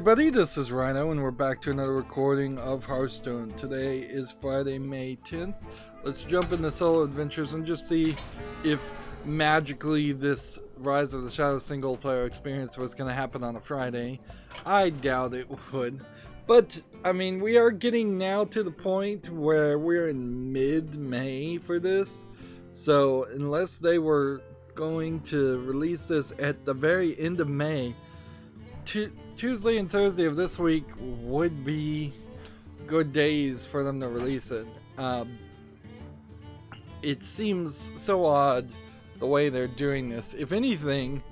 everybody, this is Rydo and we're back to another recording of Hearthstone. Today is Friday, May 10th. Let's jump into solo adventures and just see if magically this Rise of the Shadow single player experience was going to happen on a Friday. I doubt it would. But, I mean, we are getting now to the point where we're in mid-May for this. So, unless they were going to release this at the very end of May, Tuesday and Thursday of this week would be good days for them to release it. It seems so odd the way they're doing this. If anything,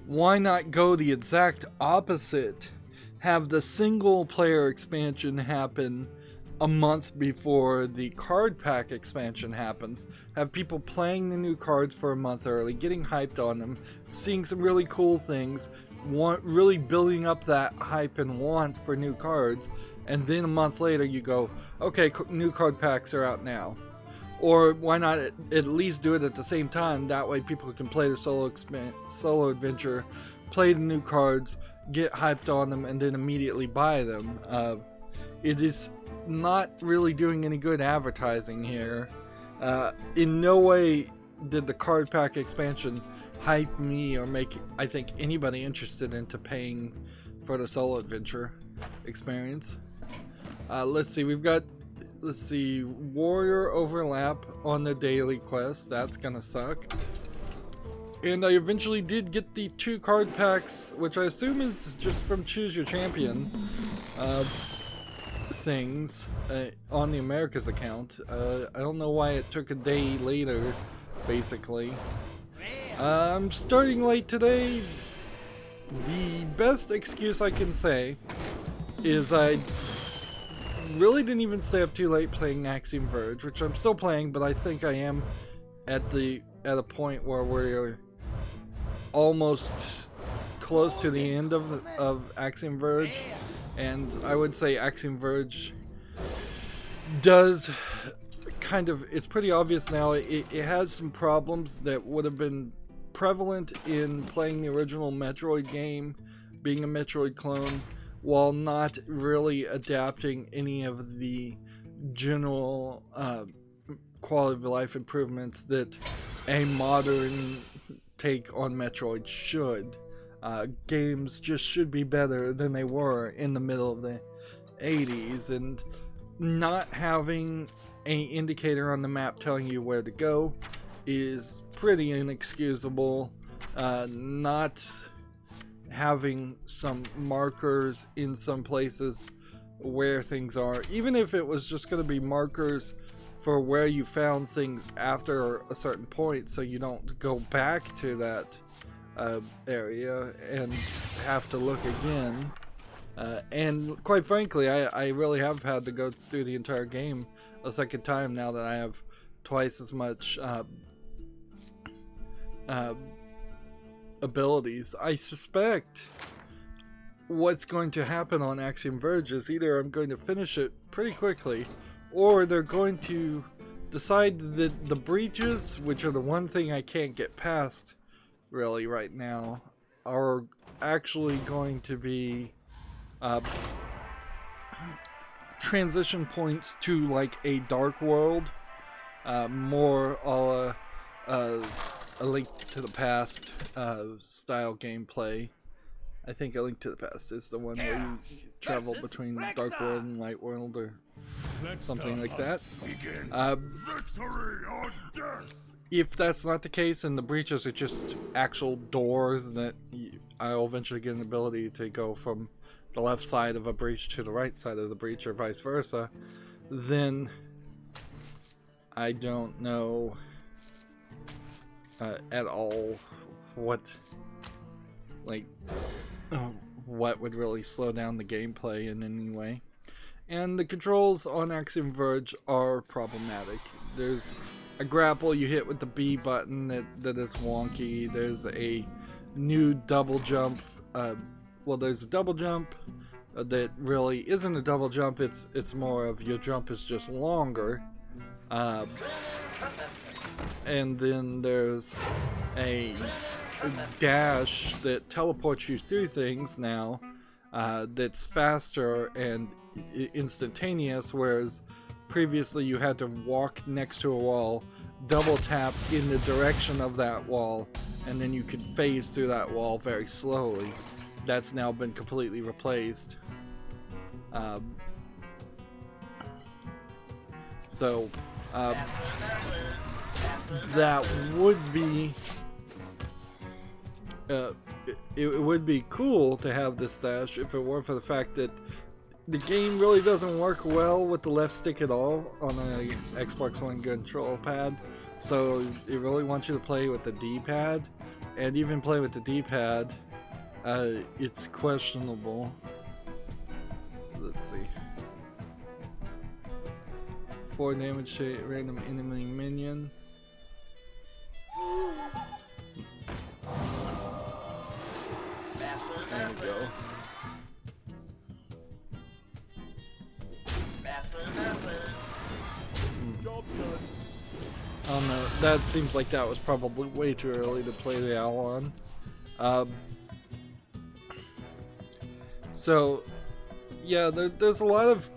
why not go the exact opposite? Have the single player expansion happen a month before the card pack expansion happens. Have people playing the new cards for a month early, getting hyped on them, seeing some really cool things, really building up that hype and want for new cards, and then a month later you go, okay, new card packs are out now. Or why not at least do it at the same time? That way people can play the solo adventure, play the new cards, get hyped on them, and then immediately buy them. It is not really doing any good advertising here. In no way did the card pack expansion hype me or make, I think, anybody interested into paying for the solo adventure experience. Let's see, we've got, warrior overlap on the daily quest. That's gonna suck. And I eventually did get the 2 card packs, which I assume is just from Choose Your Champion things on the Americas account. I don't know why it took a day later, basically. I'm starting late today. The best excuse I can say is I really didn't even stay up too late playing Axiom Verge, which I'm still playing, but I think I am at a point where we're almost close to the end of Axiom Verge, and I would say Axiom Verge does kind of, it's pretty obvious now, it has some problems that would have been prevalent in playing the original Metroid game, being a Metroid clone, while not really adapting any of the general quality of life improvements that a modern take on Metroid should. Games just should be better than they were in the middle of the 80s, and not having an indicator on the map telling you where to go is pretty inexcusable. Not having some markers in some places where things are, even if it was just going to be markers for where you found things after a certain point, so you don't go back to that area and have to look again. And quite frankly, I really have had to go through the entire game a second time now that I have twice as much abilities. I suspect what's going to happen on Axiom Verge is either I'm going to finish it pretty quickly, or they're going to decide that the breaches, which are the one thing I can't get past really right now, are actually going to be transition points to like a Dark World, more a Link to the Past style gameplay. I think A Link to the Past is the one where you travel between Dark World and Light World, or something like that. If that's not the case and the breaches are just actual doors that I'll eventually get an ability to go from the left side of a breach to the right side of the breach, or vice versa, then I don't know at all what would really slow down the gameplay in any way. And the controls on Axiom Verge are problematic. There's a grapple you hit with the B button that is wonky. There's a new double jump. There's a double jump that really isn't a double jump. It's more of your jump is just longer. And then there's a dash that teleports you through things now, that's faster and instantaneous, whereas previously you had to walk next to a wall, double tap in the direction of that wall, and then you could phase through that wall very slowly. That's now been completely replaced. So that would be it would be cool to have this dash if it weren't for the fact that the game really doesn't work well with the left stick at all on a Xbox One control pad. So it really wants you to play with the D-pad, and even play with the D-pad, it's questionable. Let's see. 4 damage to random enemy minion. There we go. Oh no, that seems like that was probably way too early to play the owl on. So, yeah, there's a lot of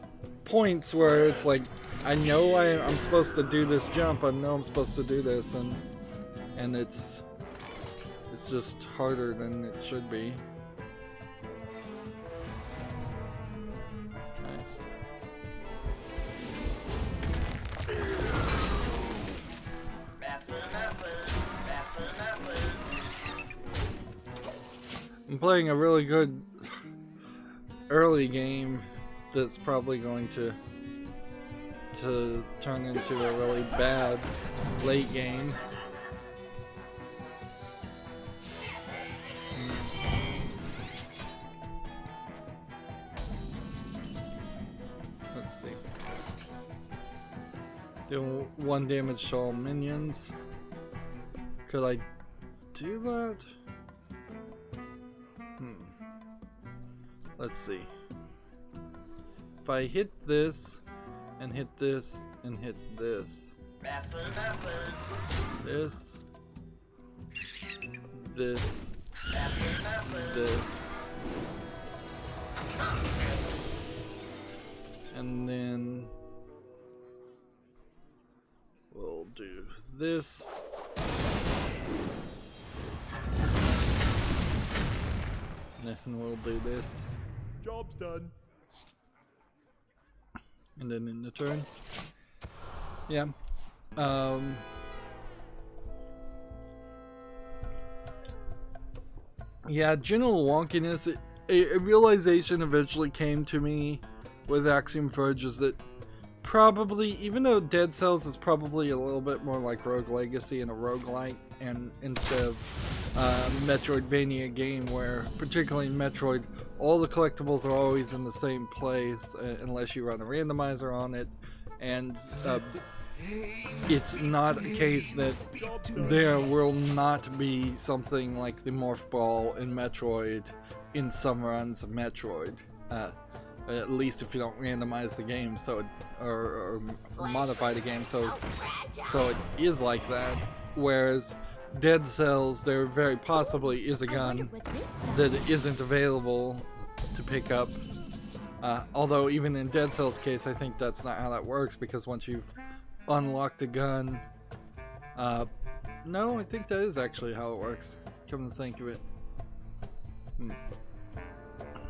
points where it's like, I know I'm supposed to do this jump, I know I'm supposed to do this, and it's just harder than it should be. I'm playing a really good early game that's probably going to turn into a really bad late game. Let's see. Do 1 damage to all minions. Could I do that? Let's see. If I hit this, and hit this, and hit this. This. This. This. And then we'll do this. And then we'll do this. Job's done. And then in the turn. Yeah. Yeah, general wonkiness. A realization eventually came to me with Axiom Verge is that probably, even though Dead Cells is probably a little bit more like Rogue Legacy and a roguelike, and instead of Metroidvania game where, particularly in Metroid, all the collectibles are always in the same place unless you run a randomizer on it, and it's not a case that there will not be something like the Morph Ball in Metroid in some runs of Metroid. At least if you don't randomize the game, so or modify the game so it is like that. Whereas Dead Cells, there very possibly is a gun that isn't available to pick up. Although even in Dead Cells' case, I think that's not how that works, because once you've unlocked a gun, no, I think that is actually how it works. Come to think of it.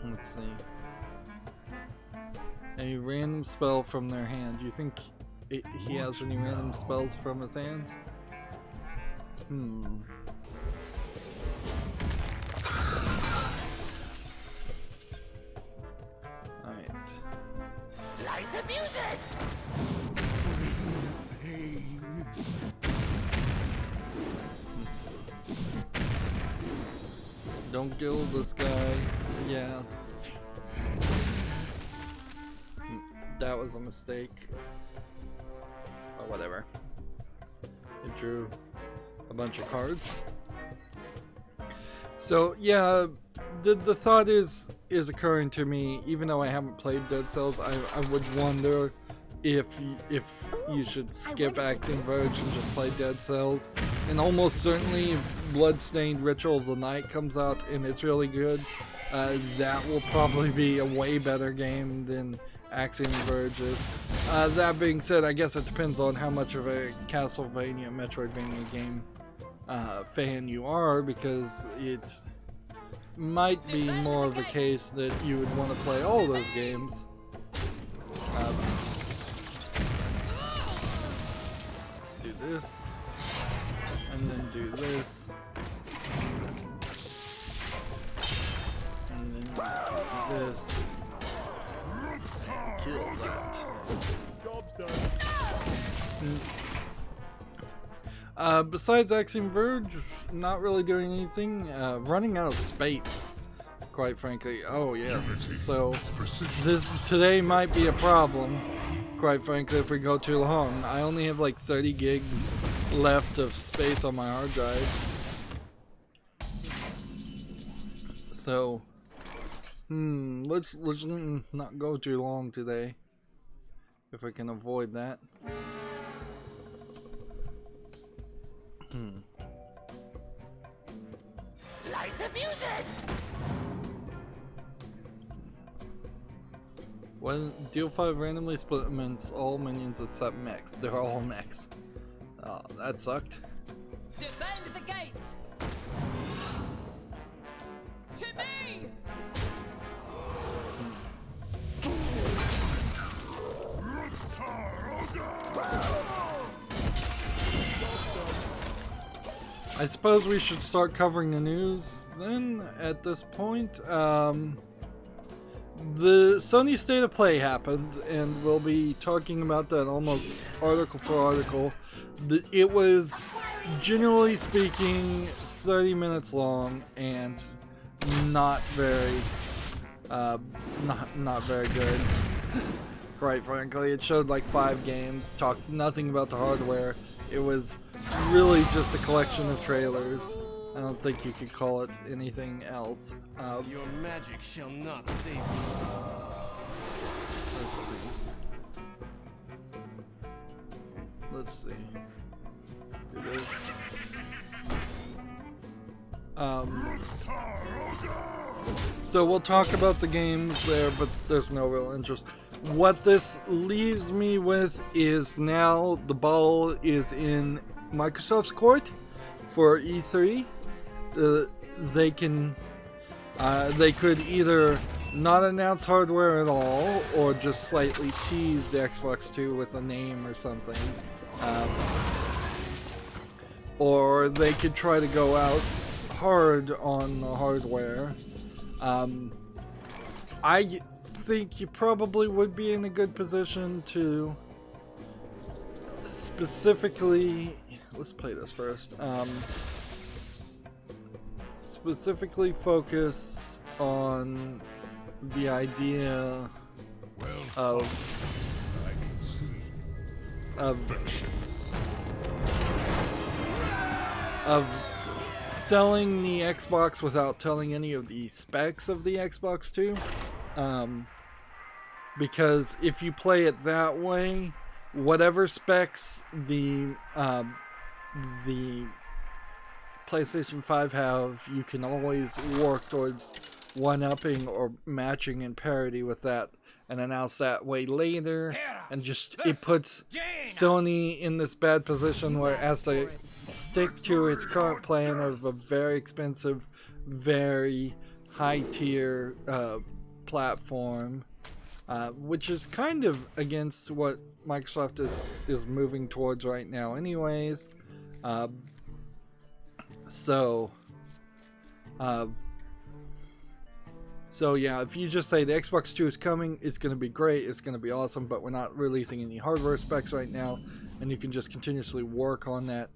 Let's see. A random spell from their hand. Do you think he has any random spells from his hands? Alright. Light the fuses! Don't kill this guy. Yeah. That was a mistake. Oh, whatever. It drew a bunch of cards. So yeah, the thought is occurring to me, even though I haven't played Dead Cells, I would wonder if you should skip Axiom Verge and just play Dead Cells. And almost certainly if Bloodstained Ritual of the Night comes out and it's really good, that will probably be a way better game than Axiom Verge is. That being said, I guess it depends on how much of a Castlevania Metroidvania game fan you are, because it might be more of a case that you would want to play all those games. Let's do this, and then do this, and then do this. Kill that. Job's done. Besides Axiom Verge, not really doing anything. Running out of space, quite frankly. Oh yes. So today might be a problem, quite frankly, if we go too long. I only have like 30 gigs left of space on my hard drive. So let's not go too long today, if I can avoid that. Light the fuses! When deal 5 randomly split amongst all minions except mechs. They're all mechs. Oh, that sucked. Defend the gates! To me! I suppose we should start covering the news then at this point. The Sony State of Play happened, and we'll be talking about that almost article for article. It was, generally speaking, 30 minutes long and not very good. Quite frankly, it showed like 5 games, talked nothing about the hardware. It was really just a collection of trailers. I don't think you could call it anything else. Your magic shall not save you. Let's see. Do this. So we'll talk about the games there, but there's no real interest. What this leaves me with is now the ball is in Microsoft's court for E3. They could either not announce hardware at all, or just slightly tease the Xbox 2 with a name or something. Or they could try to go out hard on the hardware. I think you probably would be in a good position to specifically, let's play this first, specifically focus on the idea of selling the Xbox without telling any of the specs of the Xbox 2. Because if you play it that way, whatever specs the PlayStation 5 have, you can always work towards one-upping or matching in parity with that and announce that way later, and just it puts Sony in this bad position where it has to stick to its current plan of a very expensive, very high-tier platform, which is kind of against what Microsoft is moving towards right now anyways. So yeah, if you just say the Xbox 2 is coming, it's going to be great, it's going to be awesome, but we're not releasing any hardware specs right now, and you can just continuously work on that.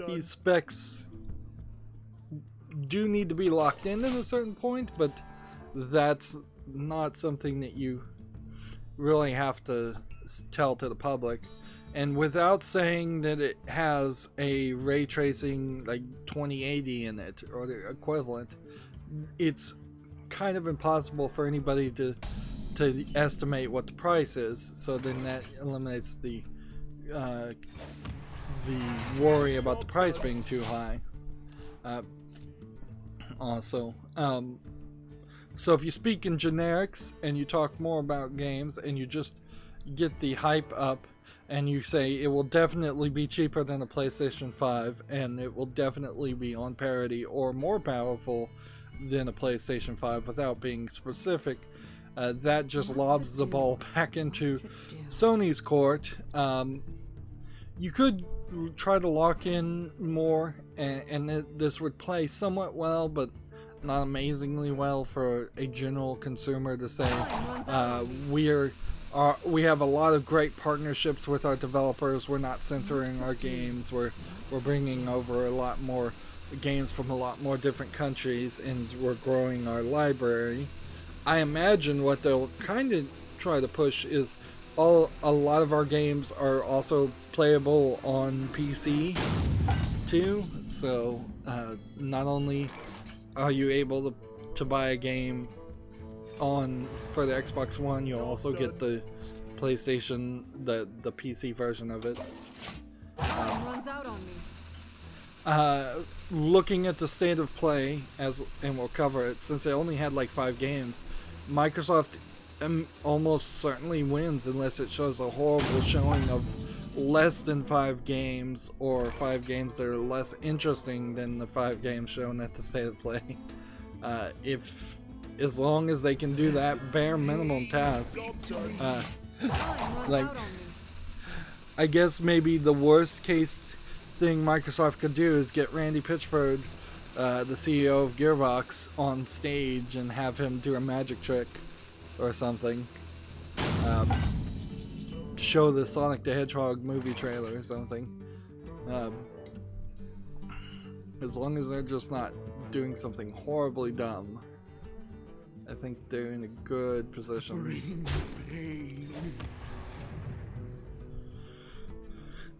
These specs do need to be locked in at a certain point, but that's not something that you really have to tell to the public. And without saying that it has a ray tracing like 2080 in it or the equivalent, it's kind of impossible for anybody to estimate what the price is. So then that eliminates the worry about the price being too high. Also, So if you speak in generics and you talk more about games and you just get the hype up and you say it will definitely be cheaper than a PlayStation 5 and it will definitely be on parity or more powerful than a PlayStation 5 without being specific, that just lobs the ball back into Sony's court. You could try to lock in more, and this would play somewhat well, but not amazingly well for a general consumer to say we have a lot of great partnerships with our developers. We're not censoring our games. We're bringing over a lot more games from a lot more different countries, and we're growing our library. I imagine what they'll kind of try to push is a lot of our games are also playable on PC too. So not only are you able to buy a game for the Xbox One, you'll also get the PlayStation, the PC version of it. Runs out on me. Looking at the state of play, and we'll cover it, since they only had like 5 games, Microsoft almost certainly wins unless it shows a horrible showing of less than 5 games, or 5 games that are less interesting than the 5 games shown at the state of play. As long as they can do that bare minimum task, like, I guess maybe the worst case thing Microsoft could do is get Randy Pitchford, the CEO of Gearbox, on stage and have him do a magic trick or something. Show the Sonic the Hedgehog movie trailer or something. As long as they're just not doing something horribly dumb, I think they're in a good position.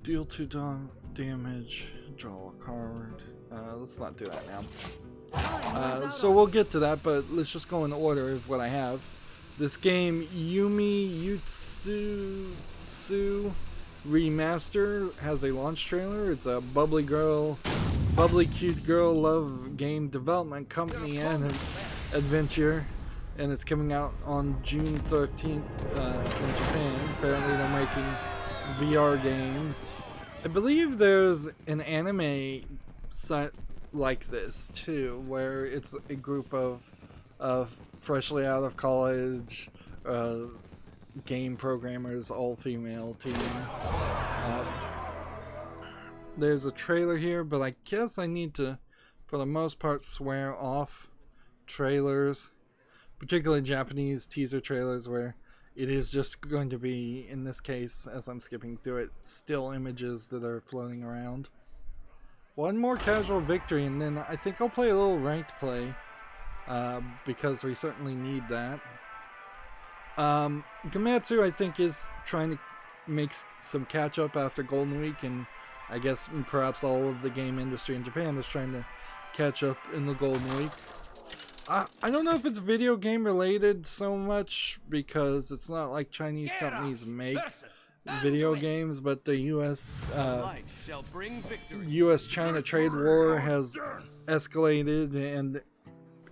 Deal 2 damage, draw a card. Let's not do that now. So we'll get to that, but let's just go in order of what I have. This game, Yumi Yutsu Remaster, has a launch trailer. It's a bubbly cute girl love game development company and adventure, and it's coming out on June 13th in Japan. Apparently they're making VR games. I believe there's an anime site like this too, where it's a group of freshly out of college game programmers, all female team. There's a trailer here, but I guess I need to, for the most part, swear off trailers, particularly Japanese teaser trailers, where it is just going to be, in this case, as I'm skipping through it, still images that are floating around. One more casual victory, and then I think I'll play a little ranked play, because we certainly need that. Gamatsu, I think, is trying to make some catch up after Golden Week, and I guess perhaps all of the game industry in Japan is trying to catch up in the Golden Week. I don't know if it's video game related so much, because it's not like Chinese companies make video games, but the US-China trade war has escalated, and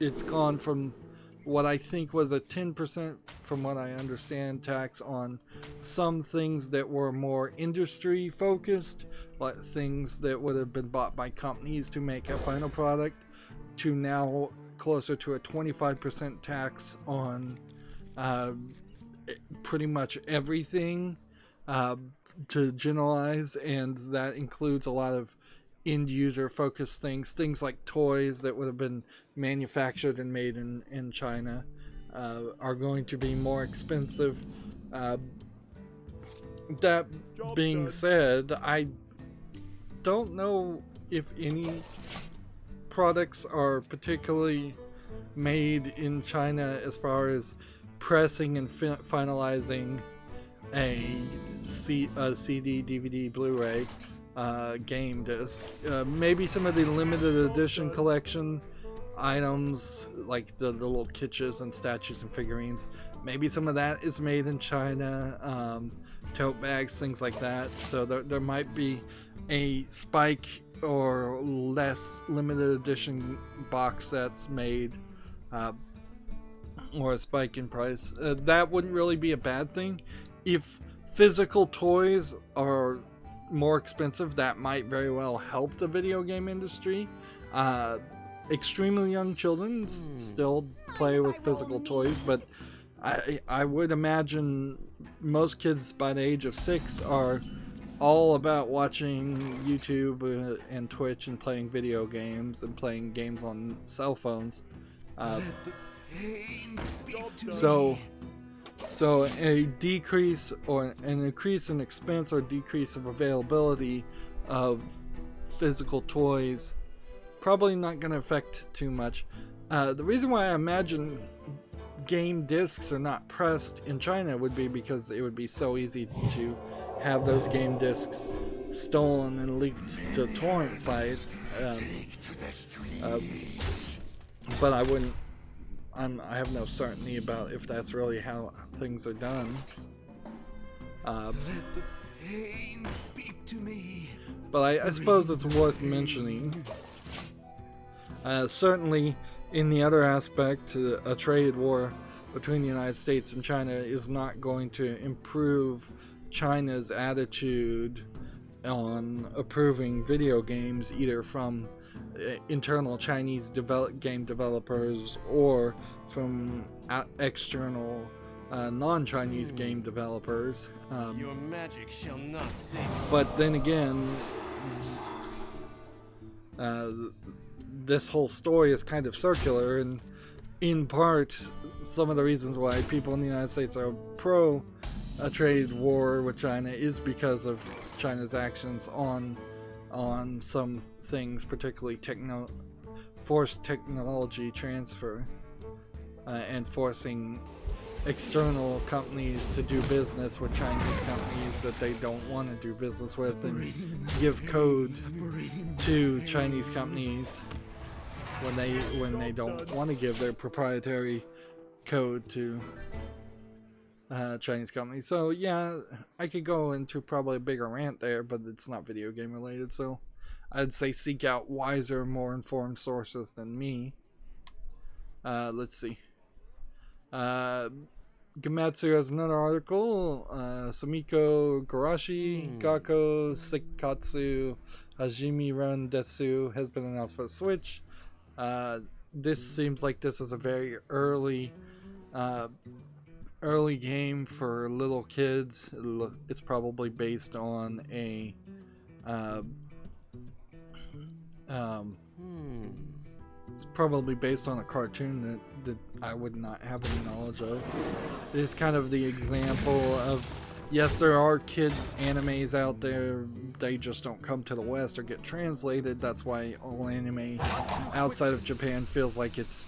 it's gone from what I think was a 10%, from what I understand, tax on some things that were more industry focused, like things that would have been bought by companies to make a final product, to now closer to a 25% tax on pretty much everything, to generalize, and that includes a lot of end user focused things like toys that would have been manufactured and made in China are going to be more expensive. That being said, I don't know if any products are particularly made in China as far as pressing and finalizing a CD, DVD, Blu-ray game disc. Maybe some of the limited edition collection items, like the little kitschs and statues and figurines, maybe some of that is made in China. Tote bags, things like that. So there might be a spike or less limited edition box sets made or a spike in price. That wouldn't really be a bad thing. If physical toys are more expensive, that might very well help the video game industry. Extremely young children still play with physical toys, but I would imagine most kids by the age of 6 are all about watching YouTube and Twitch and playing video games and playing games on cell phones. So a decrease or an increase in expense or decrease of availability of physical toys probably not going to affect too much. The reason why I imagine game discs are not pressed in China would be because it would be so easy to have those game discs stolen and leaked to torrent sites. But I wouldn't. I have no certainty about if that's really how things are done. But I suppose it's worth mentioning. Certainly, in the other aspect, a trade war between the United States and China is not going to improve China's attitude on approving video games, either from internal Chinese game developers or from external non-Chinese game developers. Your magic shall not save you. But then again, this whole story is kind of circular, and in part, some of the reasons why people in the United States are pro a trade war with China is because of China's actions on some things, particularly forced technology transfer, and forcing external companies to do business with Chinese companies that they don't want to do business with, and give code to Chinese companies when they don't want to give their proprietary code to Chinese companies. So yeah, I could go into probably a bigger rant there, but it's not video game related, so I'd say seek out wiser, more informed sources than me. Let's see. Gamatsu has another article. Sumiko Garashi, Gakko Seikatsu Hajime Run Desu has been announced for the Switch. This seems like this is a very early game for little kids. It's probably based on a it's probably based on a cartoon that I would not have any knowledge of. It is kind of the example of, yes, there are kid animes out there, they just don't come to the West or get translated. That's why all anime outside of Japan feels like it's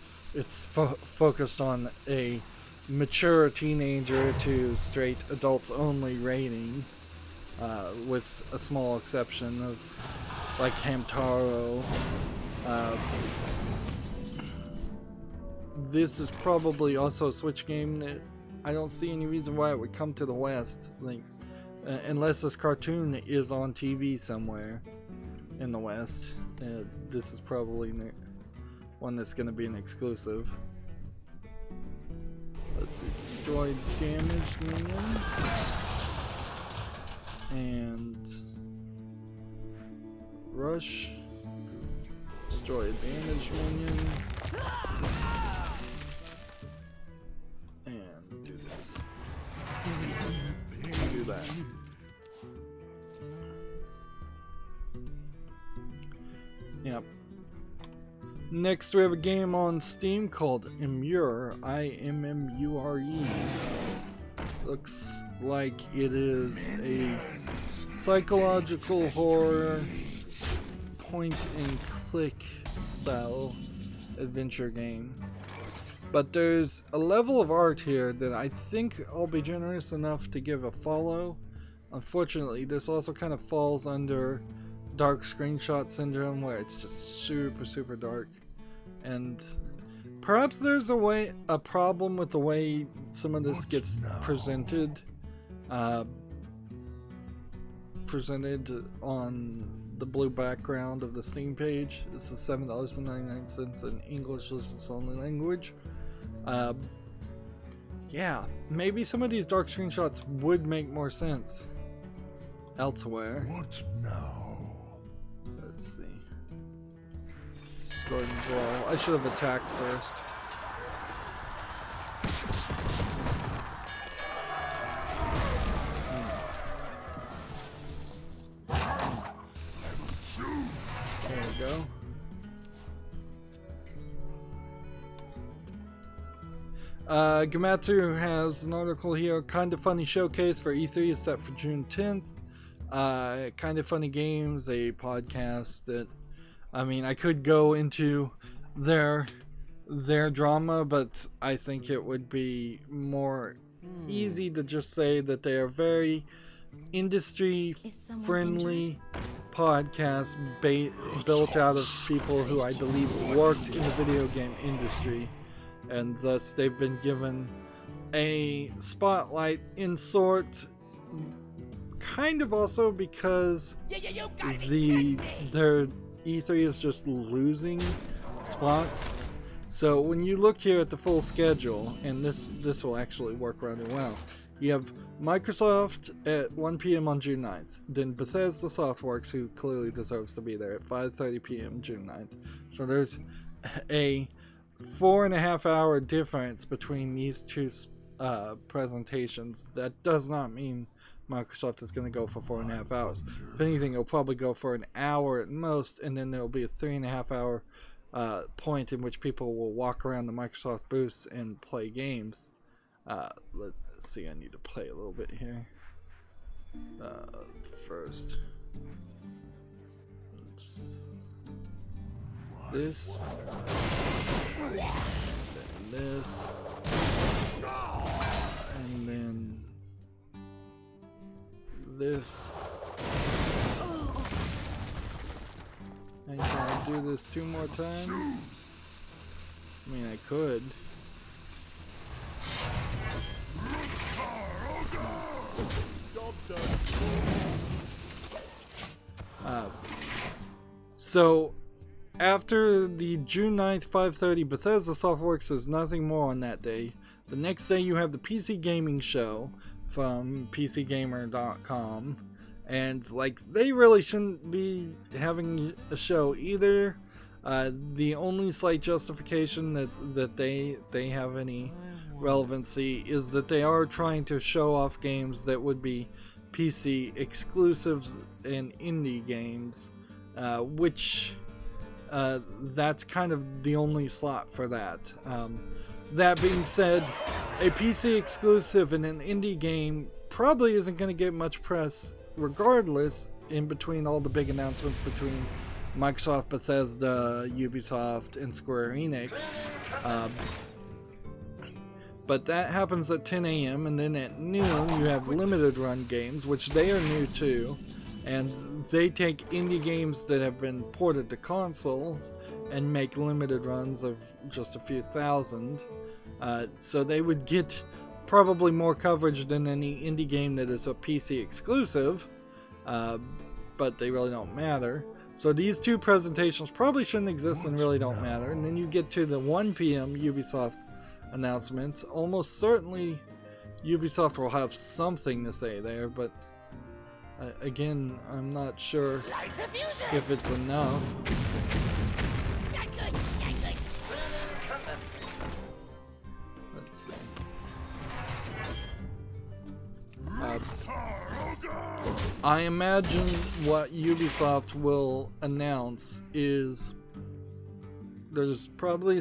focused on a mature teenager to straight adults only rating, with a small exception of like Hamtaro. This is probably also a Switch game that I don't see any reason why it would come to the West, like unless this cartoon is on TV somewhere in the West. This is probably one that's going to be an exclusive. Let's see, destroy damaged minion and rush. Destroy a damaged minion. And do this. Do that. Yep. Next we have a game on Steam called Immure. Immure. Looks like it is a psychological horror point and click style adventure game. But there's a level of art here that I think I'll be generous enough to give a follow. Unfortunately, this also kind of falls under dark screenshot syndrome, where it's just super dark. And perhaps there's a problem with the way some of this gets presented. Presented on the blue background of the Steam page. This is $7.99 in English, this is only language. Yeah, maybe some of these dark screenshots would make more sense elsewhere. What now? Let's see. Gordon's wall. I should have attacked first. There we go. Gamatsu has an article here. Kind of Funny showcase for E3 is set for June 10th. Kind of Funny Games, a podcast that, I mean, I could go into their drama, but I think it would be more easy to just say that they are very industry friendly podcast built out of people who I believe worked in the video game industry, and thus they've been given a spotlight in sort, kind of also because their E3 is just losing spots. So when you look here at the full schedule, and this will actually work rather well, you have Microsoft at 1 p.m. on June 9th, then Bethesda Softworks, who clearly deserves to be there, at 5:30 p.m. June 9th. So there's a 4.5 hour difference between these two presentations. That does not mean Microsoft is going to go for 4.5 hours. If anything, it'll probably go for an hour at most, and then there'll be a 3.5 hour point in which people will walk around the Microsoft booths and play games. Let's see, I need to play a little bit here. First. This. Then this. And then this. And can I do this 2 more times? I mean, I could. So after the June 9th 5:30 Bethesda Softworks, there's nothing more on that day. The next day you have the PC Gaming Show from PCGamer.com, and like, they really shouldn't be having a show either. The only slight justification that they have any relevancy is that they are trying to show off games that would be PC exclusives and indie games, which that's kind of the only slot for that. That being said, a PC exclusive and an indie game probably isn't going to get much press regardless, in between all the big announcements between Microsoft, Bethesda, Ubisoft, and Square Enix. But that happens at 10 a.m. and then at noon you have limited run games, which they are new too, and they take indie games that have been ported to consoles and make limited runs of just a few thousand. So they would get probably more coverage than any indie game that is a PC exclusive, but they really don't matter. So these two presentations probably shouldn't exist and really don't matter. And then you get to the 1 p.m. Ubisoft announcements. Almost certainly Ubisoft will have something to say there, but again, I'm not sure if it's enough. Let's see. I imagine what Ubisoft will announce is there's probably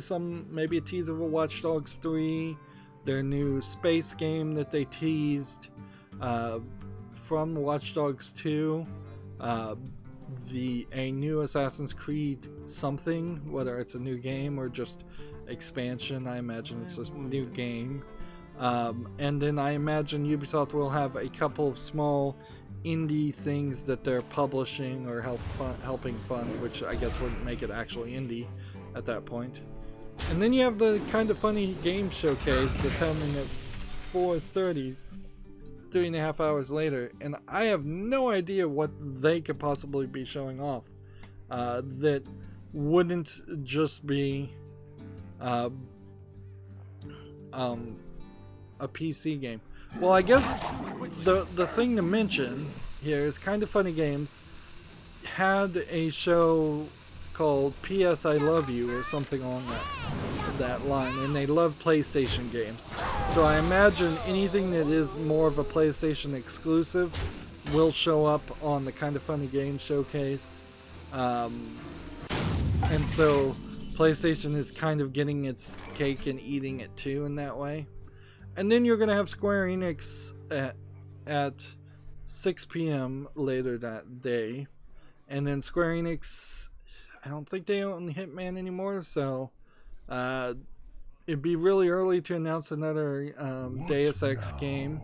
maybe a teaser of Watch Dogs 3, their new space game that they teased from Watch Dogs 2, a new Assassin's Creed something, whether it's a new game or just expansion. I imagine it's a new game. And then I imagine Ubisoft will have a couple of small indie things that they're publishing or helping fund, which I guess wouldn't make it actually indie at that point. And then you have the Kind of Funny game showcase that's happening at 4:30, 3.5 hours later, and I have no idea what they could possibly be showing off that wouldn't just be a PC game. Well, I guess the thing to mention here is Kind of Funny Games had a show called P.S. I Love You or something on that line, and they love PlayStation games. So I imagine anything that is more of a PlayStation exclusive will show up on the Kind of Funny Games showcase. And so PlayStation is kind of getting its cake and eating it too in that way. And then you're going to have Square Enix at 6 p.m. later that day. And then Square Enix, I don't think they own Hitman anymore, so it'd be really early to announce another Deus Ex game.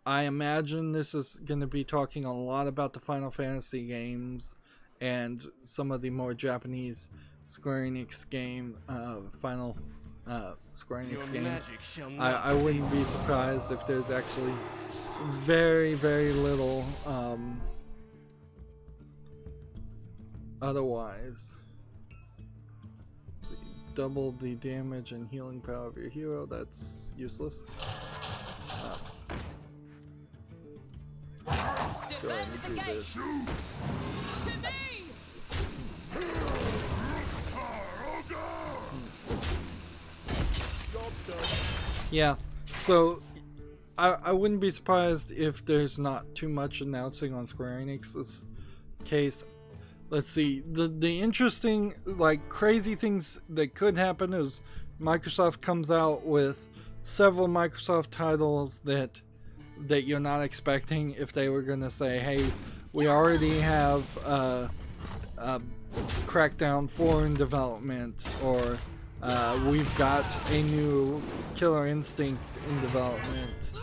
I imagine this is going to be talking a lot about the Final Fantasy games and some of the more Japanese Square Enix game, Square Enix game. I wouldn't be surprised if there's actually very, very little otherwise. Let's see, double the damage and healing power of your hero. That's useless. Go ahead and do this. Yeah, so I wouldn't be surprised if there's not too much announcing on Square Enix's case. Let's see, the interesting, like, crazy things that could happen is Microsoft comes out with several Microsoft titles that you're not expecting. If they were going to say, hey, we already have Crackdown 4 in development, or we've got a new Killer Instinct in development,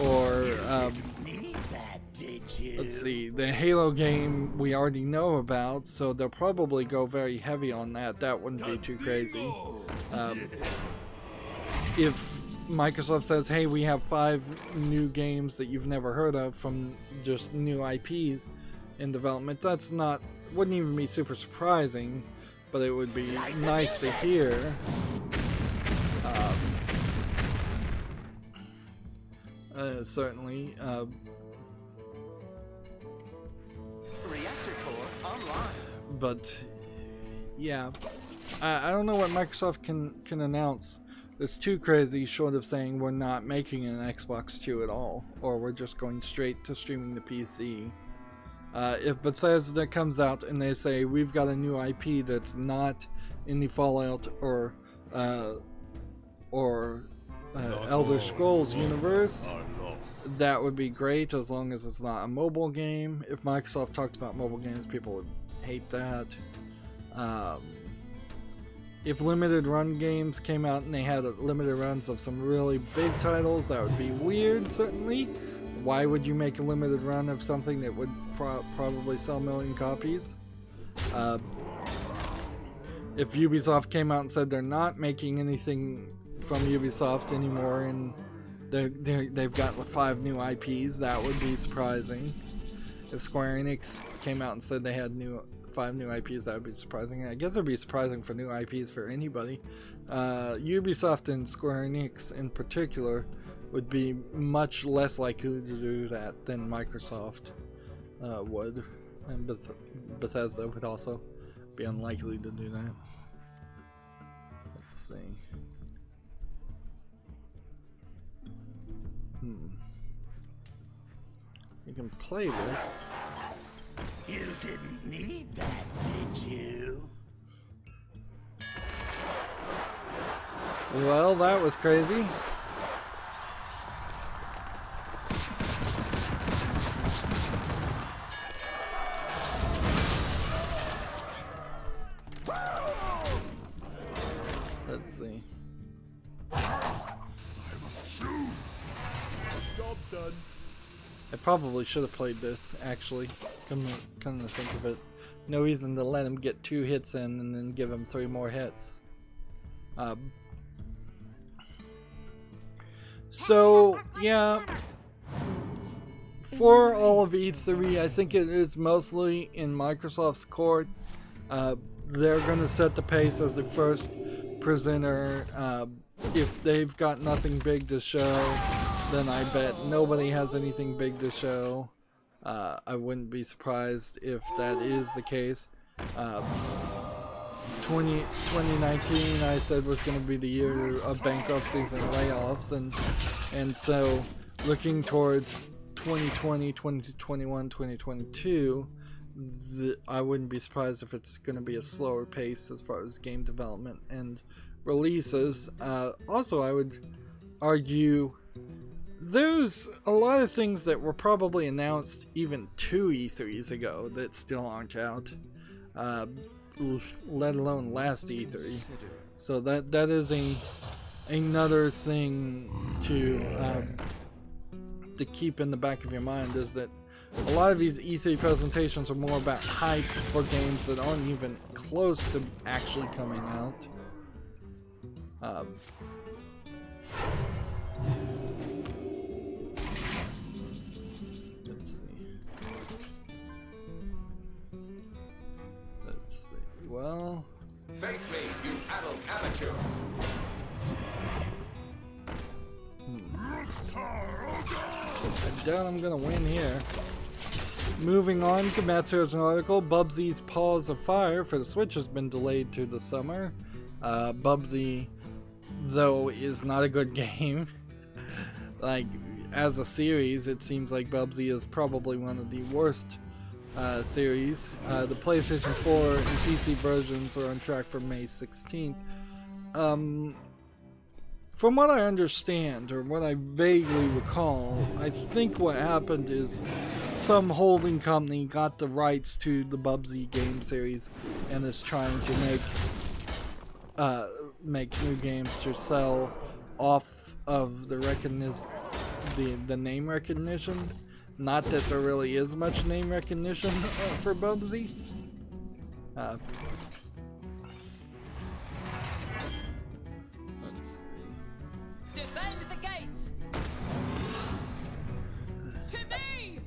or let's see, the Halo game we already know about, so they'll probably go very heavy on that. That wouldn't be too crazy. If Microsoft says, hey, we have 5 new games that you've never heard of from just new IPs in development, that's not, wouldn't even be super surprising, but it would be nice to hear. Certainly. Reactor core online. But yeah, I don't know what Microsoft can announce. It's too crazy, short of saying we're not making an Xbox 2 at all, or we're just going straight to streaming the PC. If Bethesda comes out and they say we've got a new IP that's not in the Fallout or Elder Scrolls universe, that would be great, as long as it's not a mobile game. If Microsoft talked about mobile games, people would hate that. If limited run games came out and they had limited runs of some really big titles, that would be weird, certainly. Why would you make a limited run of something that would probably sell 1 million copies? If Ubisoft came out and said they're not making anything from Ubisoft anymore and they've got 5 new IPs, that would be surprising. If Square Enix came out and said they had 5 new IPs, that would be surprising. I guess it would be surprising for new IPs for anybody. Ubisoft and Square Enix in particular would be much less likely to do that than Microsoft would. And Bethesda would also be unlikely to do that. Let's see. You can play this. You didn't need that, did you? Well, that was crazy. Let's see. Job's done. I probably should have played this, actually. Come to think of it. No reason to let him get 2 hits in and then give him 3 more hits. So, yeah. For all of E3, I think it is mostly in Microsoft's court. They're going to set the pace as the first presenter. if they've got nothing big to show, then I bet nobody has anything big to show. I wouldn't be surprised if that is the case. 2019 I said was going to be the year of bankruptcies and layoffs, and so looking towards 2020, 2021, 2022, I wouldn't be surprised if it's going to be a slower pace as far as game development and releases. Also, I would argue there's a lot of things that were probably announced even 2 E3s ago that still aren't out, let alone last E3. So that is another thing to keep in the back of your mind, is that a lot of these E3 presentations are more about hype for games that aren't even close to actually coming out. Let's see. Well, Face me, you adult amateur. I doubt I'm gonna win here. Moving on, Komatsu has an article. Bubsy's Paws of Fire for the Switch has been delayed to the summer. Bubsy, though, is not a good game. Like, as a series, it seems like Bubsy is probably one of the worst series. The PlayStation 4 and PC versions are on track for May 16th. From what I understand, or what I vaguely recall, I think what happened is some holding company got the rights to the Bubsy game series and is trying to make new games to sell off of the name recognition. Not that there really is much name recognition for Bubsy. Defend the gates! To me!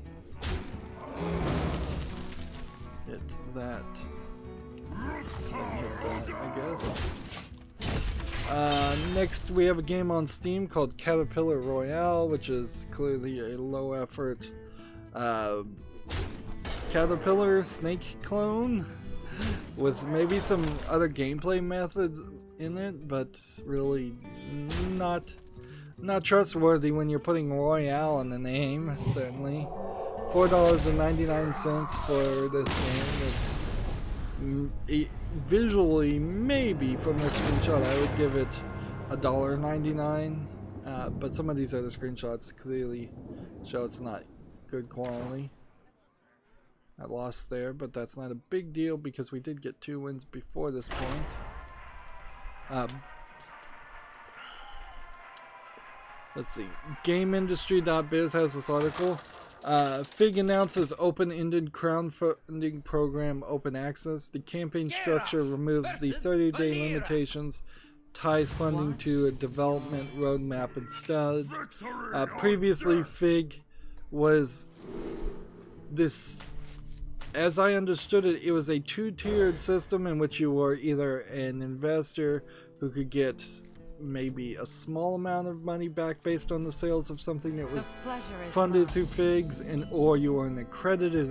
Hit that. Hit that, I guess. Next, we have a game on Steam called Caterpillar Royale, which is clearly a low-effort Caterpillar snake clone with maybe some other gameplay methods in it, but really not trustworthy when you're putting Royale in the name. Certainly, $4.99 for this game. It's visually, maybe from the screenshot, I would give it $1.99, but some of these other screenshots clearly show it's not good quality. I lost there, but that's not a big deal because we did get 2 wins before this point. Let's see. GameIndustry.biz has this article. Fig announces open-ended crowdfunding program Open Access. The campaign structure removes the 30-day limitations, ties funding to a development roadmap instead. Previously, Fig was this, as I understood it, it was a 2-tiered system in which you were either an investor who could get maybe a small amount of money back based on the sales of something that was funded through Figs, or you were an accredited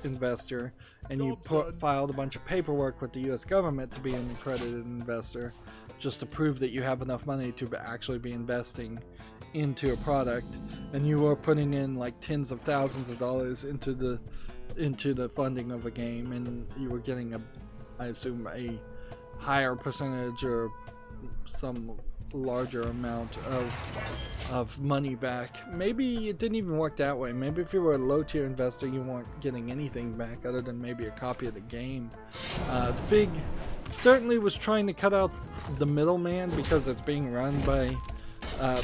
investor and you filed a bunch of paperwork with the US government to be an accredited investor just to prove that you have enough money to actually be investing into a product, and you were putting in like tens of thousands of dollars into the funding of a game, and you were getting I assume a higher percentage or some larger amount of money back. Maybe it didn't even work that way. Maybe if you were a low tier investor, you weren't getting anything back other than maybe a copy of the game. Fig certainly was trying to cut out the middleman because it's being run by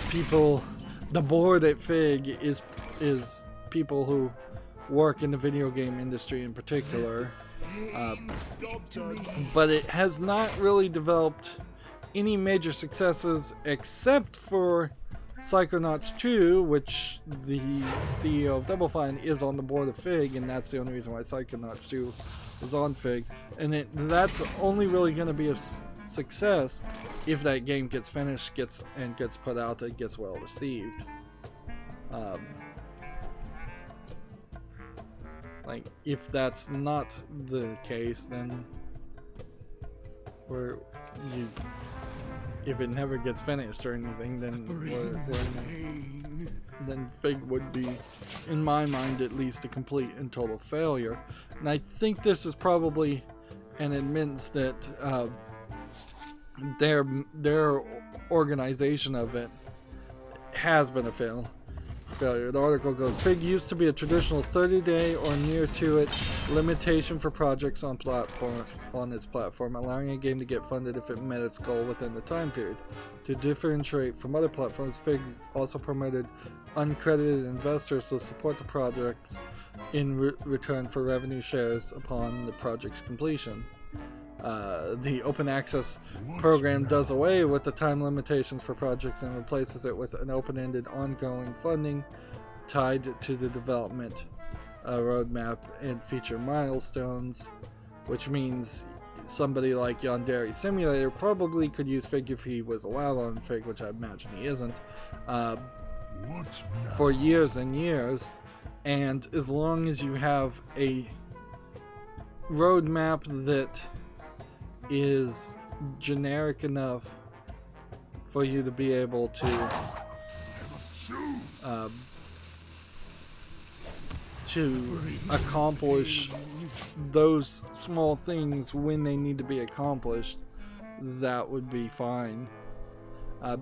people. The board at Fig is people who work in the video game industry in particular, but it has not really developed any major successes except for Psychonauts 2, which the CEO of Double Fine is on the board of Fig, and that's the only reason why Psychonauts 2 is on Fig. And that's only really going to be success if that game gets finished, gets put out, it gets well received. Like, if that's not the case, then if it never gets finished or anything, then Fig would be, in my mind at least, a complete and total failure. And I think this is probably an admittance that their organization of it has been a failure. The article goes, Fig used to be a traditional 30-day or near to it limitation for projects on its platform, allowing a game to get funded if it met its goal within the time period. To differentiate from other platforms, Fig also permitted uncredited investors to support the projects in return for revenue shares upon the project's completion. The open access program does away with the time limitations for projects and replaces it with an open-ended ongoing funding tied to the development roadmap and feature milestones, which means somebody like Yandere Simulator probably could use Fig if he was allowed on Fig, which I imagine he isn't, for years and years. And as long as you have a roadmap that is generic enough for you to be able to accomplish those small things when they need to be accomplished, that would be fine.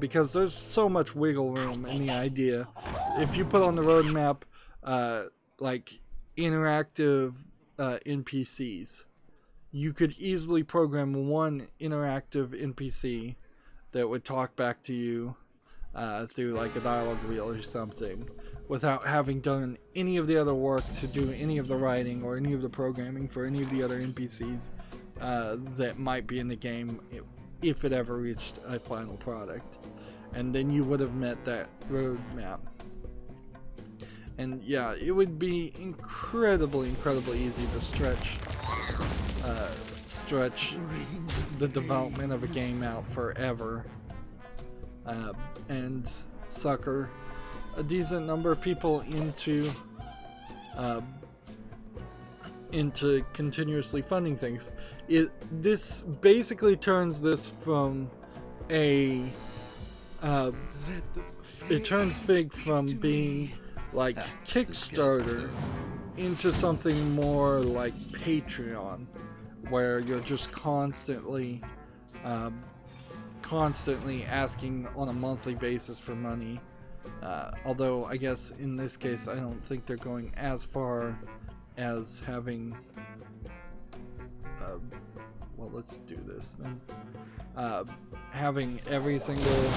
Because there's so much wiggle room in the idea. If you put on the roadmap like interactive NPCs, you could easily program one interactive NPC that would talk back to you through like a dialogue wheel or something, without having done any of the other work to do any of the writing or any of the programming for any of the other NPCs that might be in the game if it ever reached a final product. And then you would have met that roadmap. And yeah, it would be incredibly easy to stretch the development of a game out forever, and sucker a decent number of people into continuously funding things. This basically turns this from it turns Fig from being like Kickstarter into something more like Patreon, where you're just constantly asking on a monthly basis for money. Although I guess in this case I don't think they're going as far as having well, let's do this then. Having every single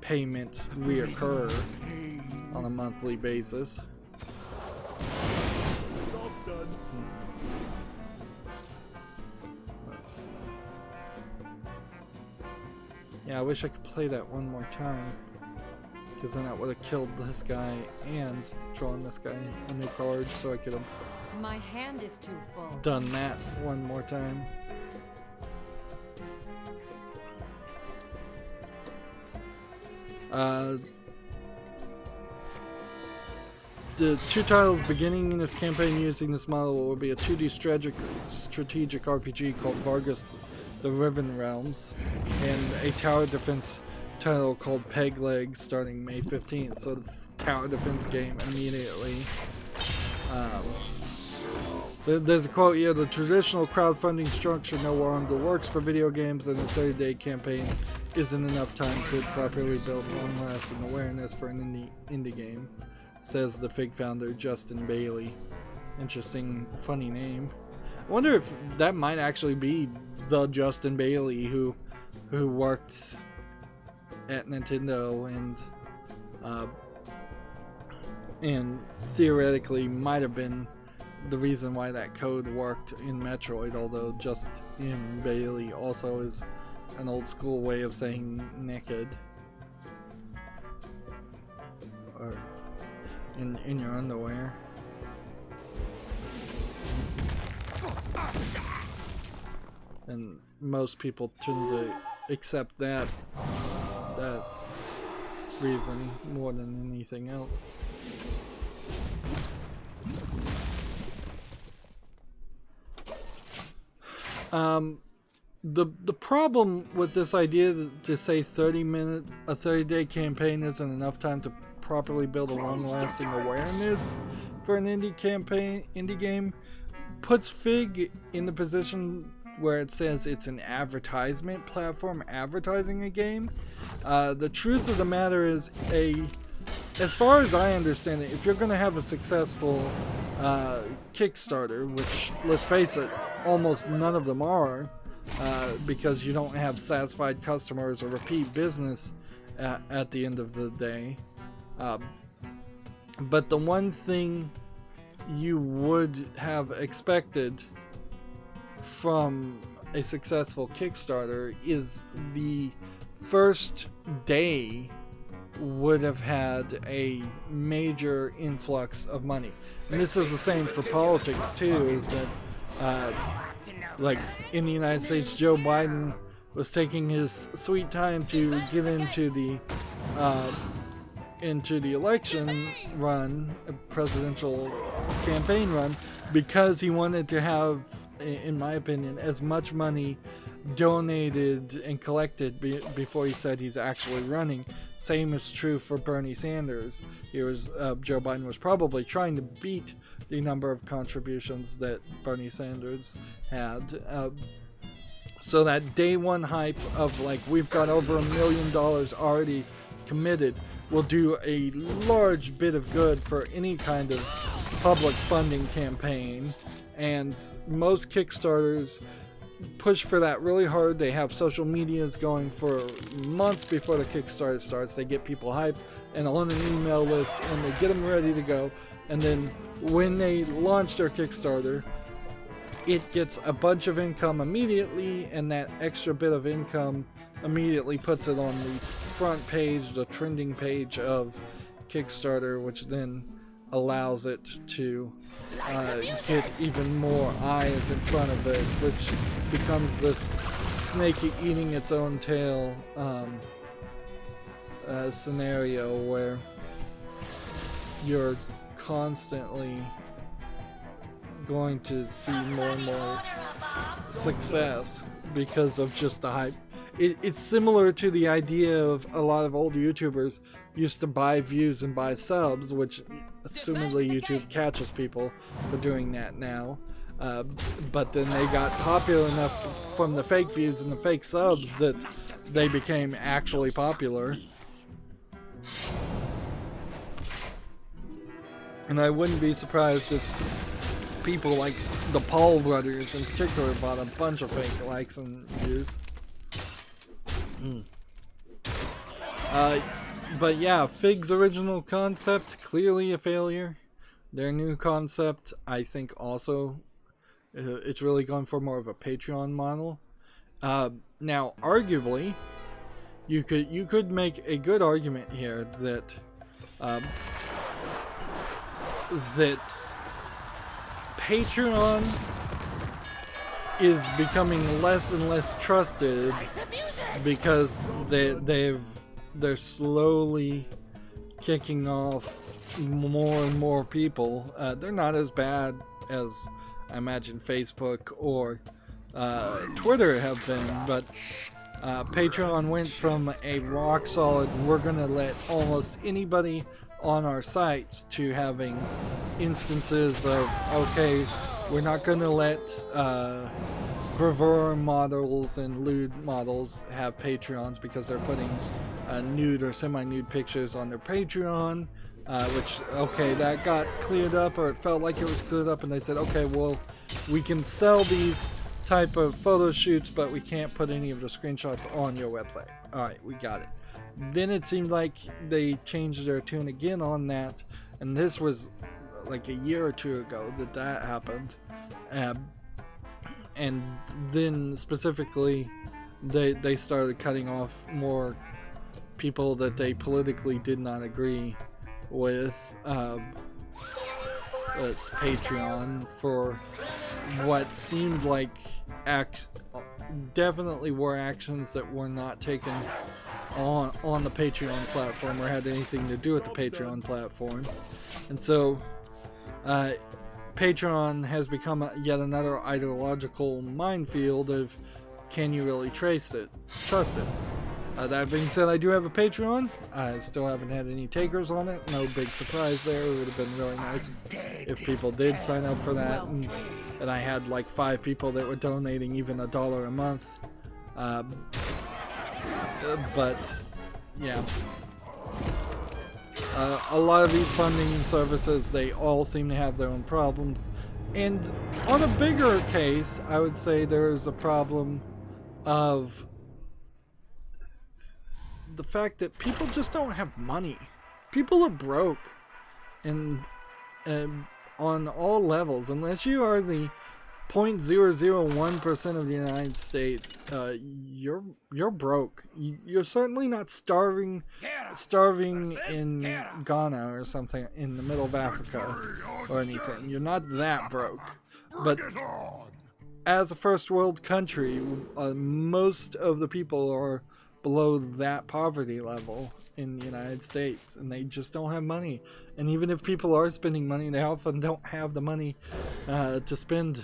payment reoccur on a monthly basis. Yeah, I wish I could play that one more time, because then I would have killed this guy and drawn this guy a new card, so I could have My hand is too full. done that one more time. The two titles beginning in this campaign using this model will be a 2D strategic RPG called Vargas the Riven Realms, and a tower defense title called Peg Leg starting May 15th. So the tower defense game immediately. There's a quote here: the traditional crowdfunding structure no longer works for video games, and a 30-day campaign isn't enough time to properly build long-lasting awareness for an indie game, says the Fig founder Justin Bailey. Interesting, funny name. I wonder if that might actually be the Justin Bailey who worked at Nintendo and theoretically might have been the reason why that code worked in Metroid, although Justin Bailey also is an old school way of saying naked, or in your underwear. and most people tend to accept that reason more than anything else. The problem with this idea to say a 30-day campaign isn't enough time to properly build a long-lasting awareness for an indie game puts Fig in the position where it says it's an advertisement platform advertising a game. The truth of the matter is, as far as I understand it, if you're going to have a successful Kickstarter, which, let's face it, almost none of them are, because you don't have satisfied customers or repeat business at the end of the day. But the one thing you would have expected from a successful Kickstarter is the first day would have had a major influx of money. And this is the same for politics too, is that like in the United States, Joe Biden was taking his sweet time to get into the election run, presidential campaign run, because he wanted to have, in my opinion, as much money donated and collected before he said he's actually running. Same is true for Bernie Sanders. Joe Biden was probably trying to beat the number of contributions that Bernie Sanders had. So that day one hype of like, we've got over $1 million already committed, will do a large bit of good for any kind of public funding campaign. And most Kickstarters push for that really hard. They have social medias going for months before the Kickstarter starts. They get people hyped and on an email list, and they get them ready to go. And then when they launch their Kickstarter, it gets a bunch of income immediately, and that extra bit of income immediately puts it on the front page, the trending page of Kickstarter, which then allows it to get even more eyes in front of it, which becomes this snake eating its own tail scenario where you're constantly going to see more and more success because of just the hype. It's similar to the idea of a lot of old YouTubers used to buy views and buy subs, which assumedly YouTube catches people for doing that now. But then they got popular enough from the fake views and the fake subs that they became actually popular. And I wouldn't be surprised if people like the Paul brothers in particular bought a bunch of fake likes and views. But yeah, Fig's original concept, clearly a failure. Their new concept, I think also, it's really gone for more of a Patreon model. Now, arguably, you could make a good argument here that Patreon is becoming less and less trusted because they're slowly kicking off more and more people. They're not as bad as I imagine Facebook or Twitter have been, but Patreon went from a rock solid, we're gonna let almost anybody on our sites, to having instances of, okay, we're not gonna let gravure models and lewd models have Patreons because they're putting nude or semi-nude pictures on their Patreon, which, okay, that got cleared up, or it felt like it was cleared up, and they said, okay, well, we can sell these type of photo shoots, but we can't put any of the screenshots on your website. Alright, we got it. Then it seemed like they changed their tune again on that, and this was like a year or two ago that happened. And then specifically they started cutting off more people that they politically did not agree with Patreon for what seemed like definitely were actions that were not taken on the Patreon platform or had anything to do with the Patreon platform. And so Patreon has become yet another ideological minefield of, can you really trust it? That being said, I do have a Patreon. I still haven't had any takers on it. No big surprise there. It would have been really nice if people did sign up for that. And I had like 5 people that were donating even $1 a month. But yeah. A lot of these funding services, they all seem to have their own problems. And on a bigger case, I would say there's a problem of the fact that people just don't have money. People are broke, and on all levels, unless you are the 0.001% of the United States, you're broke. You're certainly not starving in Ghana or something in the middle of Africa or anything. You're not that broke. But as a first world country, most of the people are below that poverty level in the United States, and they just don't have money. And even if people are spending money, they often don't have the money to spend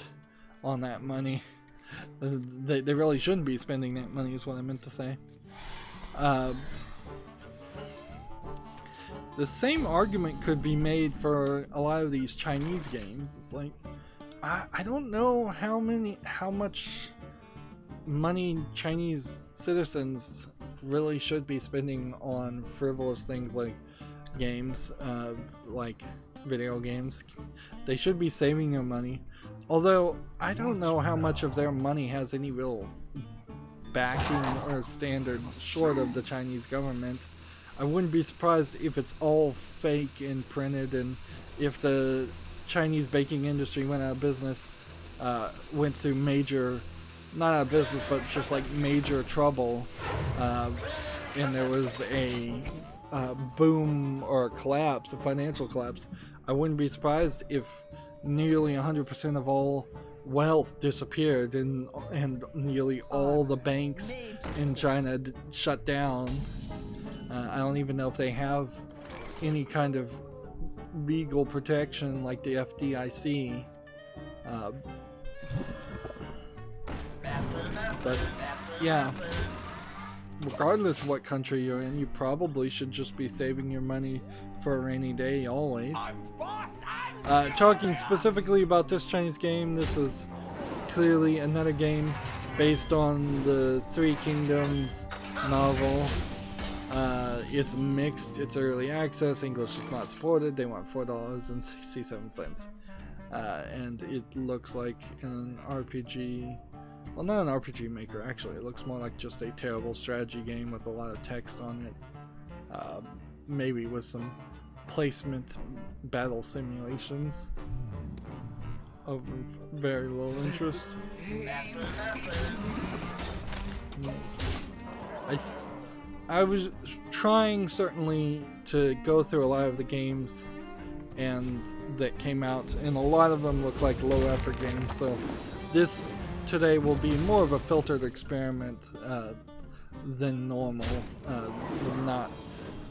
on that money. They really shouldn't be spending that money, is what I meant to say. The same argument could be made for a lot of these Chinese games. It's like, I don't know how much money Chinese citizens really should be spending on frivolous things like games, like video games. They should be saving their money. Although, I don't know how much of their money has any real backing or standard short of the Chinese government. I wouldn't be surprised if it's all fake and printed, and if the Chinese baking industry went out of business, went through major, not out of business, but just like major trouble, and there was a boom or a collapse, a financial collapse. I wouldn't be surprised if nearly 100% of all wealth disappeared, and nearly all the banks in China shut down. I don't even know if they have any kind of legal protection like the FDIC. But yeah, regardless of what country you're in, you probably should just be saving your money for a rainy day always. Talking specifically about this Chinese game, this is clearly another game based on the Three Kingdoms novel. It's mixed, it's early access, English is not supported, they want $4.67. And it looks like an RPG, well, not an RPG maker actually, it looks more like just a terrible strategy game with a lot of text on it. Maybe with some placement battle simulations of very low interest. I was trying certainly to go through a lot of the games and that came out, and a lot of them look like low effort games, so this today will be more of a filtered experiment than normal.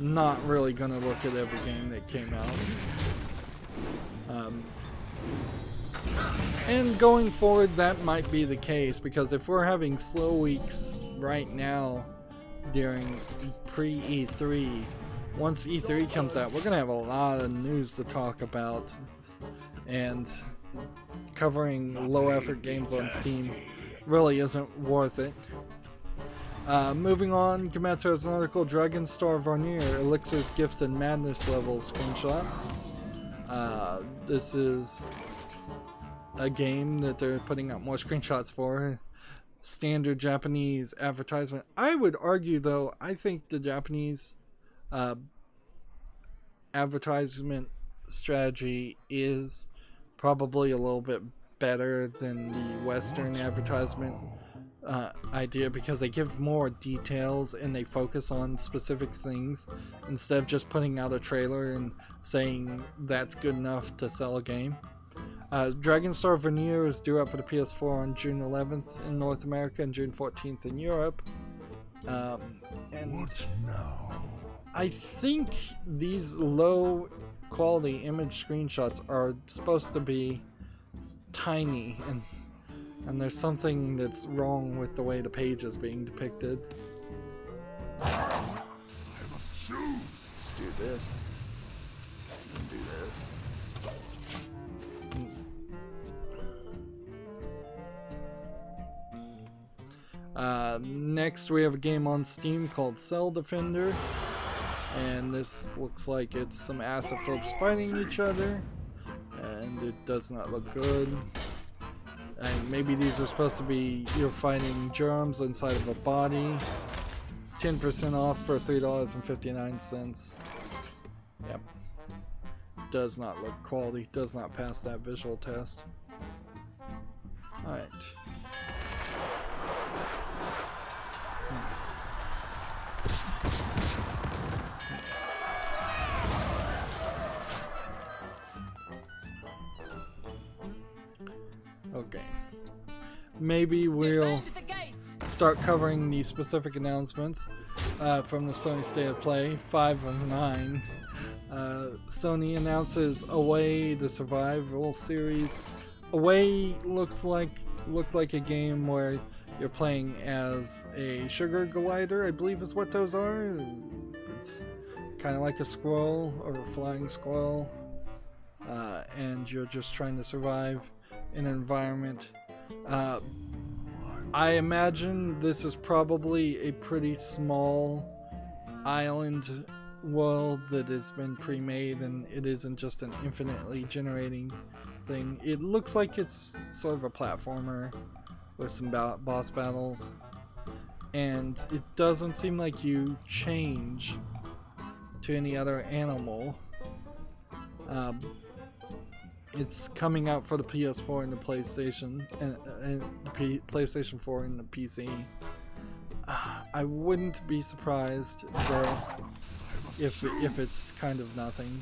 Not really gonna look at every game that came out. And going forward, that might be the case, because if we're having slow weeks right now during pre-E3, once E3 comes out, we're gonna have a lot of news to talk about, and covering low effort games on Steam really isn't worth it. Moving on, Gematsu has an article, Dragon Star Varnier, Elixir's Gifts and Madness level screenshots. This is a game that they're putting out more screenshots for. Standard Japanese advertisement. I would argue, though, I think the Japanese advertisement strategy is probably a little bit better than the Western advertisement idea, because they give more details and they focus on specific things instead of just putting out a trailer and saying that's good enough to sell a game. Dragonstar Veneer is due out for the PS4 on June 11th in North America and June 14th in Europe. And I think these low quality image screenshots are supposed to be tiny, and there's something that's wrong with the way the page is being depicted. I must choose. Let's do this. And do this. Next we have a game on Steam called Cell Defender, and this looks like it's some acid folks fighting each other, and it does not look good. And maybe these are supposed to be you're fighting germs inside of a body. It's 10% off for $3.59. Yep. Does not look quality, does not pass that visual test. Alright. Okay. Maybe we'll start covering the specific announcements from the Sony State of Play. 5 of 9. Sony announces Away, the survival series. Away looked like a game where you're playing as a sugar glider, I believe is what those are. It's kind of like a squirrel or a flying squirrel, and you're just trying to survive in an environment. I imagine this is probably a pretty small island world that has been pre-made, and it isn't just an infinitely generating thing. It looks like it's sort of a platformer with some boss battles, and it doesn't seem like you change to any other animal. It's coming out for the PS4 and the PlayStation, and the PlayStation 4 and the PC. I wouldn't be surprised though if it's kind of nothing.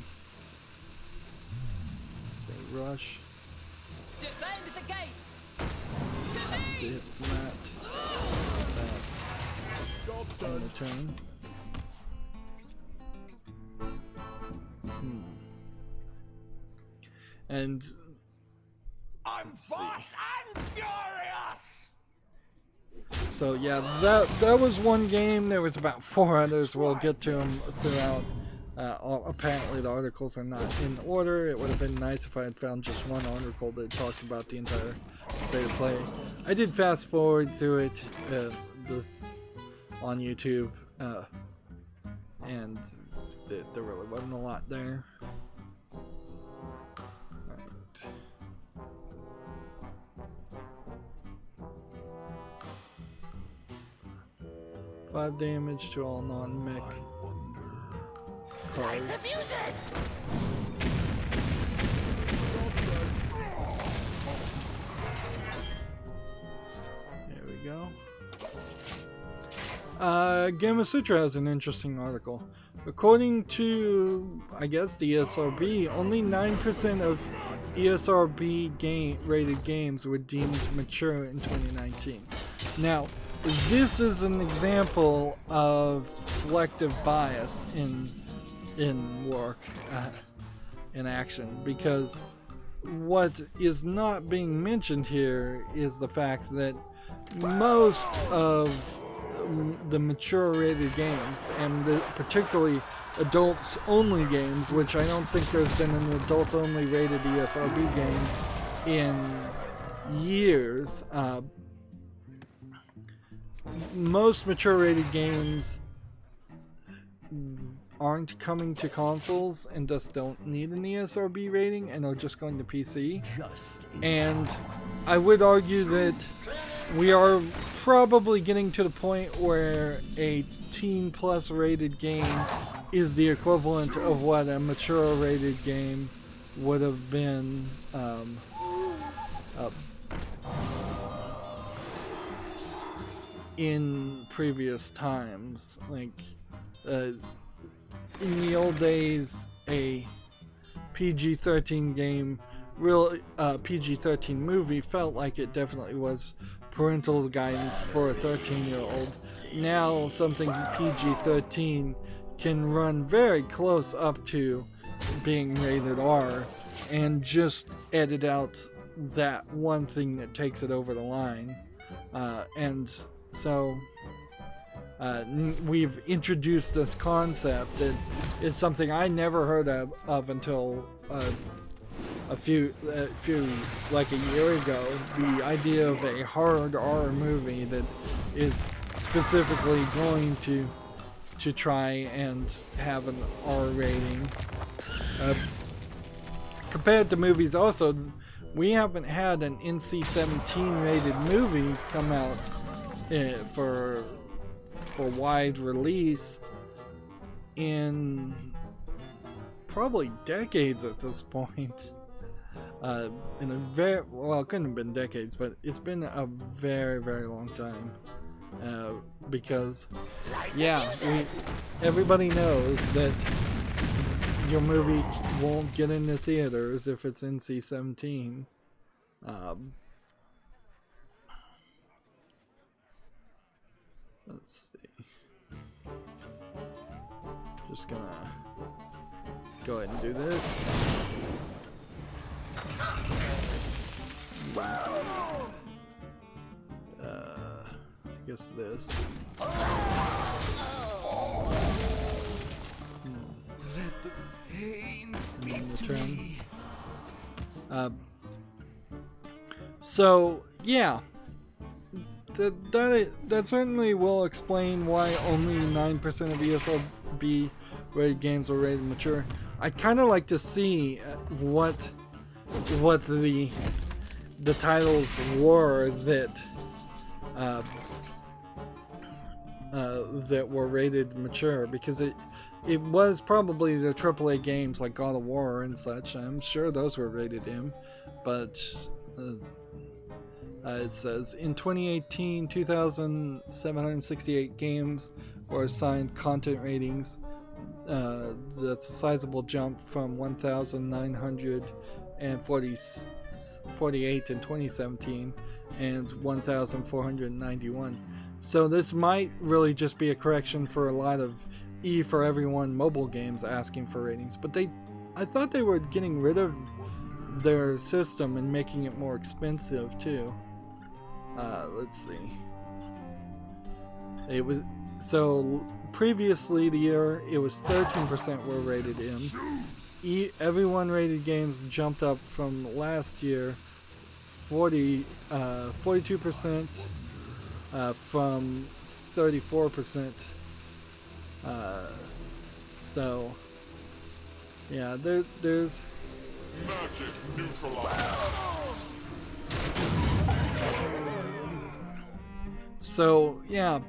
Let's say rush. Defend the gates. Hit that. On the turn. And I'm fast and furious. so yeah, that was one game. There was about 4 others. We'll get to them throughout. Apparently the articles are not in order. It would have been nice if I had found just one article that talked about the entire state of play. I did fast forward through it on YouTube, and there really wasn't a lot there. 5 damage to all non-mech cards. The fuses. There we go. Gamma Sutra has an interesting article. According to, I guess, the ESRB, only 9% of ESRB rated games were deemed mature in 2019. Now, this is an example of selective bias in work, in action, because what is not being mentioned here is the fact that most of the mature rated games, and particularly adults only games, which I don't think there's been an adults only rated ESRB game in years, most mature rated games aren't coming to consoles and thus don't need an ESRB rating and are just going to PC. And I would argue that we are probably getting to the point where a teen plus rated game is the equivalent of what a mature rated game would have been in previous times. Like in the old days, a PG-13 game real PG-13 movie felt like it definitely was parental guidance for a 13-year-old. Now something PG-13 can run very close up to being rated R and just edit out that one thing that takes it over the line. And so we've introduced this concept that is something I never heard of until a few like a year ago. The idea of a hard R movie that is specifically going to try and have an R rating. Compared to movies also, we haven't had an NC-17 rated movie come out for wide release in probably decades at this point. In a very, well, it couldn't have been decades, but it's been a very, very long time. Because, yeah, everybody knows that your movie won't get into theaters if it's NC-17. Let's see. Just gonna go ahead and do this. I guess this. Let the pain speak to me. So yeah, that certainly will explain why only 9% of ESRB rated games were rated mature. I'd kind of like to see what the titles were that were rated mature, because it was probably the AAA games like God of War and such. I'm sure those were rated M, but it says in 2018, 2,768 games were assigned content ratings. That's a sizable jump from 1,948 in 2017 and 1,491. So this might really just be a correction for a lot of E for Everyone mobile games asking for ratings, but I thought they were getting rid of their system and making it more expensive too. Let's see. It was so previously the year it was 13% were rated M. Everyone rated games jumped up from last year 42% from 34%. So yeah, there's Magic neutralized. So yeah,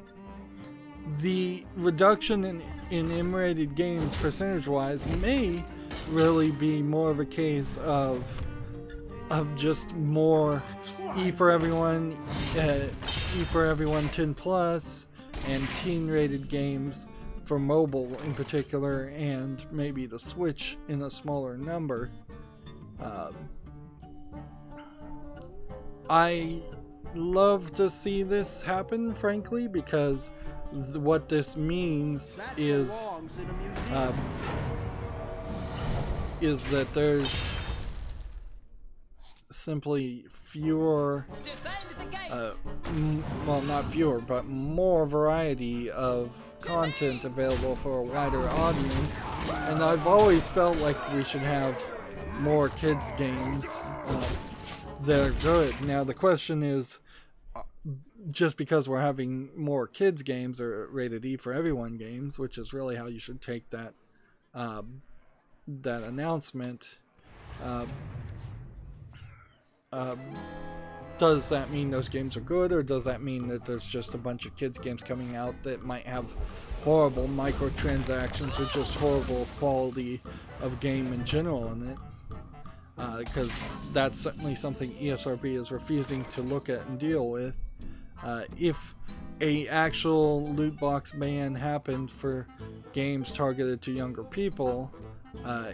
the reduction in M-rated games percentage-wise may really be more of a case of just more E for Everyone, E for Everyone 10 plus, and teen-rated games for mobile in particular, and maybe the Switch in a smaller number. I love to see this happen, frankly, because what this means is that there's simply fewer, well, not fewer, but more variety of content available for a wider audience. And I've always felt like we should have more kids games that are good. Now the question is, just because we're having more kids games or rated E for Everyone games, which is really how you should take that that announcement, does that mean those games are good, or does that mean that there's just a bunch of kids games coming out that might have horrible microtransactions or just horrible quality of game in general in it? Because that's certainly something ESRB is refusing to look at and deal with. If a actual loot box ban happened for games targeted to younger people,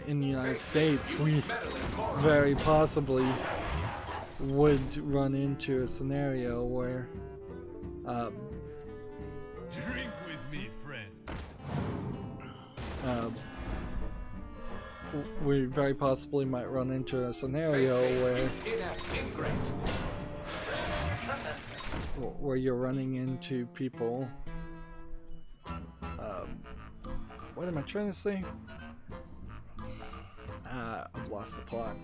in the United States, we very possibly would run into a scenario where Drink with me, friend. we very possibly might run into a scenario where you're running into people. What am I trying to say? I've lost the plot.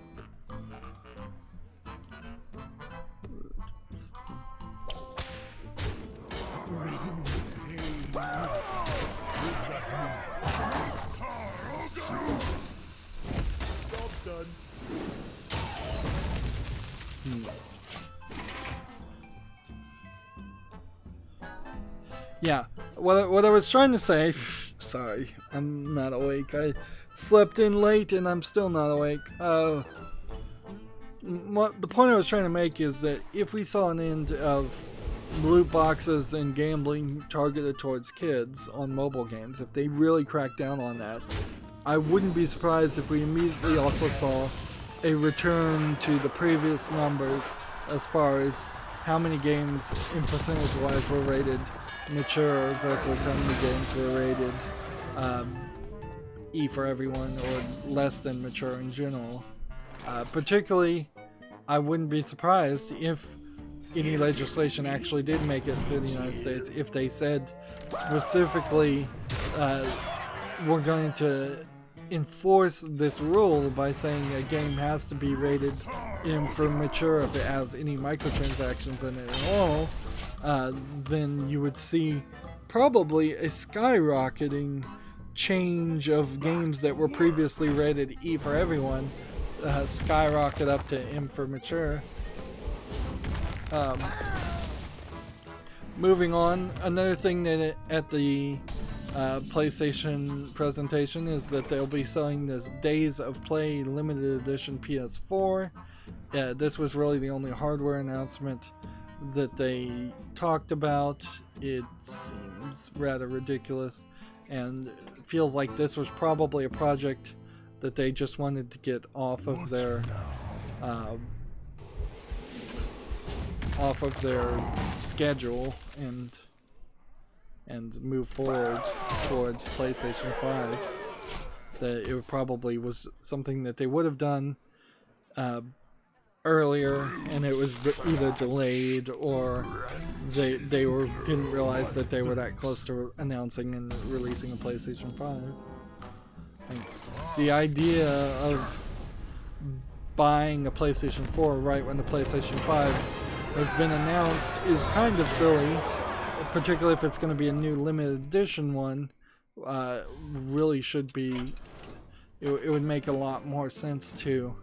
Yeah, what I was trying to say, sorry, I'm not awake. I slept in late and I'm still not awake. The point I was trying to make is that if we saw an end of loot boxes and gambling targeted towards kids on mobile games, if they really cracked down on that, I wouldn't be surprised if we immediately also saw a return to the previous numbers as far as how many games in percentage-wise were rated mature versus how many games were rated E for everyone or less than mature in general. Particularly, I wouldn't be surprised if any legislation actually did make it through the United States, if they said specifically we're going to enforce this rule by saying a game has to be rated M for mature if it has any microtransactions in it at all, then you would see probably a skyrocketing change of games that were previously rated E for everyone skyrocket up to M for mature. Moving on, another thing that at the PlayStation presentation is that they'll be selling this Days of Play limited edition PS4. This was really the only hardware announcement that they talked about. It seems rather ridiculous and feels like this was probably a project that they just wanted to get off of their schedule and move forward towards PlayStation 5. That it probably was something that they would have done earlier, and it was either delayed or they didn't realize that they were that close to announcing and releasing a PlayStation 5. The idea of buying a PlayStation 4 right when the PlayStation 5 has been announced is kind of silly, particularly if it's going to be a new limited edition one. Really should be, it would make a lot more sense to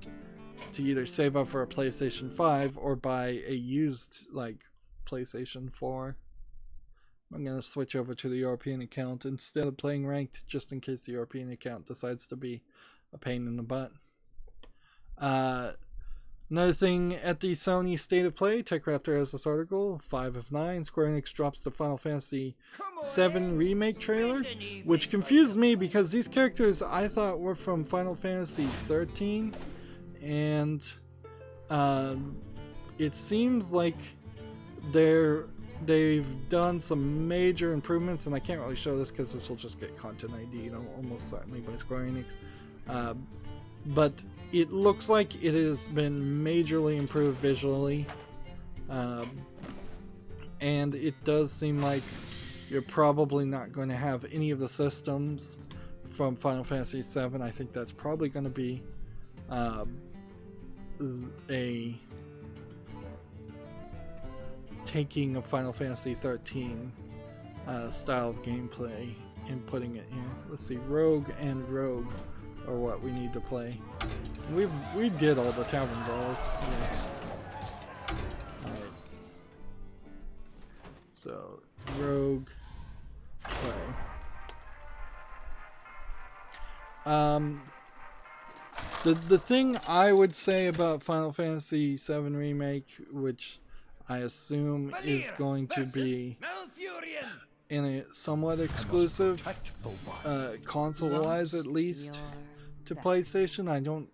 either save up for a PlayStation 5 or buy a used like PlayStation 4. I'm going to switch over to the European account instead of playing ranked, just in case the European account decides to be a pain in the butt. Another thing at the Sony State of Play, TechRaptor has this article, 5 of 9, Square Enix drops the Final Fantasy VII Remake trailer, which confused me because these characters I thought were from Final Fantasy 13, and it seems like they've done some major improvements, and I can't really show this because this will just get content ID'd almost certainly by Square Enix. But it looks like it has been majorly improved visually, and it does seem like you're probably not going to have any of the systems from Final Fantasy VII. I think that's probably going to be a taking of Final Fantasy 13 style of gameplay and putting it here. Let's see, Rogue and Rogue are what we need to play. We did all the tavern brawls. Yeah. Alright. So Rogue play. The thing I would say about Final Fantasy VII Remake, which I assume is going to be in a somewhat exclusive, console-wise at least, to PlayStation. I don't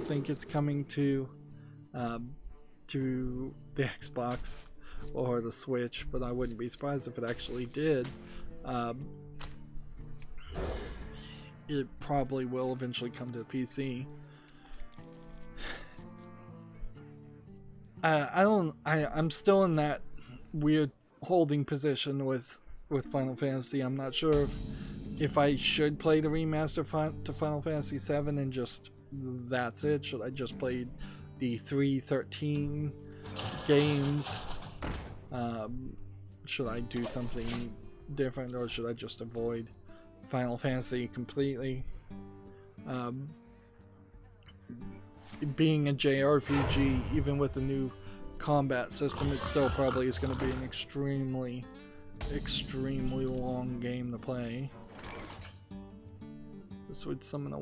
think it's coming to the Xbox or the Switch, but I wouldn't be surprised if it actually did. It probably will eventually come to the PC. I'm still in that weird holding position with Final Fantasy. I'm not sure if I should play the remaster to Final Fantasy VII and just that's it. Should I just play the 3.13 games? Should I do something different, or should I just avoid Final Fantasy completely? Being a JRPG, even with the new combat system, it still probably is going to be an extremely long game to play. This would summon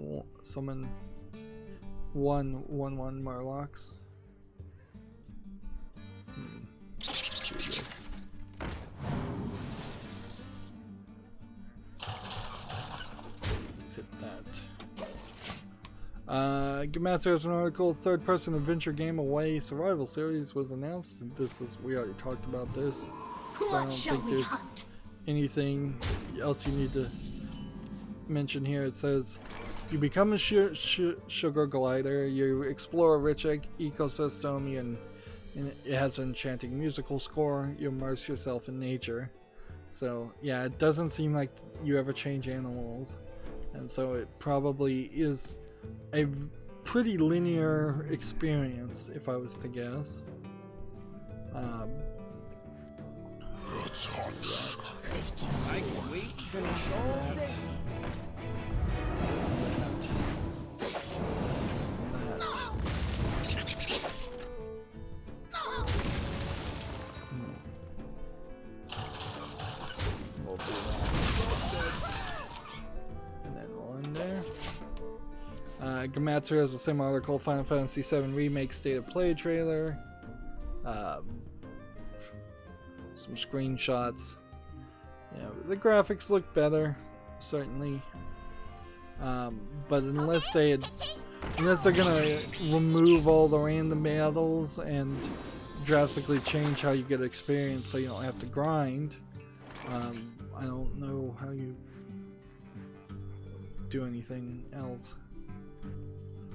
one Murlocs. Let's do this. Let's hit that. Gamatsu has an article, third-person adventure game Away Survival Series was announced. We already talked about this, so I don't think there's anything else you need to mention here. It says, you become a sugar glider, you explore a rich ecosystem, and it has an enchanting musical score, you immerse yourself in nature. So yeah, it doesn't seem like you ever change animals, and so it probably is a pretty linear experience, if I was to guess. I can wait all day. We'll do that. And then one there. Gamatsu has the same article, Final Fantasy VII Remake State of Play trailer. Some screenshots. Yeah, the graphics look better, certainly. But unless they're gonna remove all the random battles and drastically change how you get experience so you don't have to grind, I don't know how you do anything else.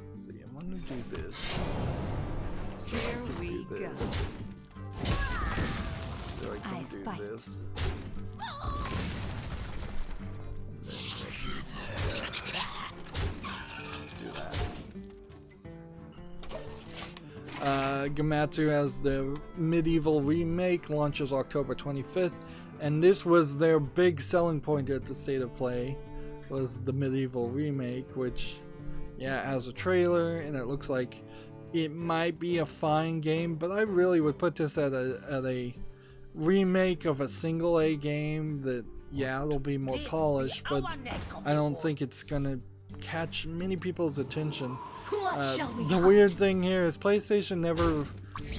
Let's see, I'm gonna do this. So Here we go. So I can do this. Gamatsu has the Medieval Remake, launches October 25th, and this was their big selling point at the State of Play, was the Medieval Remake, which, yeah, has a trailer, and it looks like it might be a fine game, but I really would put this at a remake of a single A game that, yeah, it'll be more polished, but I don't think it's gonna catch many people's attention. The weird thing here is PlayStation never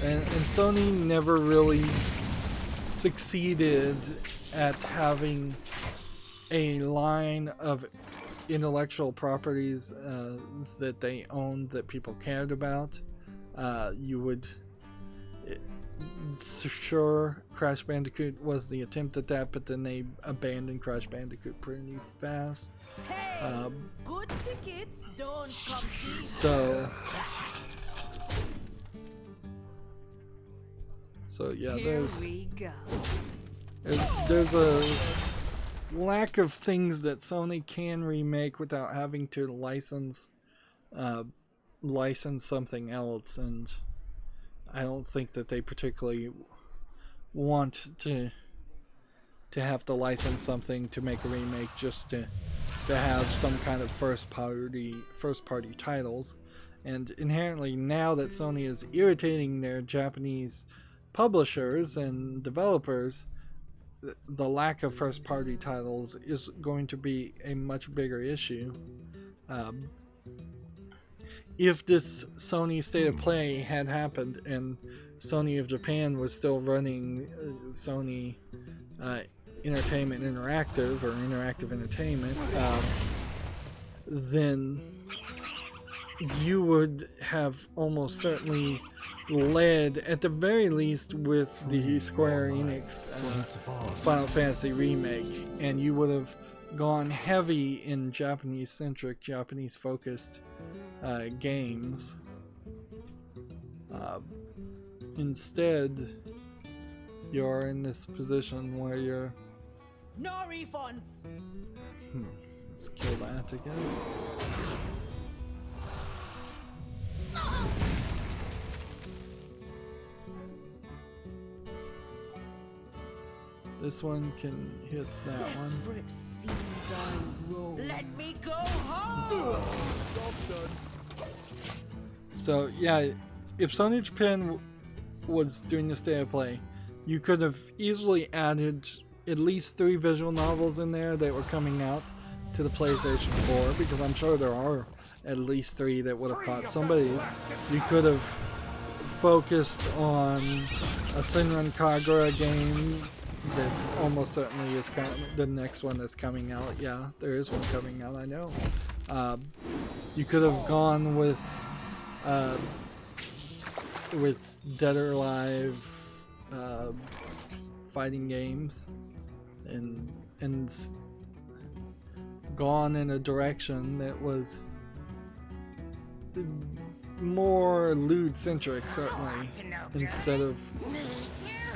and Sony never really succeeded at having a line of intellectual properties that they owned that people cared about. Sure, Crash Bandicoot was the attempt at that, but then they abandoned Crash Bandicoot pretty fast. Good tickets don't come cheap. So yeah, Here we go. there's a lack of things that Sony can remake without having to license something else, and I don't think that they particularly want to have to license something to make a remake just to have some kind of first party titles. And inherently, now that Sony is irritating their Japanese publishers and developers, the lack of first party titles is going to be a much bigger issue. If this Sony State of Play had happened and Sony of Japan was still running Sony Entertainment Interactive or Interactive Entertainment, then you would have almost certainly led, at the very least, with the Square Enix Final Fantasy remake, and you would have gone heavy in Japanese-centric, Japanese-focused games. Instead, you're in this position where you're... No refunds. Let's kill that, I guess. This one can hit that one. Desperate seas I roam. Let me go home. So yeah, if Sony Japan was doing this State of Play, you could have easily added at least 3 visual novels in there that were coming out to the PlayStation 4, because I'm sure there are at least 3 that would have caught somebody's. You could have focused on a Senran Kagura game that almost certainly is the next one that's coming out. Yeah, there is one coming out, I know. You could have gone with Dead or Alive fighting games and gone in a direction that was more lewd centric, certainly, instead of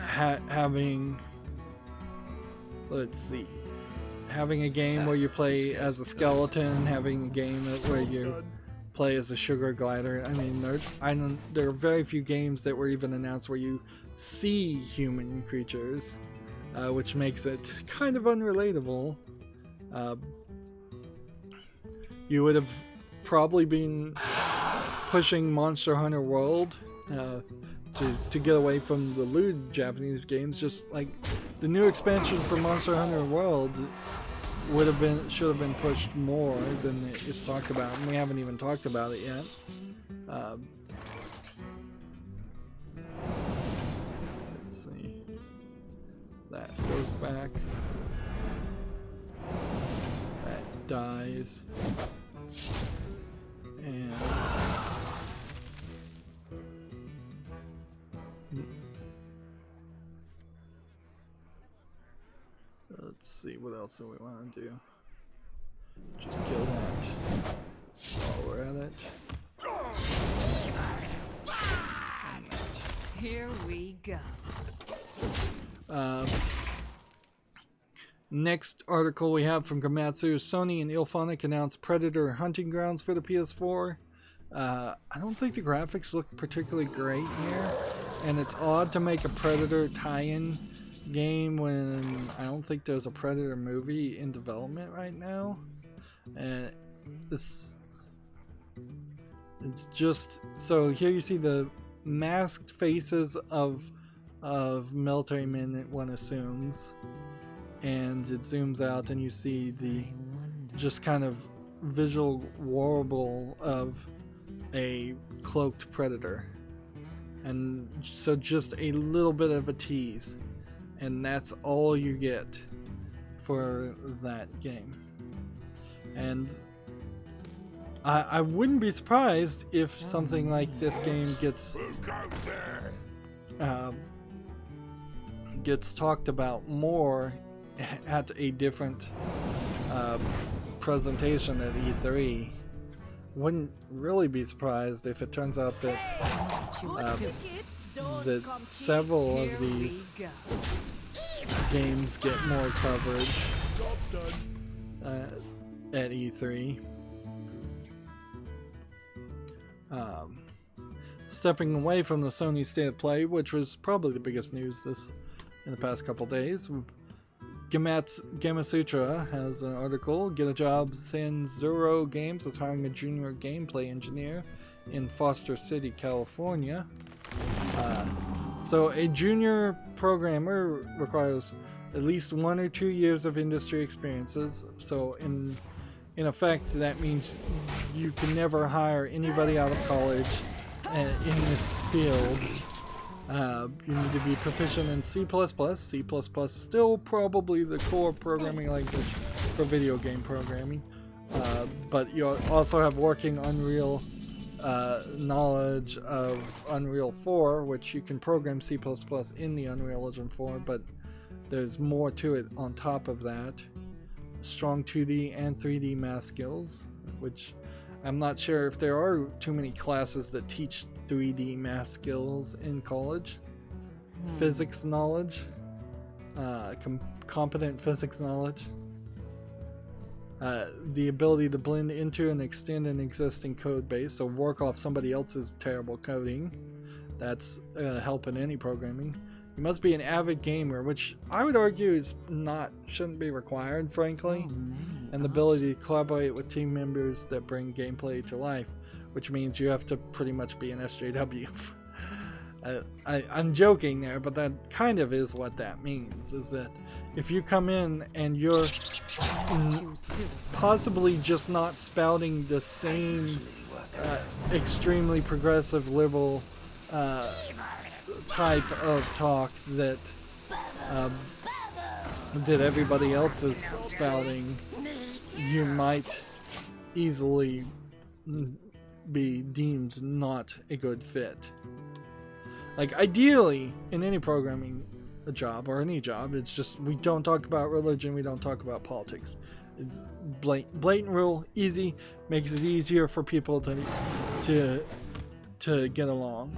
having, let's see, having a game where you play as a skeleton, having a game where you play as a sugar glider. I mean, there are very few games that were even announced where you see human creatures, which makes it kind of unrelatable. You would have probably been pushing Monster Hunter World to get away from the lewd Japanese games, just like the new expansion for Monster Hunter World should have been pushed more than it's talked about, and we haven't even talked about it yet. Let's see. That goes back. That dies. And let's see, what else do we want to do? Just kill that while we're at it. And that. Here we go. Next article we have from Gamatsu: Sony and IllFonic announced Predator Hunting Grounds for the PS4. I don't think the graphics look particularly great here, and it's odd to make a Predator tie-in game when I don't think there's a Predator movie in development right now. And it's just, so here you see the masked faces of military men, one assumes, and it zooms out and you see the just kind of visual warble of a cloaked predator, and so just a little bit of a tease, and that's all you get for that game. And I wouldn't be surprised if something like this game gets talked about more at a different presentation at E3. Wouldn't really be surprised if it turns out that that several of these games get more coverage at E3. Stepping away from the Sony State of Play, which was probably the biggest news in the past couple days, Gamasutra has an article. Get a Job Sanzuro Games is hiring a junior gameplay engineer in Foster City, California. So a junior programmer requires at least 1 or 2 years of industry experiences. So in effect, that means you can never hire anybody out of college in this field. You need to be proficient in C++. C++ still probably the core programming language for video game programming. but you also have working Unreal knowledge of Unreal 4, which you can program C++ in the Unreal Engine 4, but there's more to it on top of that. Strong 2D and 3D math skills, which I'm not sure if there are too many classes that teach 3D math skills in college. Physics knowledge, competent physics knowledge. The ability to blend into and extend an existing code base, so work off somebody else's terrible coding. That's help in any programming. You must be an avid gamer, which I would argue shouldn't be required, frankly. And the ability to collaborate with team members that bring gameplay to life, which means you have to pretty much be an SJW. I'm joking there, but that kind of is what that means, is that if you come in and you're possibly just not spouting the same extremely progressive liberal type of talk that everybody else is spouting, you might easily be deemed not a good fit. Like, ideally, in any programming job or any job, it's just we don't talk about religion, we don't talk about politics. It's blatant rule, easy, makes it easier for people to get along.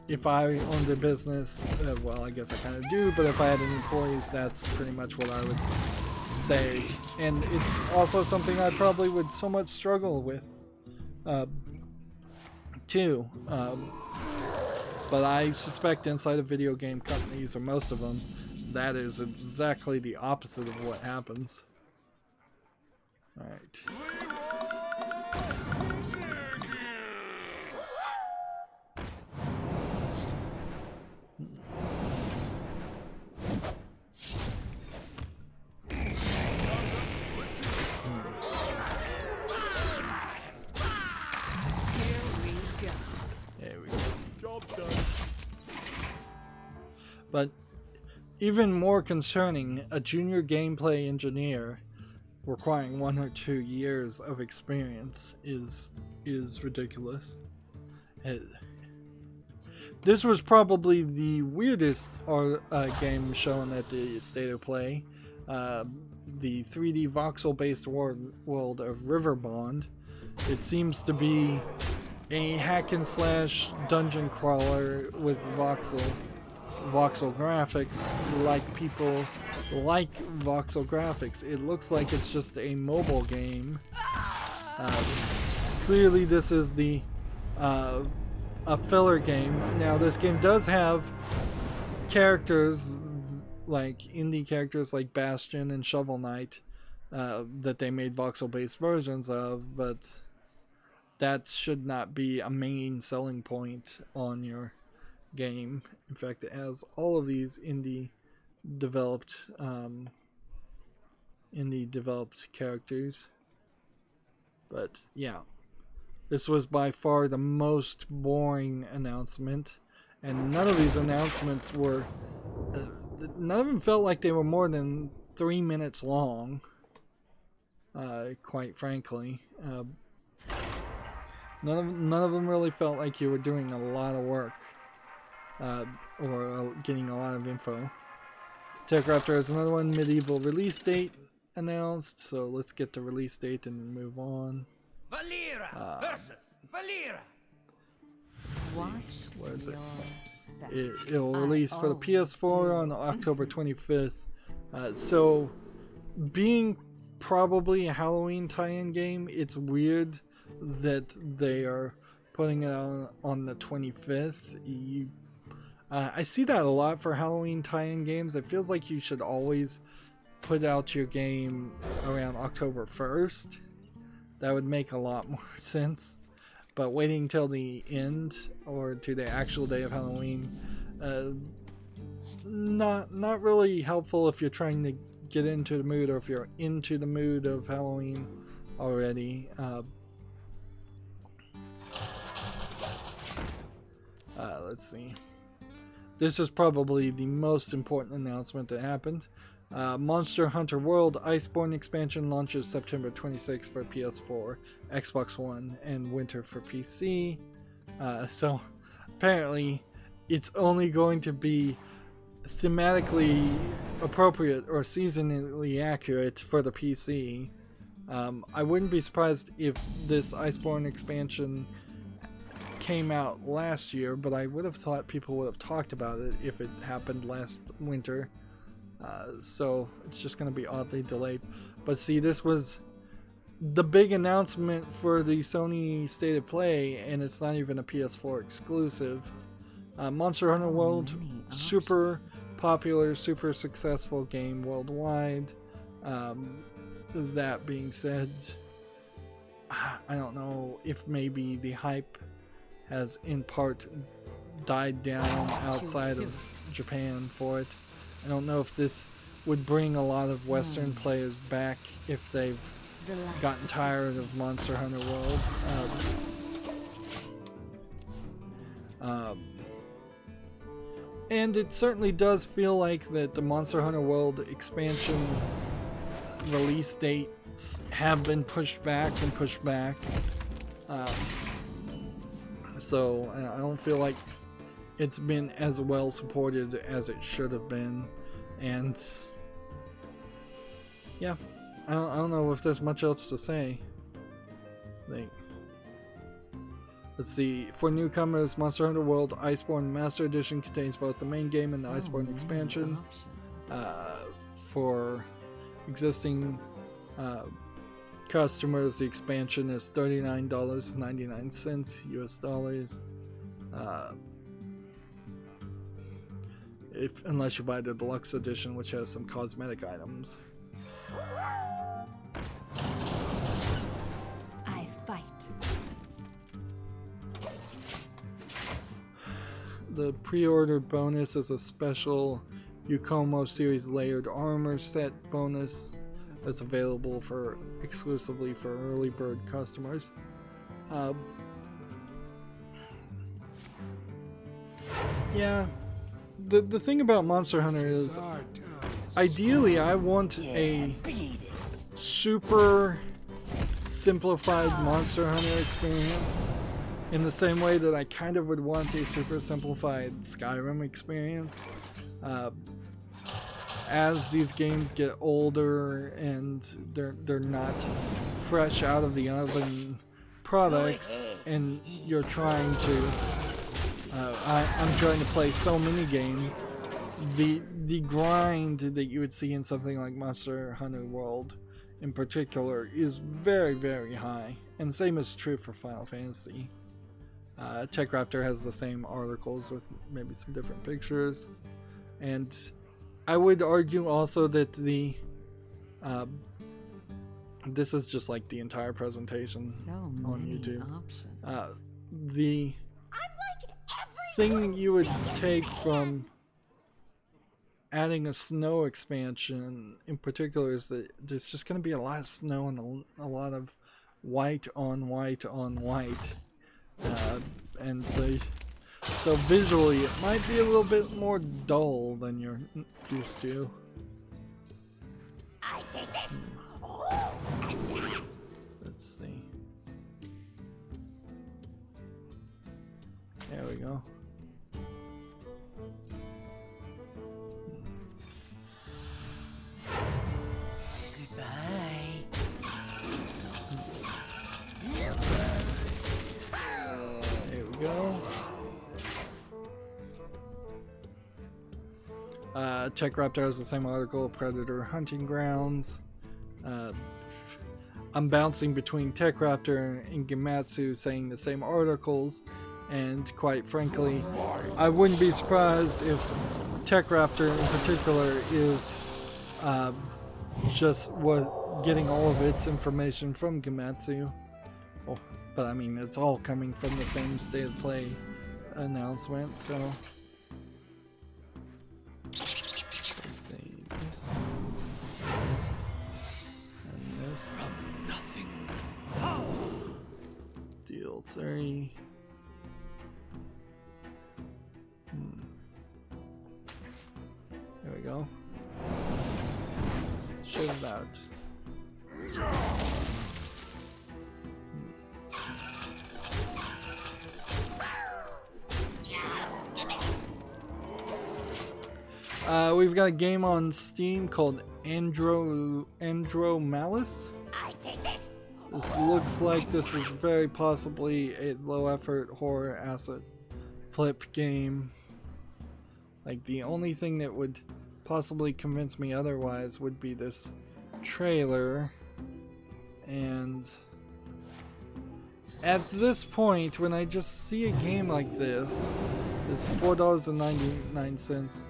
If I owned a business, well, I guess I kind of do, but if I had any employees, that's pretty much what I would say. And it's also something I probably would somewhat struggle with, too. But I suspect inside of video game companies, or most of them, that is exactly the opposite of what happens. Alright. But even more concerning, a junior gameplay engineer requiring 1 or 2 years of experience is ridiculous. This was probably the weirdest game shown at the State of Play. The 3D voxel-based world of Riverbond. It seems to be a hack and slash dungeon crawler with voxel graphics, like people like voxel graphics. It looks like it's just a mobile game. Clearly this is a filler game. Now this game does have characters, like indie characters like Bastion and Shovel Knight, that they made voxel based versions of, but that should not be a main selling point on your game. In fact, it has all of these indie developed characters. But yeah, this was by far the most boring announcement, and none of these announcements were none of them felt like they were more than 3 minutes long, quite frankly. None of them really felt like you were doing a lot of work. Or getting a lot of info. Techraptor has another one, medieval release date announced, so let's get the release date and then move on. Valera versus Valera. Where is it? It'll release for the PS4 on October 25th. So, being probably a Halloween tie-in game, it's weird that they are putting it on the 25th. I see that a lot for Halloween tie-in games. It feels like you should always put out your game around October 1st. That would make a lot more sense. But waiting till the end or to the actual day of Halloween, not really helpful if you're trying to get into the mood, or if you're into the mood of Halloween already. Let's see. This is probably the most important announcement that happened. Monster Hunter World Iceborne expansion launches September 26th for PS4, Xbox One, and winter for PC. So apparently it's only going to be thematically appropriate or seasonally accurate for the PC. I wouldn't be surprised if this Iceborne expansion came out last year, but I would have thought people would have talked about it if it happened last winter. So it's just going to be oddly delayed. But see, this was the big announcement for the Sony State of Play, and it's not even a PS4 exclusive. Monster Hunter World, super popular, super successful game worldwide. That being said, I don't know if maybe the hype has in part died down outside of Japan for it. I don't know if this would bring a lot of Western players back if they've gotten tired of Monster Hunter World. And it certainly does feel like that the Monster Hunter World expansion release dates have been pushed back and pushed back. So I don't feel like it's been as well supported as it should have been. And yeah, I don't know if there's much else to say. Let's see. For newcomers, Monster Hunter World Iceborne Master Edition contains both the main game and the Iceborne expansion. For existing customers, the expansion is $39.99 US dollars. Unless you buy the deluxe edition, which has some cosmetic items. I fight. The pre-order bonus is a special Yukomo series layered armor set bonus that's available exclusively for early bird customers. Yeah, the thing about Monster Hunter is, ideally I want a super simplified Monster Hunter experience, in the same way that I kind of would want a super simplified Skyrim experience. As these games get older and they're not fresh out of the oven products, and you're trying to I'm trying to play so many games, the grind that you would see in something like Monster Hunter World in particular is very, very high, and the same is true for Final Fantasy. TechRaptor has the same articles with maybe some different pictures, and I would argue also that this is just like the entire presentation on YouTube. The thing you would take from adding a snow expansion in particular is that there's just going to be a lot of snow and a lot of white on white on white. And so visually it might be a little bit more dull than you're used to. Let's see. There we go. Goodbye. There we go. TechRaptor has the same article, Predator Hunting Grounds. I'm bouncing between TechRaptor and Gematsu saying the same articles, and quite frankly, I wouldn't be surprised if TechRaptor in particular is just getting all of its information from Gematsu. Oh, but I mean, it's all coming from the same State of Play announcement, so. Let's see, this, and this. Nothing. Deal 3. There we go. We've got a game on Steam called Andro Malice. This looks like this is very possibly a low-effort horror asset flip game. Like, the only thing that would possibly convince me otherwise would be this trailer. And at this point, when I just see a game like this $4.99,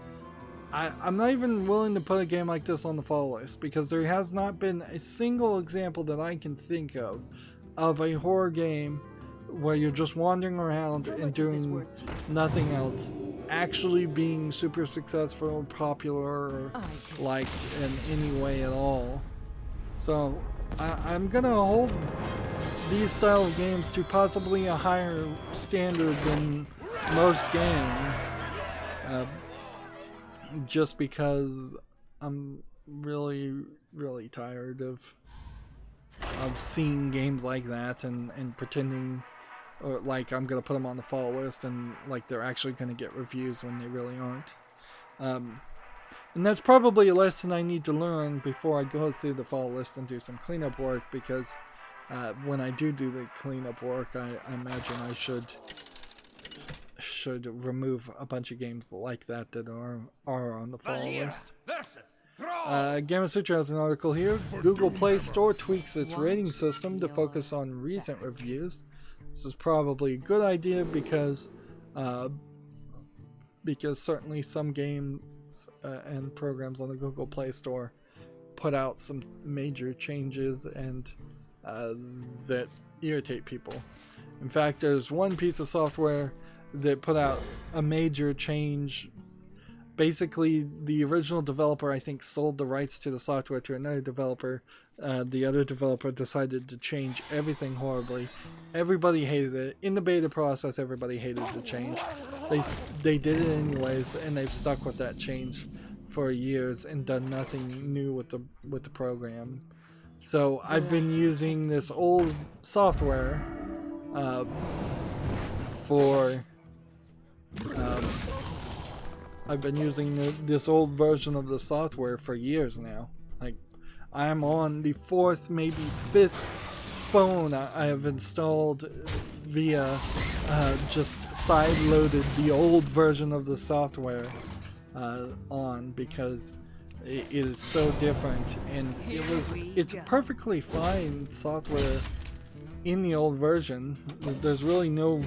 I'm not even willing to put a game like this on the follow list, because there has not been a single example that I can think of a horror game where you're just wandering around and doing nothing else actually being super successful, popular, or liked in any way at all. So I'm gonna hold these style of games to possibly a higher standard than most games, just because I'm really tired of seeing games like that and pretending or like I'm gonna put them on the follow list and like they're actually gonna get reviews when they really aren't. And that's probably a lesson I need to learn before I go through the follow list and do some cleanup work, because when I do the cleanup work, I imagine I should remove a bunch of games like that are on the follow list. Gamasutra has an article here. Google Play Store tweaks its rating system to focus on recent reviews. This is probably a good idea because certainly some games and programs on the Google Play Store put out some major changes and that irritate people. In fact, there's one piece of software that put out a major change. Basically, the original developer, I think, sold the rights to the software to another developer. The other developer decided to change everything horribly. Everybody hated it. In the beta process, everybody hated the change. They did it anyways, and they've stuck with that change for years and done nothing new with the program. So I've been using this old software I've been using this old version of the software for years now. Like, I'm on the 4th, maybe 5th phone I have installed via just side-loaded the old version of the software on, because it is so different, and it's perfectly fine software in the old version. There's really no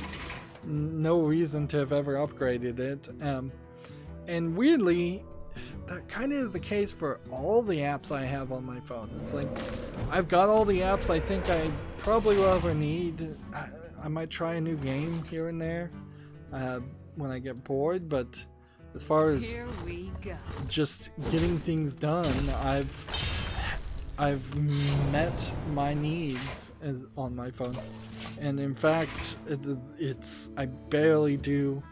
reason to have ever upgraded it. And weirdly, that kind of is the case for all the apps I have on my phone. It's like, I've got all the apps I think I probably will ever need. I might try a new game here and there when I get bored, but as far as just getting things done, I've met my needs on my phone. And in fact, I barely do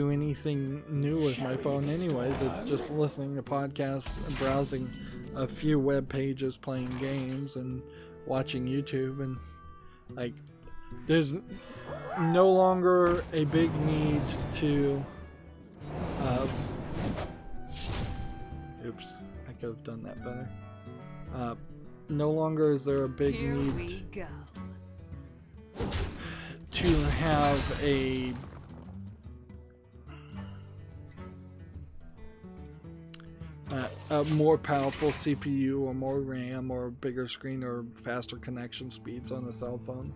anything new with my phone anyways. It's just listening to podcasts, browsing a few web pages, playing games, and watching YouTube. And like, there's no longer a big need to oops, I could have done that better. No longer is there a big need to have a more powerful CPU or more RAM or bigger screen or faster connection speeds on the cell phone.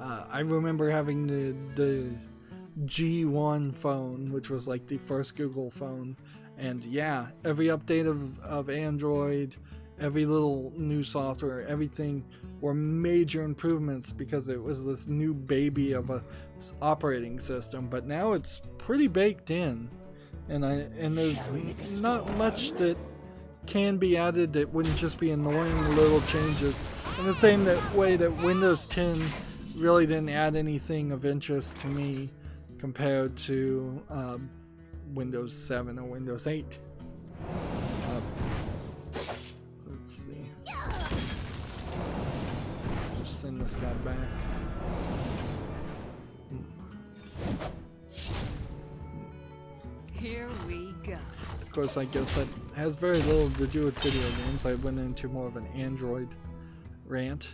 I remember having the G1 phone, which was like the first Google phone, and yeah, every update of Android, every little new software, everything were major improvements because it was this new baby of a operating system. But now it's pretty baked in, and there's not much that can be added that wouldn't just be annoying little changes. In the same way that Windows 10 really didn't add anything of interest to me compared to Windows 7 or Windows 8. Let's see. Just send this guy back. Here course, I guess that has very little to do with video games. I went into more of an Android rant.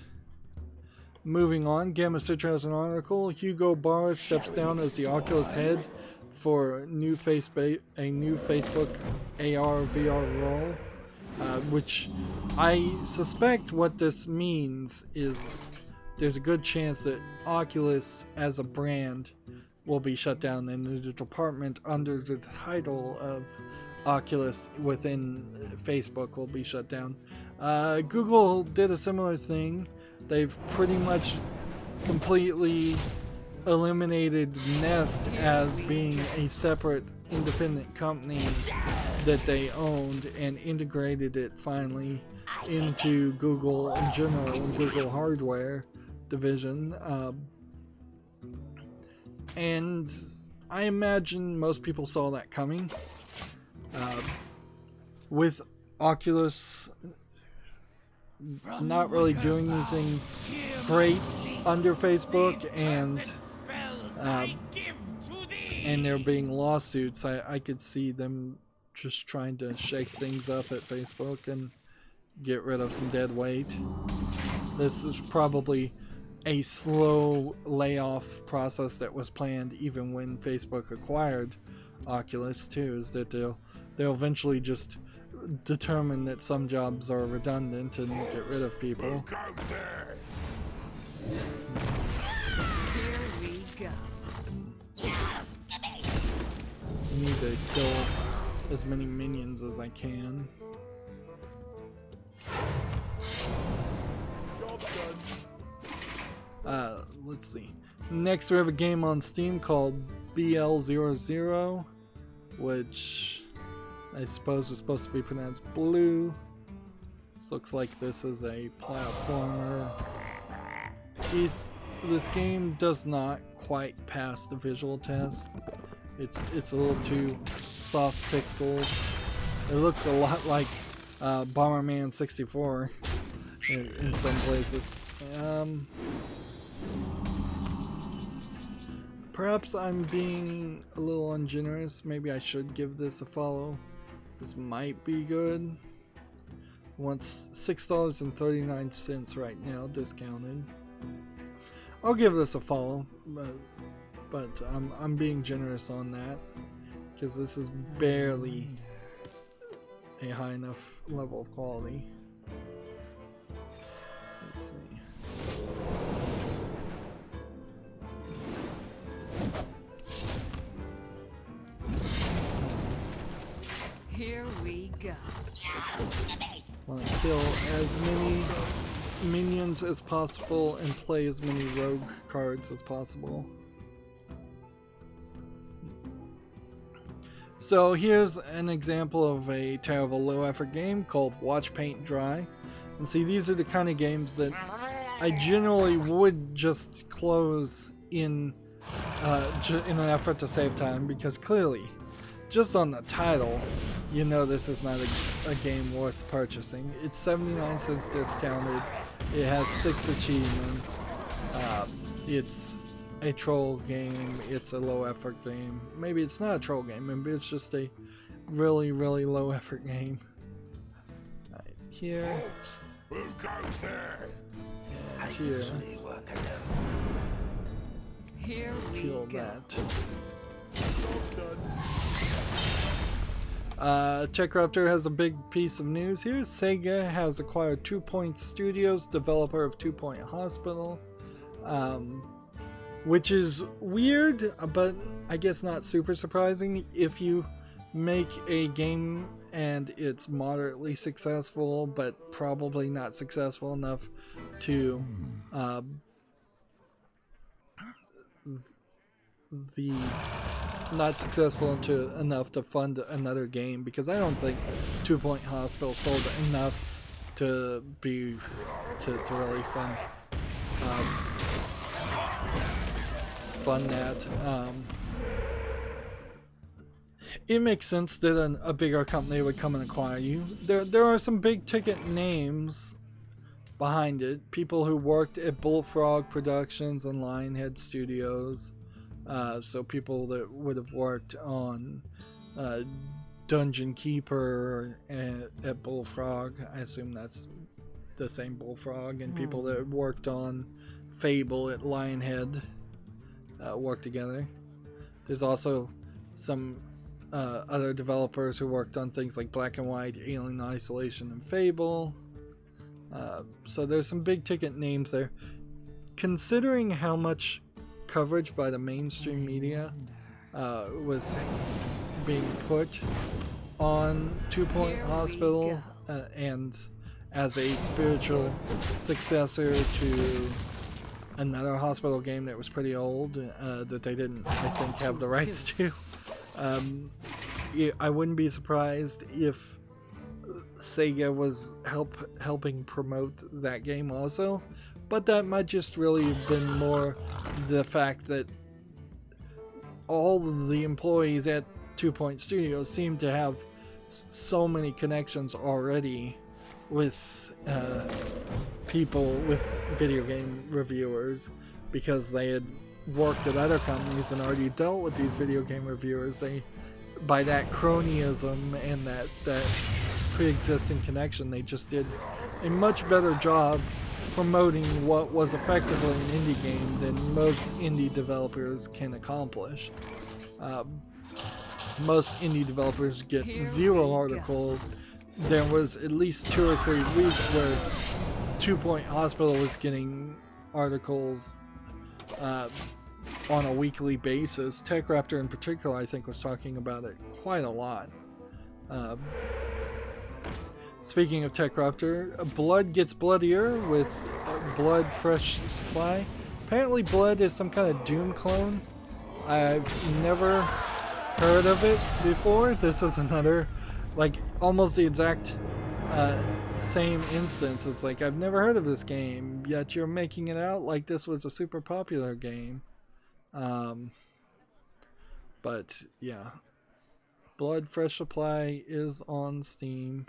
Moving on, Gamma Citra has an article. Hugo Barr steps down as the Oculus head for a new Facebook AR VR role, which I suspect what this means is there's a good chance that Oculus as a brand will be shut down, and the department under the title of Oculus within Facebook will be shut down. Google did a similar thing. They've pretty much completely eliminated Nest as being a separate independent company that they owned and integrated it finally into Google in general, and Google hardware division. And I imagine most people saw that coming. With Oculus not really doing anything great under Facebook, and there being lawsuits, I could see them just trying to shake things up at Facebook and get rid of some dead weight. This is probably a slow layoff process that was planned even when Facebook acquired Oculus too, is that they'll eventually just determine that some jobs are redundant and get rid of people. Here we go. I need to kill as many minions as I can. Let's see. Next we have a game on Steam called BL00, which I suppose is supposed to be pronounced blue. This looks like this is a platformer. This game does not quite pass the visual test. It's a little too soft pixels. It looks a lot like Bomberman 64 in some places. Perhaps I'm being a little ungenerous. Maybe I should give this a follow. This might be good. Wants $6.39 right now, discounted. I'll give this a follow, but I'm being generous on that because this is barely a high enough level of quality. Let's see. Here we go. Want to kill as many minions as possible and play as many rogue cards as possible. So here's an example of a terrible low effort game called Watch Paint Dry. And see, these are the kind of games that I generally would just close in an effort to save time, because clearly, just on the title, you know this is not a game worth purchasing. It's 79 cents discounted. It has 6 achievements. It's a troll game. It's a low effort game. Maybe it's not a troll game. Maybe it's just a really, really low effort game. Right here. Who goes there? And here. Here we Kill go. that. TechRaptor has a big piece of news here. Sega has acquired 2 Point Studios, developer of 2 Point Hospital, which is weird, but I guess not super surprising. If you make a game and it's moderately successful, but probably not successful enough to not successful enough to fund another game, because I don't think 2 Point Hospital sold enough to really fund that. It makes sense that a bigger company would come and acquire you. There are some big ticket names behind it. People who worked at Bullfrog Productions and Lionhead Studios. So people that would have worked on Dungeon Keeper at Bullfrog. I assume that's the same Bullfrog, and people that worked on Fable at Lionhead work together. There's also some other developers who worked on things like Black and White, Alien Isolation, and Fable. So there's some big ticket names there. Considering how much coverage by the mainstream media was being put on 2 Point Hospital, and as a spiritual successor to another hospital game that was pretty old, that they didn't, I think, have the rights to. I wouldn't be surprised if Sega was helping promote that game also, but that might just really have been more the fact that all of the employees at 2 Point Studios seem to have so many connections already with people, with video game reviewers, because they had worked at other companies and already dealt with these video game reviewers. They, by that cronyism and that pre-existing connection, they just did a much better job promoting what was effectively an indie game than most indie developers can accomplish. Most indie developers get 0 articles. There was at least 2 or 3 weeks where 2 Point Hospital was getting articles on a weekly basis. TechRaptor in particular, I think, was talking about it quite a lot. Speaking of TechRaptor, Blood gets bloodier with Blood Fresh Supply. Apparently Blood is some kind of Doom clone. I've never heard of it before. This is another, like, almost the exact same instance. It's like, I've never heard of this game, yet you're making it out like this was a super popular game. But yeah, Blood Fresh Supply is on Steam,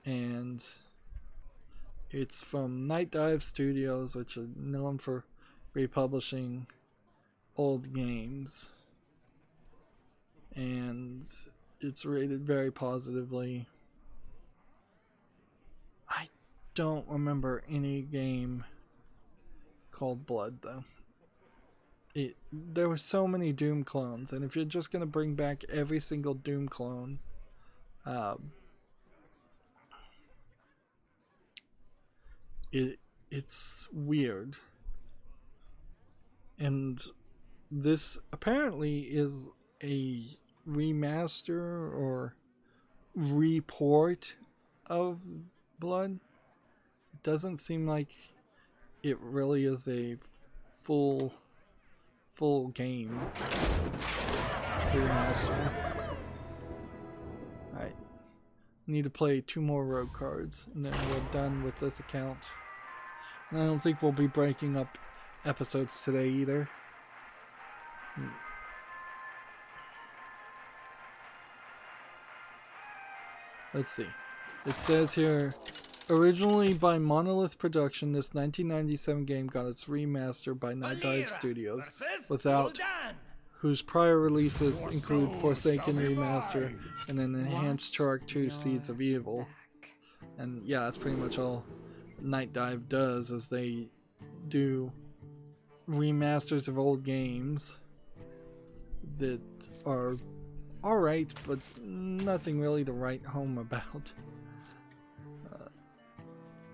and it's from Night Dive Studios, which are known for republishing old games, and it's rated very positively. I don't remember any game called Blood, though. There were so many Doom clones, and if you're just going to bring back every single Doom clone, it's weird. And this apparently is a remaster or report of Blood. It doesn't seem like it really is a full game remaster. Alright. Need to play 2 more rogue cards, and then we're done with this account. And I don't think we'll be breaking up episodes today either. Let's see. It says here, originally by Monolith Production, this 1997 game got its remaster by Night Dive Studios, without whose prior releases include Forsaken Remaster and an enhanced Turok 2 Seeds of Evil. And yeah, that's pretty much all Night Dive does, is they do remasters of old games that are alright, but nothing really to write home about.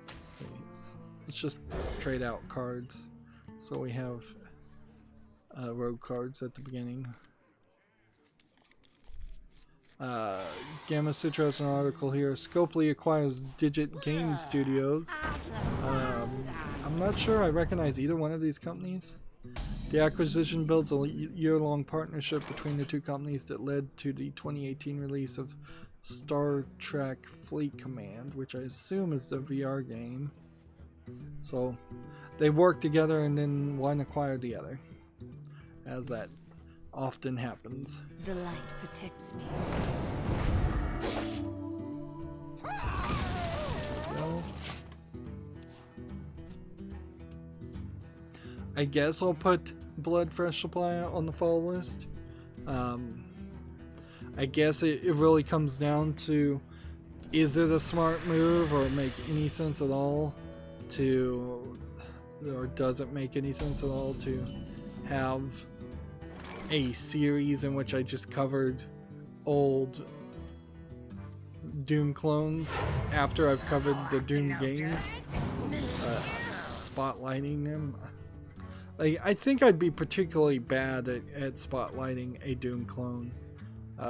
Let's see, let's just trade out cards. So we have rogue cards at the beginning. Gamma Sutra has an article here. Scopely acquires Digit Game Studios. I'm not sure I recognize either one of these companies. The acquisition builds a year-long partnership between the two companies that led to the 2018 release of Star Trek Fleet Command, which I assume is the VR game. So they work together, and then one acquired the other, as that often happens. The light protects me. Well, I guess I'll put Blood Fresh Supply on the fall list. I guess it really comes down to, is it a smart move or make any sense at all to, or does it make any sense at all to have a series in which I just covered old Doom clones after I've covered the Doom games, spotlighting them. Like, I think I'd be particularly bad at spotlighting a Doom clone,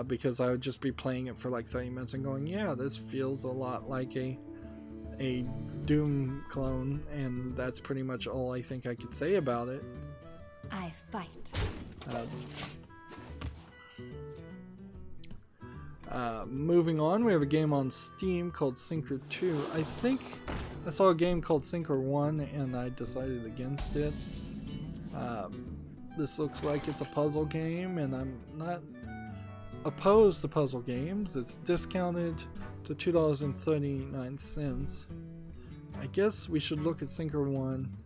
because I would just be playing it for like 30 minutes and going, yeah, this feels a lot like a Doom clone, and that's pretty much all I think I could say about it. I fight. Moving on, we have a game on Steam called Sinker 2. I think I saw a game called Sinker 1 and I decided against it. This looks like it's a puzzle game, and I'm not opposed to puzzle games. It's discounted to $2.39. I guess we should look at Sinker 1.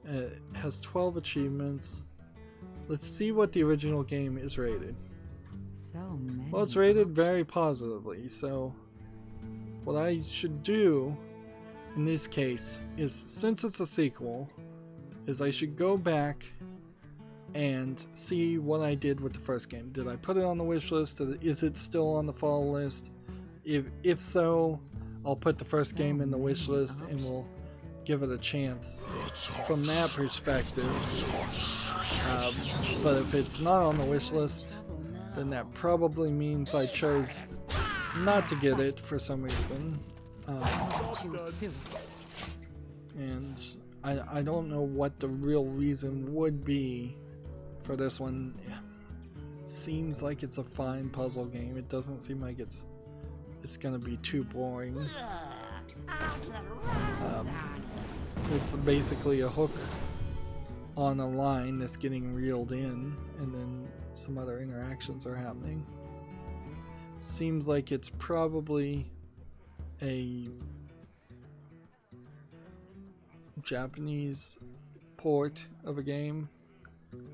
It has 12 achievements. Let's see what the original game is rated. So many. Well, it's rated very positively, so what I should do in this case is, since it's a sequel, is I should go back and see what I did with the first game. Did I put it on the wish list? Is it still on the fall list? If so, I'll put the first game in the wish list and we'll give it a chance from that perspective. But if it's not on the wish list, then that probably means I chose not to get it for some reason. And I don't know what the real reason would be for this one. It seems like it's a fine puzzle game. It doesn't seem like it's gonna be too boring. It's basically a hook on a line that's getting reeled in, and then some other interactions are happening. Seems like it's probably a Japanese port of a game.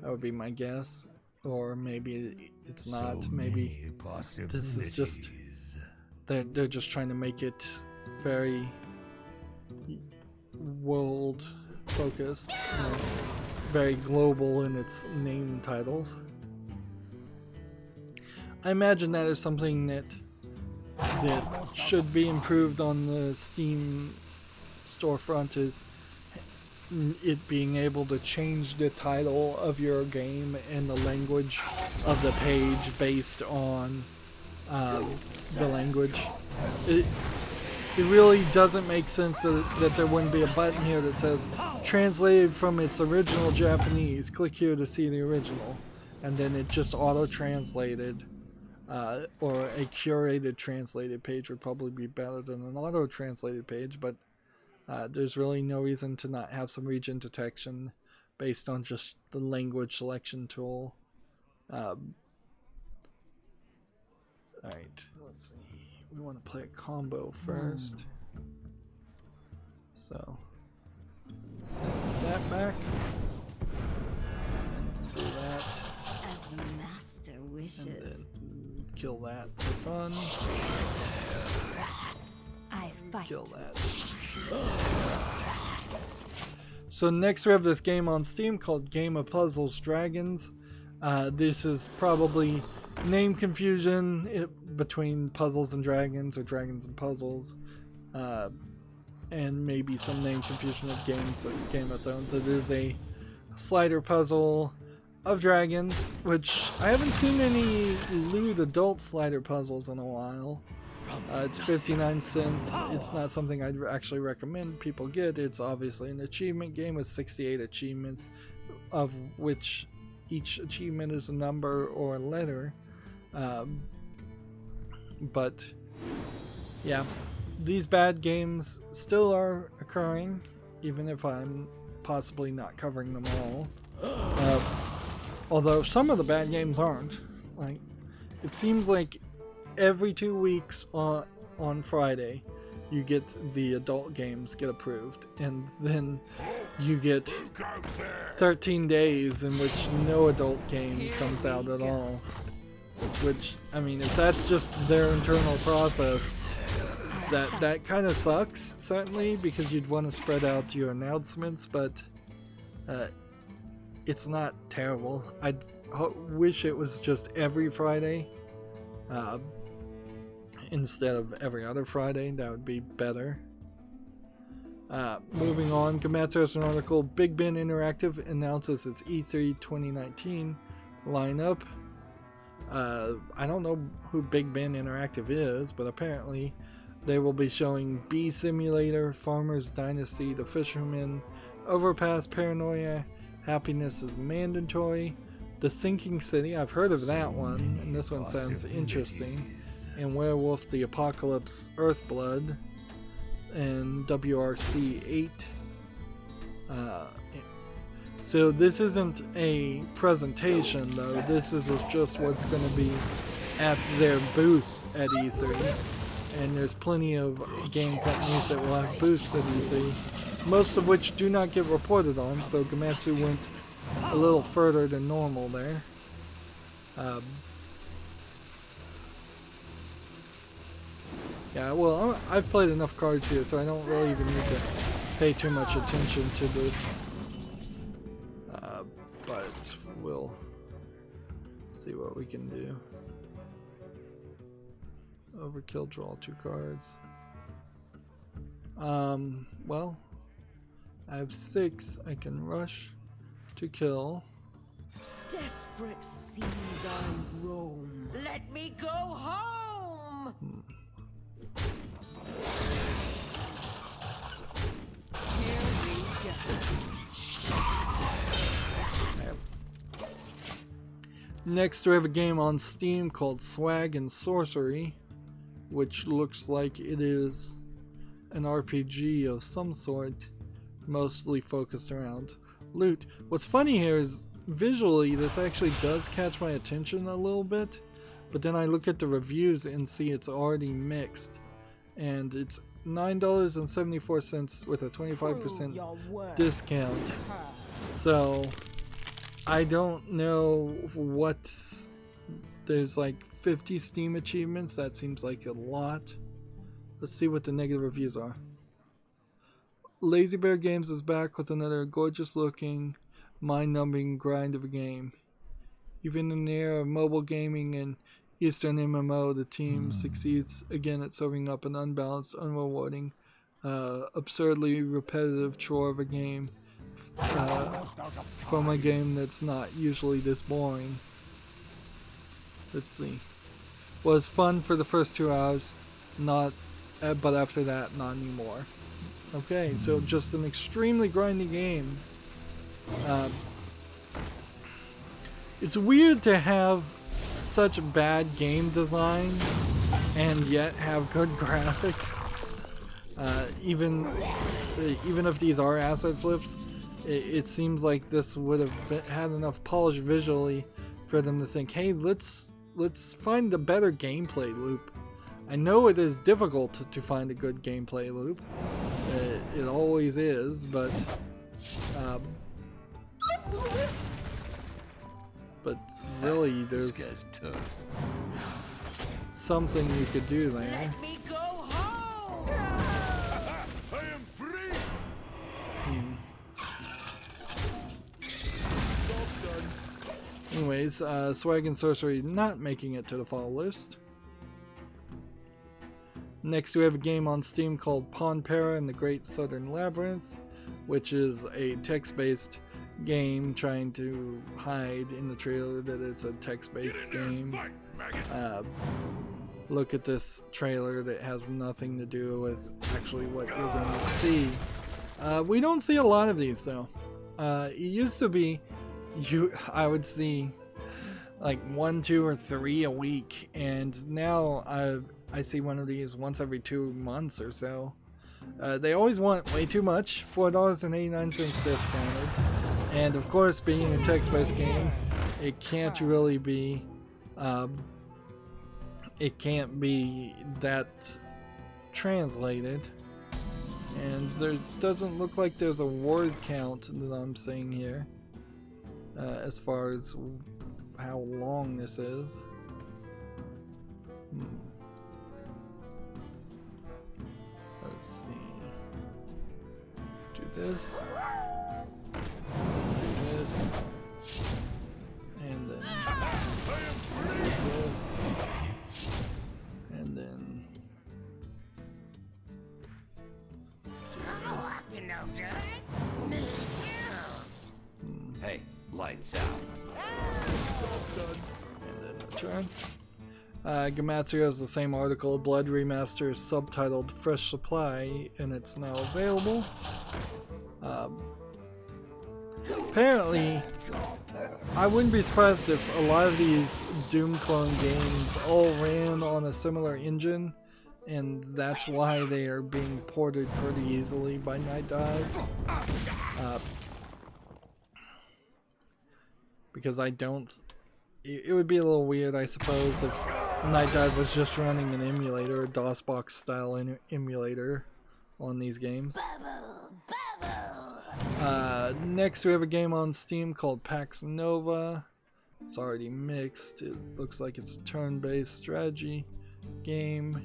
That would be my guess. Or maybe it's not. Maybe this is just they're just trying to make it very world focused, very global in its name titles. I imagine that is something that should be improved on the Steam storefront, is it being able to change the title of your game and the language of the page based on the language. It really doesn't make sense that there wouldn't be a button here that says translated from its original Japanese, click here to see the original, and then it just auto-translated, or a curated translated page would probably be better than an auto-translated page, but there's really no reason to not have some region detection based on just the language selection tool. Alright, let's see. We want to play a combo first. So, send that back. And do that. As the master wishes. And then kill that for fun. I fight. Kill that. So next we have this game on Steam called Game of Puzzles Dragons. This is probably name confusion between Puzzles and Dragons, or Dragons and Puzzles, and maybe some name confusion of games like Game of Thrones. It is a slider puzzle of dragons, which I haven't seen any lewd adult slider puzzles in a while. It's 59 cents. It's not something I'd actually recommend people get. It's obviously an achievement game with 68 achievements, of which each achievement is a number or a letter. But yeah, these bad games still are occurring, even if I'm possibly not covering them all. Although some of the bad games aren't. Like, it seems like every 2 weeks on Friday you get the adult games get approved, and then you get 13 days in which no adult game comes out at all. which, I mean, if that's just their internal process, that kind of sucks, certainly, because you'd want to spread out your announcements, but it's not terrible. I wish it was just every Friday instead of every other Friday. That would be better. Moving on, Gamatsu has an article. Big Ben Interactive announces its E3 2019 lineup. I don't know who Big Ben Interactive is, but apparently they will be showing Bee Simulator, Farmer's Dynasty, The Fisherman, Overpass Paranoia, Happiness is Mandatory, The Sinking City, I've heard of that one, and this one sounds interesting, and Werewolf the Apocalypse Earthblood, and WRC 8. So this isn't a presentation though, this is just what's going to be at their booth at E3. And there's plenty of game companies that will have booths at E3, most of which do not get reported on, so Gamatsu went a little further than normal there. Yeah, well, I've played enough cards here, so I don't really even need to pay too much attention to this. But we'll see what we can do. Overkill, draw 2 cards. Well, I have 6. I can rush to kill. Desperate seas I roam. Let me go home. Here we go. Next, we have a game on Steam called Swag and Sorcery, which looks like it is an RPG of some sort, mostly focused around loot. What's funny here is visually this actually does catch my attention a little bit, but then I look at the reviews and see it's already mixed, and it's $9.74 with a 25% discount. So I don't know what's... There's like 50 Steam achievements. That seems like a lot. Let's see what the negative reviews are. Lazy Bear Games is back with another gorgeous looking, mind-numbing grind of a game. Even in the era of mobile gaming and Eastern MMO, the team succeeds again at serving up an unbalanced, unrewarding, absurdly repetitive chore of a game from a game that's not usually this boring. Let's see. Was fun for the first 2 hours, not, but after that, not anymore. Okay, so just an extremely grindy game. It's weird to have such bad game design and yet have good graphics. Even if these are asset flips, it seems like this would have had enough polish visually for them to think, hey, let's find a better gameplay loop. I know it is difficult to find a good gameplay loop. It always is, but really there's something you could do there. Let me go home. I am free! Anyways, Swag and Sorcery not making it to the fall list. Next we have a game on Steam called Ponpera and the Great Southern Labyrinth, which is a text-based game trying to hide in the trailer that it's a text-based game. Look at this trailer that has nothing to do with actually what you're going to see. We don't see a lot of these though. It used to be I would see like 1, 2, or 3 a week, and now I see one of these once every 2 months or so. They always want way too much, $4.89 discounted, and of course, being a text-based game, it can't really be that translated, and there doesn't look like there's a word count that I'm seeing here as far as how long this is. Let's see. Do this. Do this. And then do this. And then You know good? Me too. Hey, lights out. and then return. Gematsu has the same article, Blood Remaster, subtitled Fresh Supply, and it's now available. Apparently, I wouldn't be surprised if a lot of these Doom clone games all ran on a similar engine, and that's why they are being ported pretty easily by Night Dive. Because I don't... It would be a little weird, I suppose, if Night Dive was just running an emulator, a DOSBox style emulator on these games. Next we have a game on Steam called Pax Nova. It's already mixed. It looks like it's a turn-based strategy game.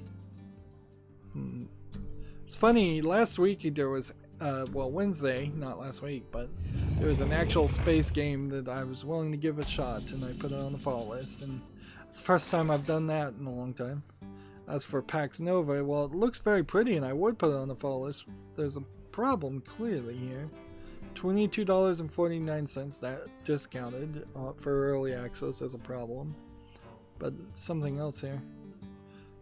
It's funny, last week there was, well, Wednesday, not last week, but there was an actual space game that I was willing to give a shot, and I put it on the follow list, and it's the first time I've done that in a long time. As for Pax Nova, well, it looks very pretty, and I would put it on the follow list. There's a problem clearly here. $22.49, that discounted for early access as a problem. But something else here.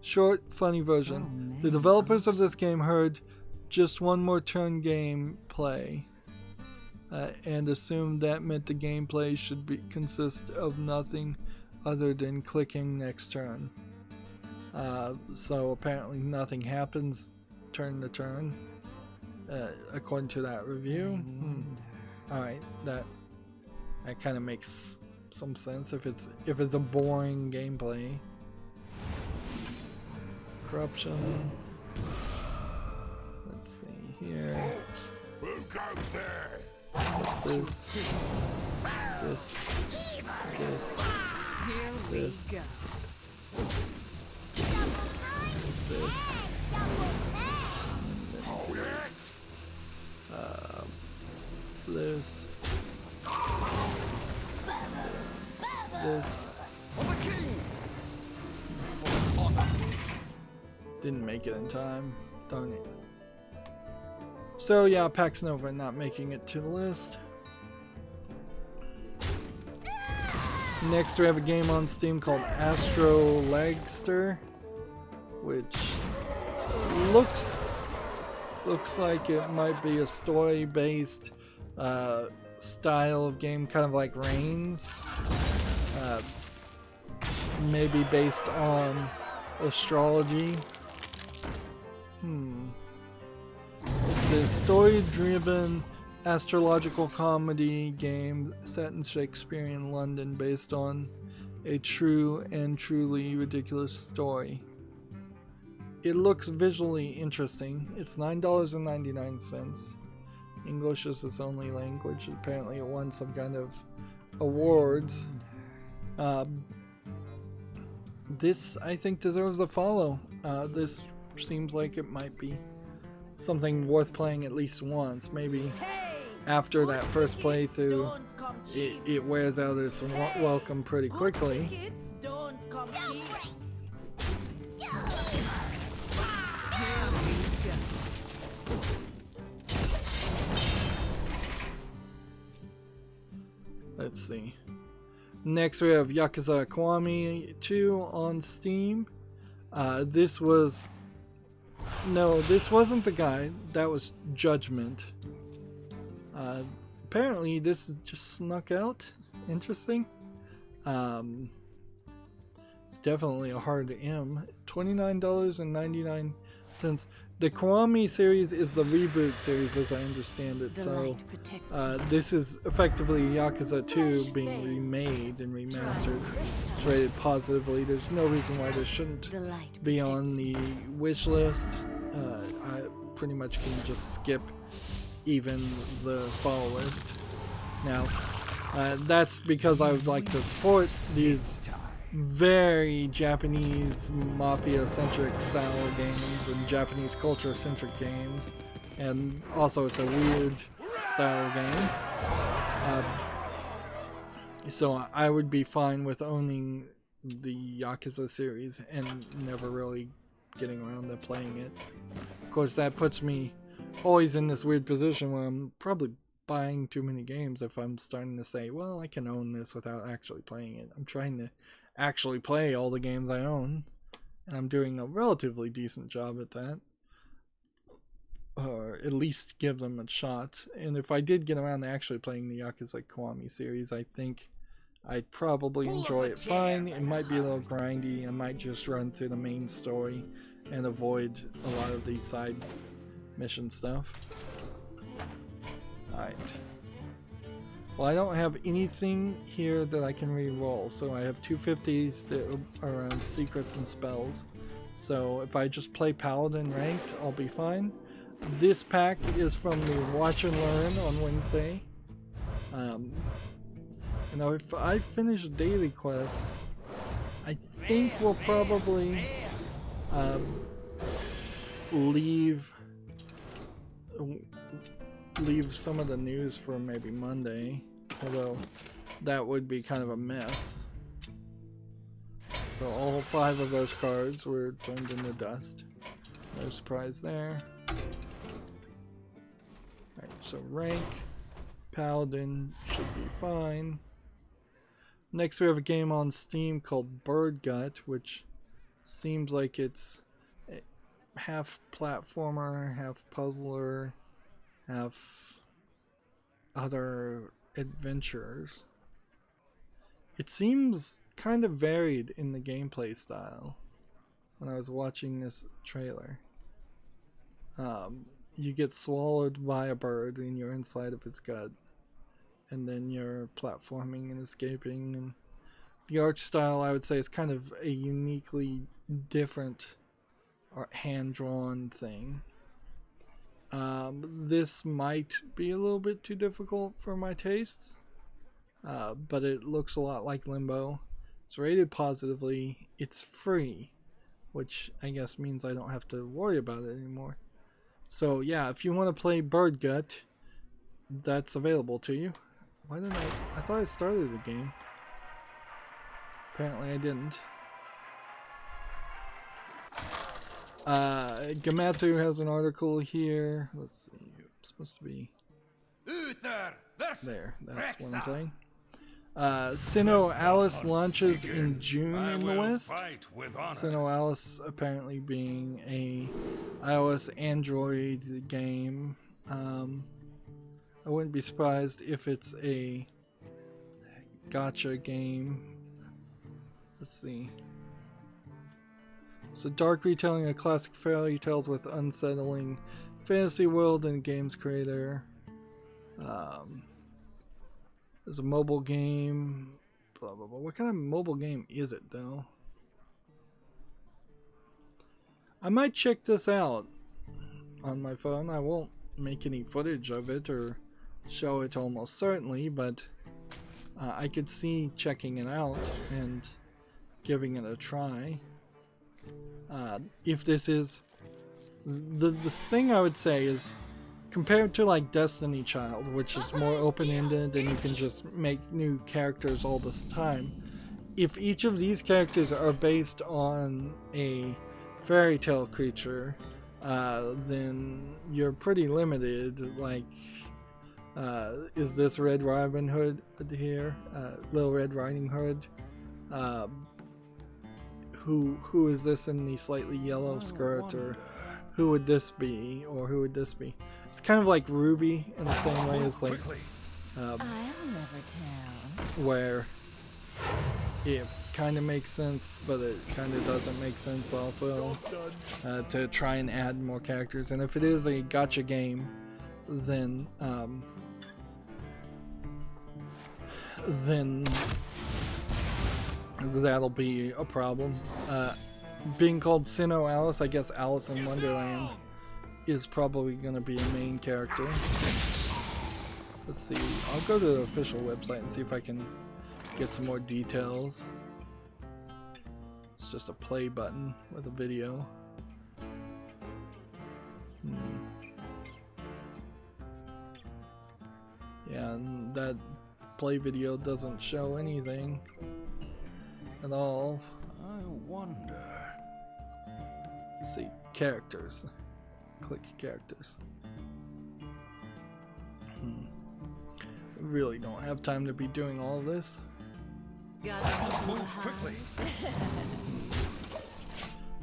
Short, funny version. The developers of this game heard just one more turn game play and assumed that meant the gameplay should consist of nothing other than clicking next turn. So apparently nothing happens turn to turn, according to that review. Alright, that kind of makes some sense if it's a boring gameplay. Corruption. Let's see here. Who goes there? This. Here we This. go. This. This. This. Didn't make it in time. Darn it. So yeah, Pax Nova not making it to the list. Next we have a game on Steam called Astro Lagster, which looks like it might be a story-based style of game, kind of like Reigns. Maybe based on astrology. It's a story-driven astrological comedy game set in Shakespearean London based on a true and truly ridiculous story. It looks visually interesting. It's $9.99. English is its only language. Apparently it won some kind of awards. This, I think, deserves a follow. This seems like it might be something worth playing at least once. Maybe after that first playthrough, it wears out its welcome pretty quickly. Let's see. Next we have Yakuza Kiwami 2 on Steam. This wasn't the guy. That was Judgment. Apparently this is just snuck out. Interesting. It's definitely a hard M. $29.99. The Kiwami series is the reboot series as I understand it, so this is effectively Yakuza 2 being remade and remastered. It's rated positively. There's no reason why this shouldn't be on the wish list. I pretty much can just skip even the follow list. Now, that's because I would like to support these very Japanese mafia-centric style games and Japanese culture-centric games, and also it's a weird style game. So I would be fine with owning the Yakuza series and never really getting around to playing it. Of course, that puts me always in this weird position where I'm probably buying too many games if I'm starting to say, well, I can own this without actually playing it. I'm trying to actually play all the games I own, and I'm doing a relatively decent job at that, or at least give them a shot. And if I did get around to actually playing the Yakuza Kiwami series, I think I'd probably enjoy it fine. It might be a little grindy. I might just run through the main story and avoid a lot of the side mission stuff. Alright. Well, I don't have anything here that I can re-roll, so I have 250s that are around secrets and spells. So if I just play Paladin ranked, I'll be fine. This pack is from the Watch and Learn on Wednesday. And if I finish daily quests, I think we'll probably leave some of the news for maybe Monday, although that would be kind of a mess. So all 5 of those cards were turned into dust. No surprise there. Alright, so rank, Paladin should be fine. Next we have a game on Steam called Bird Gut, which seems like it's half platformer, half puzzler, have other adventures. It seems kind of varied in the gameplay style when I was watching this trailer. You get swallowed by a bird and you're inside of its gut, and then you're platforming and escaping, and the art style, I would say, is kind of a uniquely different hand-drawn thing. This might be a little bit too difficult for my tastes, but it looks a lot like Limbo. It's rated positively. It's free, which I guess means I don't have to worry about it anymore. So yeah, if you want to play Bird Gut, that's available to you. Why didn't I thought I started the game. Apparently I didn't. Gamatsu has an article here. Let's see. It's supposed to be there. That's what I'm playing. Sinnoh Alice launches in June in the West. Sinnoh Alice apparently being a iOS Android game. I wouldn't be surprised if it's a gacha game. Let's see. It's a dark retelling of classic fairy tales with unsettling fantasy world and games creator. There's a mobile game. Blah blah blah. What kind of mobile game is it though? I might check this out on my phone. I won't make any footage of it or show it almost certainly, but I could see checking it out and giving it a try. If this is the thing I would say is, compared to like Destiny Child, which is more open-ended and you can just make new characters all this time, if each of these characters are based on a fairy tale creature, then you're pretty limited. Like, is this Red Riding Hood here? Little Red Riding Hood? Who is this in the slightly yellow skirt, or who would this be, or who would this be? It's kind of like Ruby in the same way as like I'll never tell. where it kind of makes sense, but it kind of doesn't make sense also, to try and add more characters. And if it is a gacha game, then that'll be a problem. Being called Sinnoh Alice, I guess Alice in Wonderland is probably going to be a main character. Let's see. I'll go to the official website and see if I can get some more details. just a play button with a video. Yeah, and that play video doesn't show anything at all. I wonder. Let's see, characters. Click characters. Really don't have time to be doing all this. Move quickly.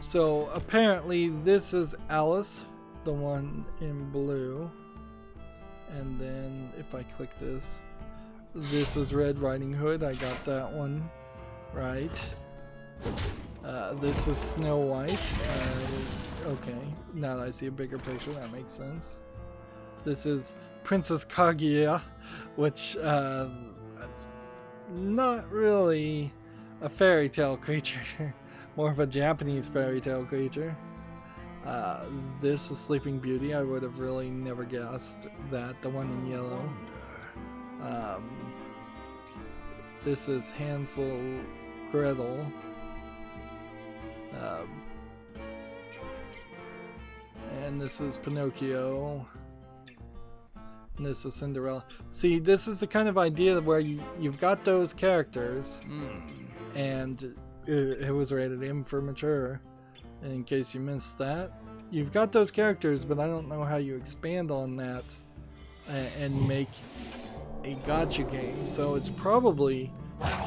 So apparently this is Alice, the one in blue. And then if I click this, this is Red Riding Hood. I got that one right. This is Snow White. Okay, now that I see a bigger picture, that makes sense. This is Princess Kaguya, which not really a fairy tale creature, more of a Japanese fairy tale creature. This is Sleeping Beauty. I would have really never guessed that, the one in yellow. This is Hansel Gretel. And this is Pinocchio. And this is Cinderella. See, this is the kind of idea where you've got those characters, and it was rated M for mature. And in case you missed that, you've got those characters, but I don't know how you expand on that and make a gacha game. So it's probably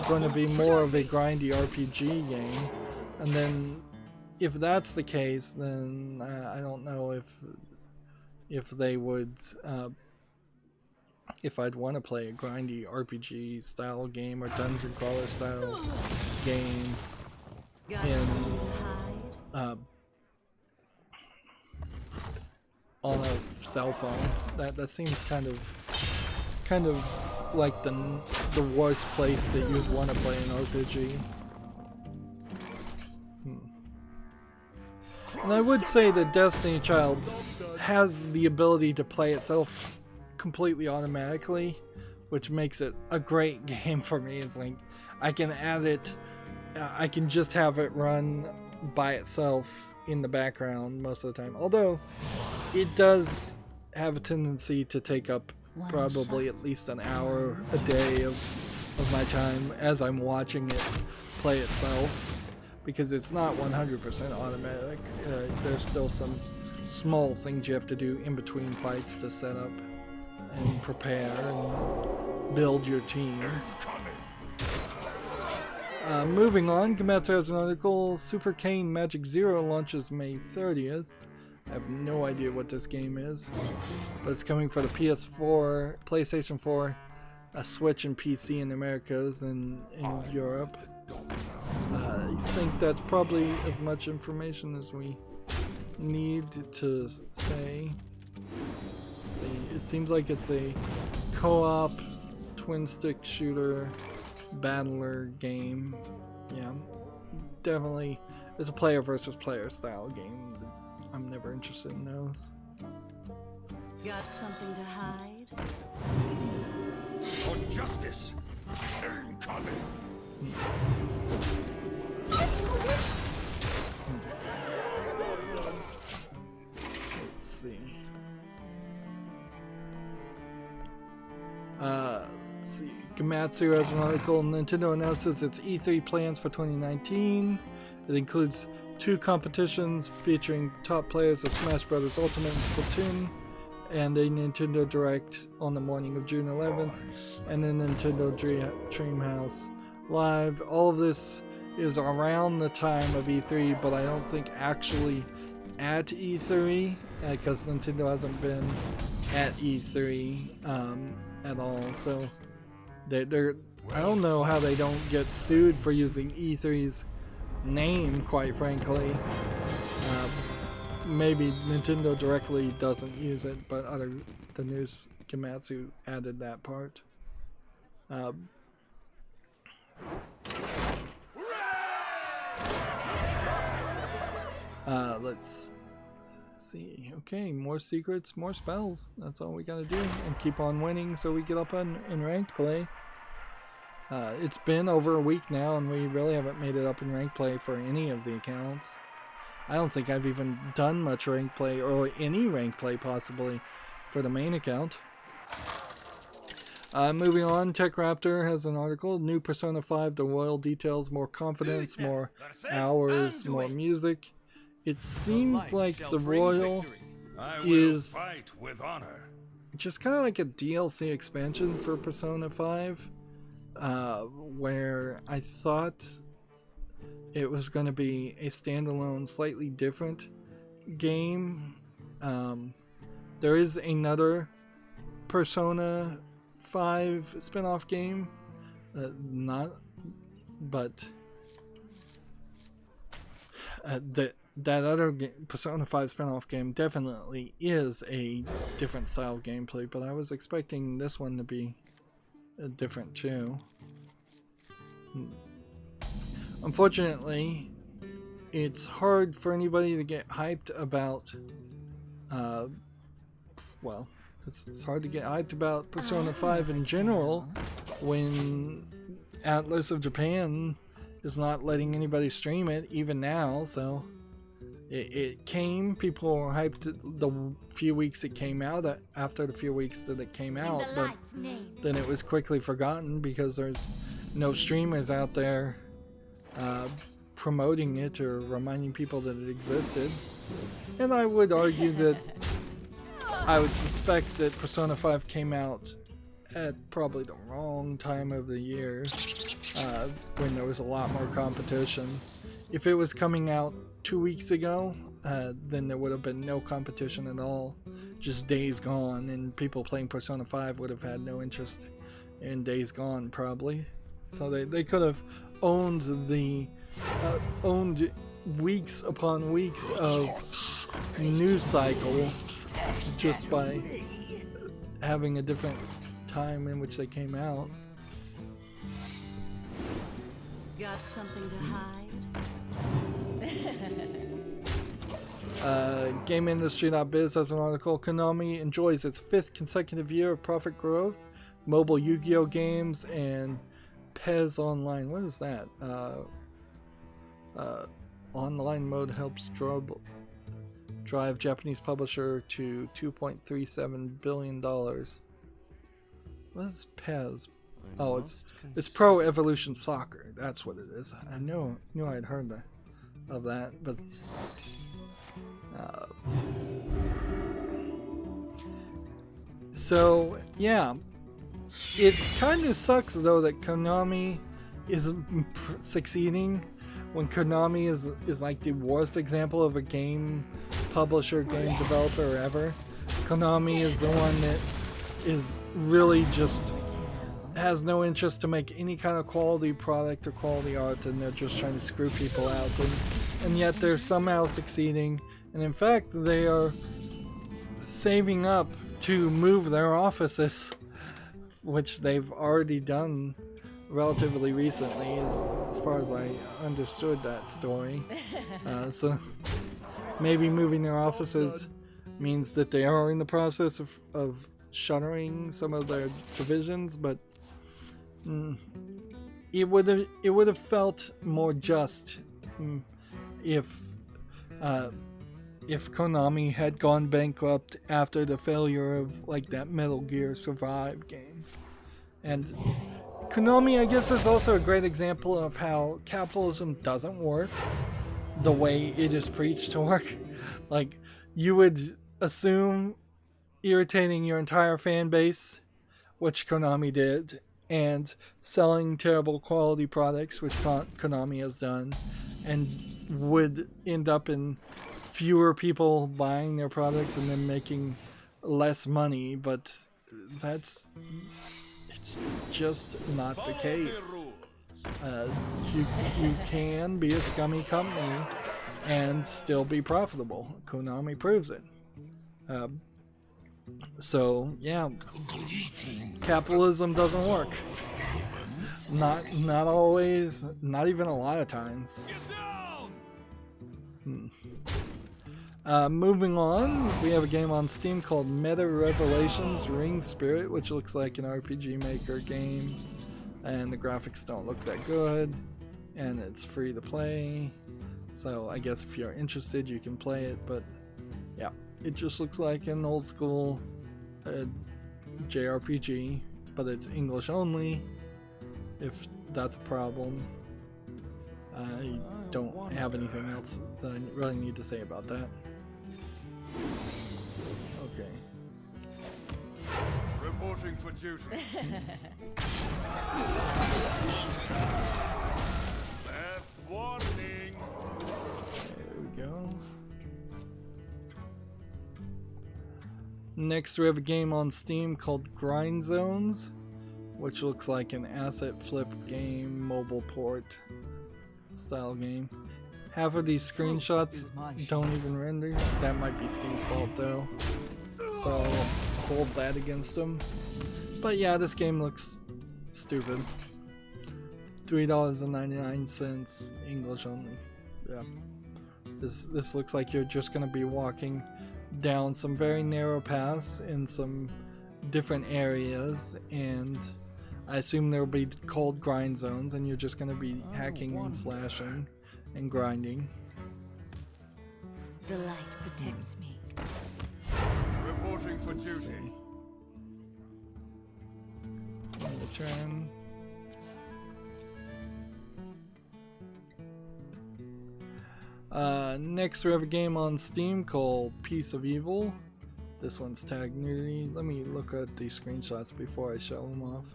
going to be more of a grindy RPG game. And then if that's the case, then I don't know if they would, if I'd want to play a grindy RPG style game or dungeon crawler style game in on a cell phone. That seems kind of like the worst place that you'd want to play an RPG. And I would say that Destiny Child has the ability to play itself completely automatically, which makes it a great game for me. It's like I can add it, I can just have it run by itself in the background most of the time. Although it does have a tendency to take up probably at least an hour a day of my time as I'm watching it play itself. Because it's not 100% automatic. There's still some small things you have to do in between fights to set up and prepare and build your teams. Moving on, Gematsu has an article. Super Cane Magic Zero launches May 30th. I have no idea what this game is, but it's coming for the PS4, PlayStation 4, a Switch, and PC in Americas and in Europe. I think that's probably as much information as we need to say. Let's see, it seems like it's a co-op twin stick shooter battler game. Yeah, definitely it's a player versus player style game. I'm never interested in those. Got something to hide? For justice. Incoming. Let's see. Let's see. Gematsu has an article. Nintendo announces its E3 plans for 2019. It includes 2 competitions featuring top players of Smash Bros. Ultimate and Splatoon, and a Nintendo Direct on the morning of June 11th, and a Nintendo Dreamhouse Live. All of this is around the time of E3, but I don't think actually at E3, because Nintendo hasn't been at E3 at all. So they're I don't know how they don't get sued for using E3's name, quite frankly. Maybe Nintendo directly doesn't use it, but the news Gematsu added that part. Let's see. Okay, more secrets, more spells. That's all we gotta do, and keep on winning so we get up in ranked play. It's been over a week now, and we really haven't made it up in rank play for any of the accounts. I don't think I've even done much rank play, or any rank play possibly, for the main account. Moving on, TechRaptor has an article, New Persona 5, the royal details, more confidence, more hours, more music. It seems like the royal is fight with honor. just kind of like a DLC expansion for Persona 5, where I thought it was going to be a standalone, slightly different game. There is another Persona 5 spin-off game, that other Persona 5 spin-off game definitely is a different style of gameplay, but I was expecting this one to be different too. Unfortunately, it's hard for anybody to get hyped about, well, it's hard to get hyped about Persona 5 in general when Atlas of Japan is not letting anybody stream it even now. So it came, people were hyped the few weeks it came out, after the few weeks that it came out, but then it was quickly forgotten because there's no streamers out there promoting it or reminding people that it existed. And I would argue that I would suspect that Persona 5 came out at probably the wrong time of the year, when there was a lot more competition. If it was coming out 2 weeks ago, then there would have been no competition at all, just Days Gone, and people playing Persona 5 would have had no interest in Days Gone probably. So they could have owned weeks upon weeks of news cycle just by having a different time in which they came out. Got something to hide? GameIndustry.biz has an article, Konami enjoys its 5th consecutive year of profit growth, mobile Yu-Gi-Oh games, and PES Online. What is that? Online mode helps drive Japanese publisher to $2.37 billion. What is PES? Oh, it's Pro Evolution Soccer. That's what it is. I knew I'd heard of that, but so yeah, it kind of sucks though that Konami is succeeding when Konami is like the worst example of a game publisher, game developer ever. Konami is the one that is really just has no interest to make any kind of quality product or quality art, and they're just trying to screw people out, and yet they're somehow succeeding, and in fact they are saving up to move their offices, which they've already done relatively recently, as far as I understood that story. So maybe moving their offices means that they are in the process of shuttering some of their divisions, but it would have felt more just if Konami had gone bankrupt after the failure of like that Metal Gear Survive game. And Konami, I guess, is also a great example of how capitalism doesn't work the way it is preached to work. Like, you would assume irritating your entire fan base, which Konami did, and selling terrible quality products, which Konami has done, and would end up in fewer people buying their products and then making less money, but it's just not the case. You can be a scummy company and still be profitable. Konami proves it. So yeah, capitalism doesn't work. Not always, not even a lot of times. Moving on, we have a game on Steam called Meta Revelations Ring Spirit, which looks like an RPG Maker game. and the graphics don't look that good, and it's free to play. So I guess if you're interested, you can play it. But yeah, it just looks like an old school JRPG, but it's English only. If that's a problem, I don't have anything else that I really need to say about that. Okay. Reporting for duty. Last warning. There we go. Next, we have a game on Steam called Grind Zones, which looks like an asset flip game, mobile port style game. Half of these screenshots don't even render. That might be Steam's fault though, so I'll hold that against them. But yeah, this game looks stupid. $3.99, English only. Yeah, this looks like you're just gonna be walking down some very narrow paths in some different areas, and I assume there will be cold grind zones, and you're just going to be hacking and slashing and grinding. The light protects me. Reporting for duty. Turn. Next, we have a game on Steam called Piece of Evil. This one's tagged nudity. Let me look at these screenshots before I show them off.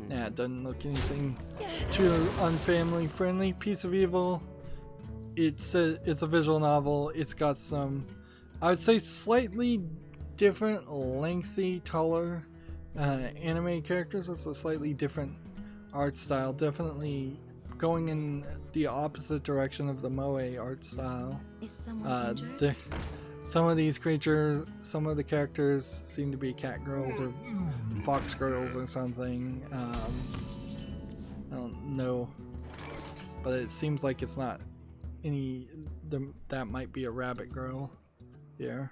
Nah, it doesn't look anything too unfamily friendly. Piece of Evil. It's a visual novel. It's got some, I would say, slightly different, lengthy, taller anime characters. It's a slightly different art style. Definitely going in the opposite direction of the moe art style. Is someone injured? Some of these creatures, some of the characters seem to be cat girls or fox girls or something. I don't know, but it seems like it's not any. That might be a rabbit girl here.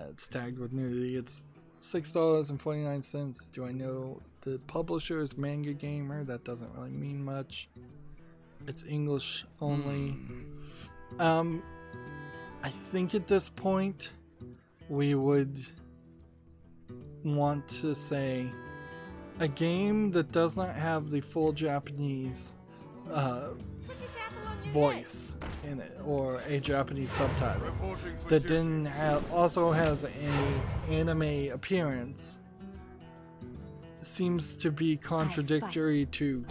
It's tagged with nudity. It's $6.49. Do I know the publisher is Manga Gamer? That doesn't really mean much. It's English only. I think at this point we would want to say a game that does not have the full Japanese voice in it, or a Japanese subtitle, that then also has an anime appearance, seems to be contradictory to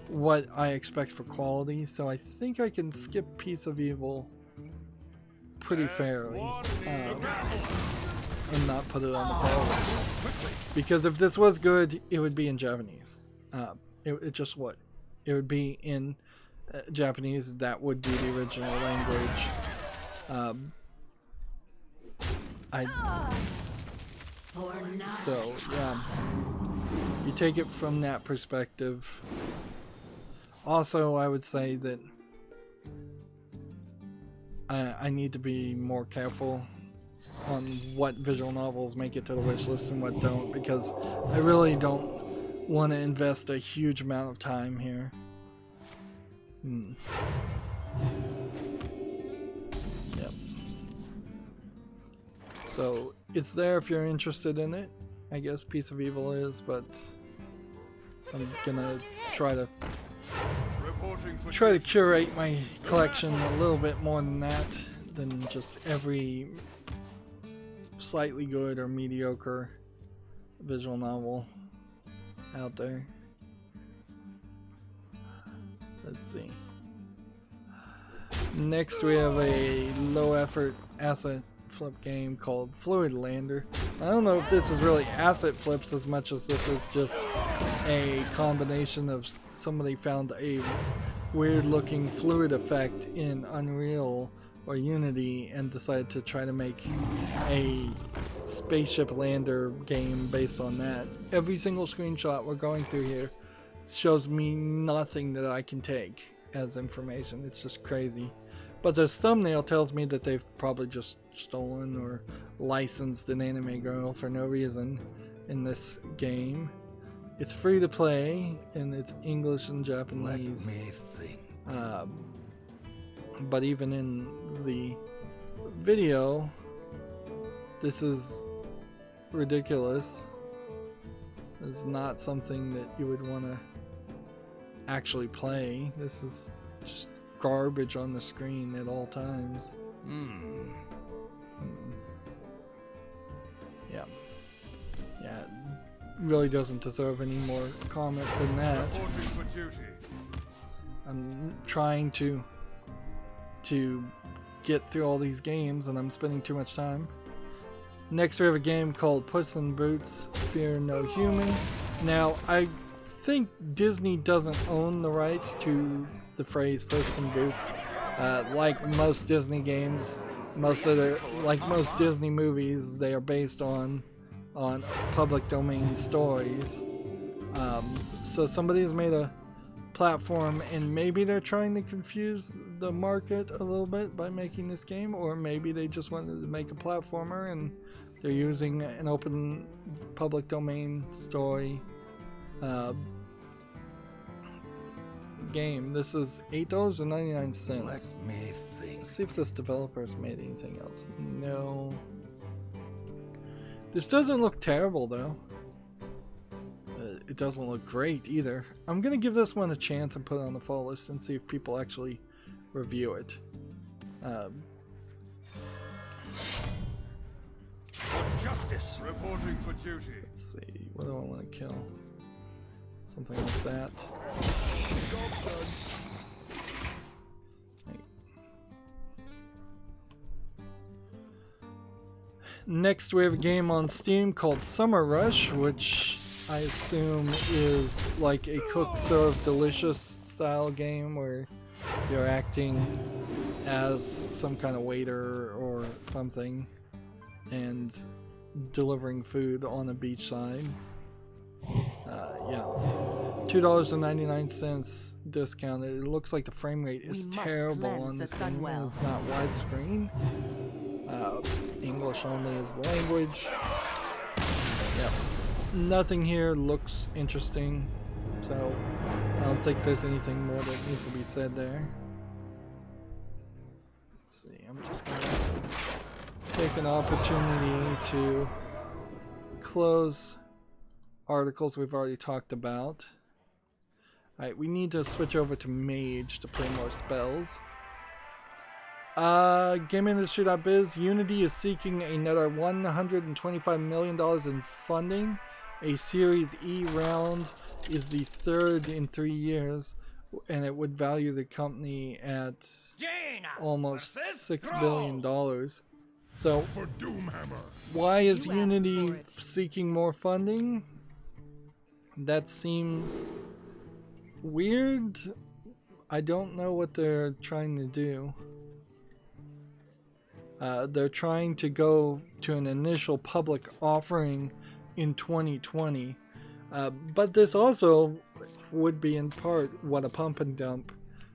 what I expect for quality. So I think I can skip Piece of Evil pretty fairly and not put it on the call list, because if this was good, it would be in Japanese. It just would. It would be in Japanese. That would be the original language. So yeah, you take it from that perspective. Also, I would say that I need to be more careful on what visual novels make it to the wish list and what don't, because I really don't want to invest a huge amount of time here. Yep. So it's there if you're interested in it. I guess Piece of Evil is, but I'm gonna try to curate my collection a little bit more than that, than just every slightly good or mediocre visual novel out there. Let's see. Next we have a low effort asset flip game called Fluid Lander. I don't know if this is really asset flips as much as this is just a combination of somebody found a weird looking fluid effect in Unreal or Unity and decided to try to make a spaceship lander game based on that. Every single screenshot we're going through here shows me nothing that I can take as information. It's just crazy. But this thumbnail tells me that they've probably just stolen or licensed an anime girl for no reason in this game. It's free to play, and it's English and Japanese. Let me think. But even in the video, this is ridiculous. It's not something that you would want to actually play. This is just garbage on the screen at all times. Yeah. Yeah, it really doesn't deserve any more comment than that. Reporting for duty. I'm trying to get through all these games, and I'm spending too much time. Next we have a game called Puss in Boots: Fear No Human. Now, I think Disney doesn't own the rights to the phrase Puss in Boots. Like most Disney games, like most Disney movies, they are based on public domain stories. So somebody's made a platform, and maybe they're trying to confuse the market a little bit by making this game, or maybe they just wanted to make a platformer and they're using an open public domain story game. This is $8.99. Let me think. Let's see if this developer's made anything else. No. This doesn't look terrible though. It doesn't look great either. I'm gonna give this one a chance and put it on the fall list and see if people actually review it. Justice. Reporting for duty. Let's see. What do I want to kill? Something like that. Right. Next, we have a game on Steam called Summer Rush, which I assume is like a cook serve delicious style game where you're acting as some kind of waiter or something and delivering food on a beachside. Yeah, $2.99 discounted. It looks like the frame rate is terrible on this game. It's not widescreen. English only is the language. Yeah. Nothing here looks interesting, so I don't think there's anything more that needs to be said there. Let's see, I'm just gonna take an opportunity to close articles we've already talked about. Alright, we need to switch over to Mage to play more spells. GameIndustry.biz, Unity is seeking another $125 million in funding. A Series E round is the third in 3 years, and it would value the company at almost $6 billion. So, why is Unity seeking more funding? That seems weird. I don't know what they're trying to do. They're trying to go to an initial public offering in 2020. But this also would be in part what a pump and dump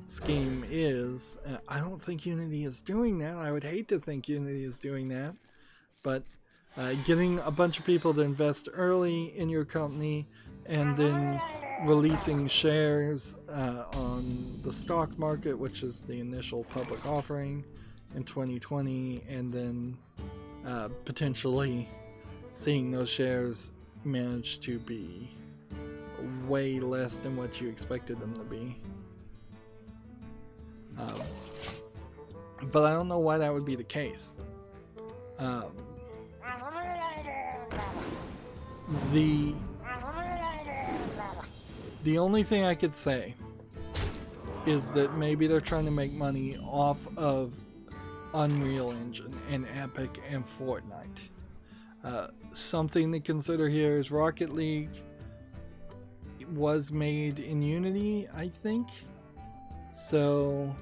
scheme is. I don't think Unity is doing that. I would hate to think Unity is doing that. But getting a bunch of people to invest early in your company and then releasing shares on the stock market, which is the initial public offering in 2020, and then potentially seeing those shares manage to be way less than what you expected them to be. But I don't know why that would be the case. The only thing I could say is that maybe they're trying to make money off of Unreal Engine and Epic and Fortnite. Something to consider here is Rocket League was made in Unity, I think. So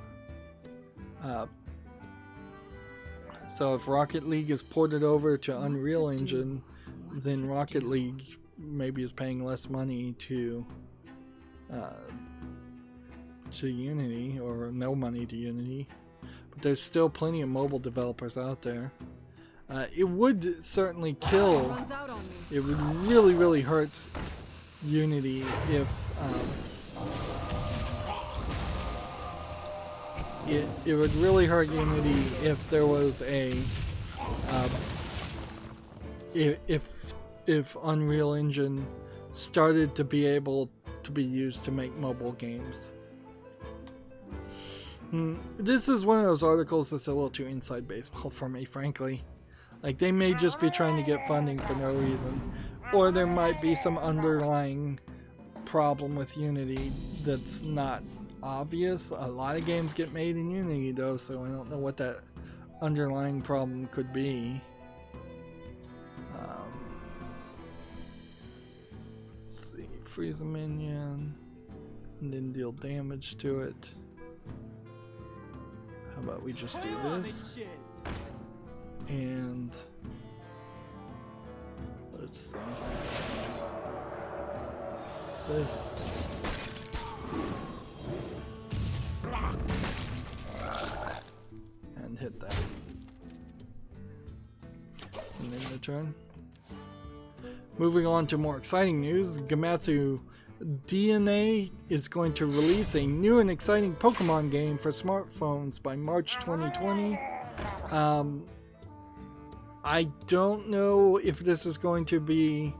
if Rocket League is ported over to Unreal Engine, then Rocket League maybe is paying less money to Unity, or no money to Unity. there's still plenty of mobile developers out there. It would certainly kill. Runs out on me. It would really, really hurt Unity if it would really hurt Unity if there was a if Unreal Engine started to be able to be used to make mobile games. This is one of those articles that's a little too inside baseball for me, frankly. Like, they may just be trying to get funding for no reason, or there might be some underlying problem with Unity that's not obvious. A lot of games get made in Unity though, so I don't know what that underlying problem could be. Let's see, freeze a minion and then deal damage to it. How about we just do this? And let's see. This. And hit that. And then the turn. Moving on to more exciting news, Gamatsu DNA is going to release a new and exciting Pokemon game for smartphones by March 2020. I don't know if this is going to be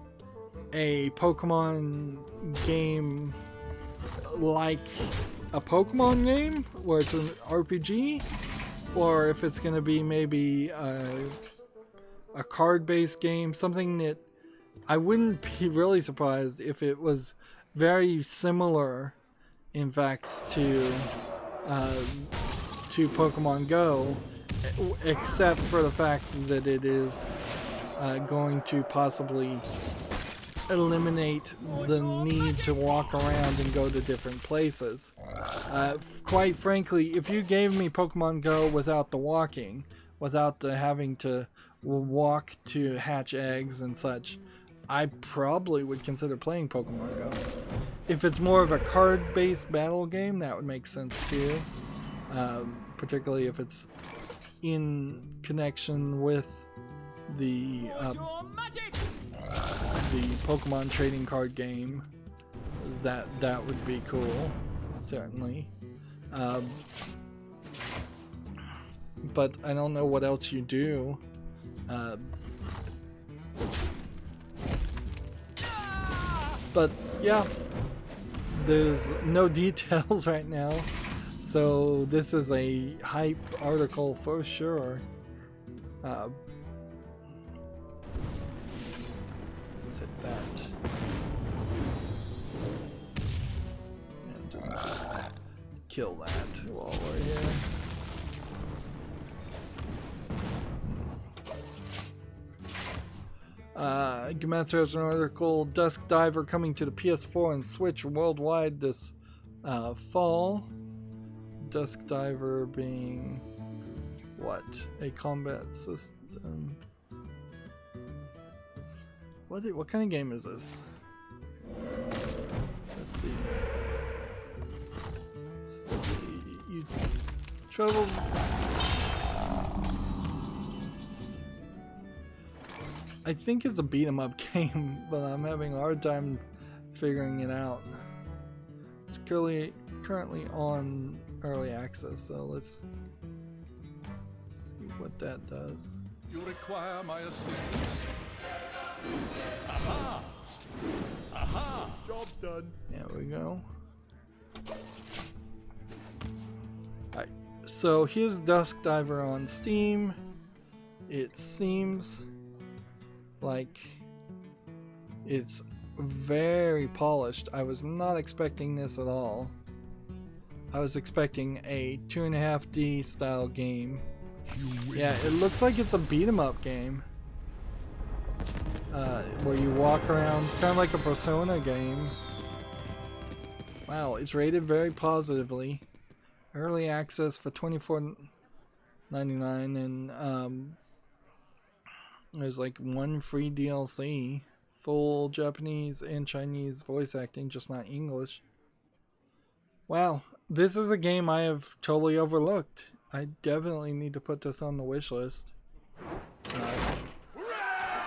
a Pokemon game like a Pokemon game where it's an RPG, or if it's going to be maybe a card-based game, something that I wouldn't be really surprised if it was very similar, in fact, to Pokemon Go, except for the fact that it is going to possibly eliminate the need to walk around and go to different places. Quite frankly, if you gave me Pokemon Go without the walking, without the having to walk to hatch eggs and such, I probably would consider playing Pokemon Go. If it's more of a card-based battle game, that would make sense too. Particularly if it's in connection with the Pokemon trading card game, that would be cool, certainly. But I don't know what else you do. But yeah, there's no details right now, so this is a hype article for sure. Let's hit that. And just kill that while we're here. Gamatsu has an article, Dusk Diver coming to the PS4 and Switch worldwide this fall. Dusk Diver being what? A combat system. What kind of game is this? Let's see. You travel. I think it's a beat 'em up game, but I'm having a hard time figuring it out. It's currently on early access, so let's see what that does. You require my assistance. Aha! Aha! Job done. There we go. Alright, so here's Dusk Diver on Steam. It seems like it's very polished. I was not expecting this at all. I was expecting a 2.5D style game. Yeah, it looks like it's a beat 'em up game. Where you walk around, kind of like a Persona game. Wow, it's rated very positively. Early access for $24.99, and there's like one free DLC. Full Japanese and Chinese voice acting, just not English. Wow, this is a game I have totally overlooked. I definitely need to put this on the wish list.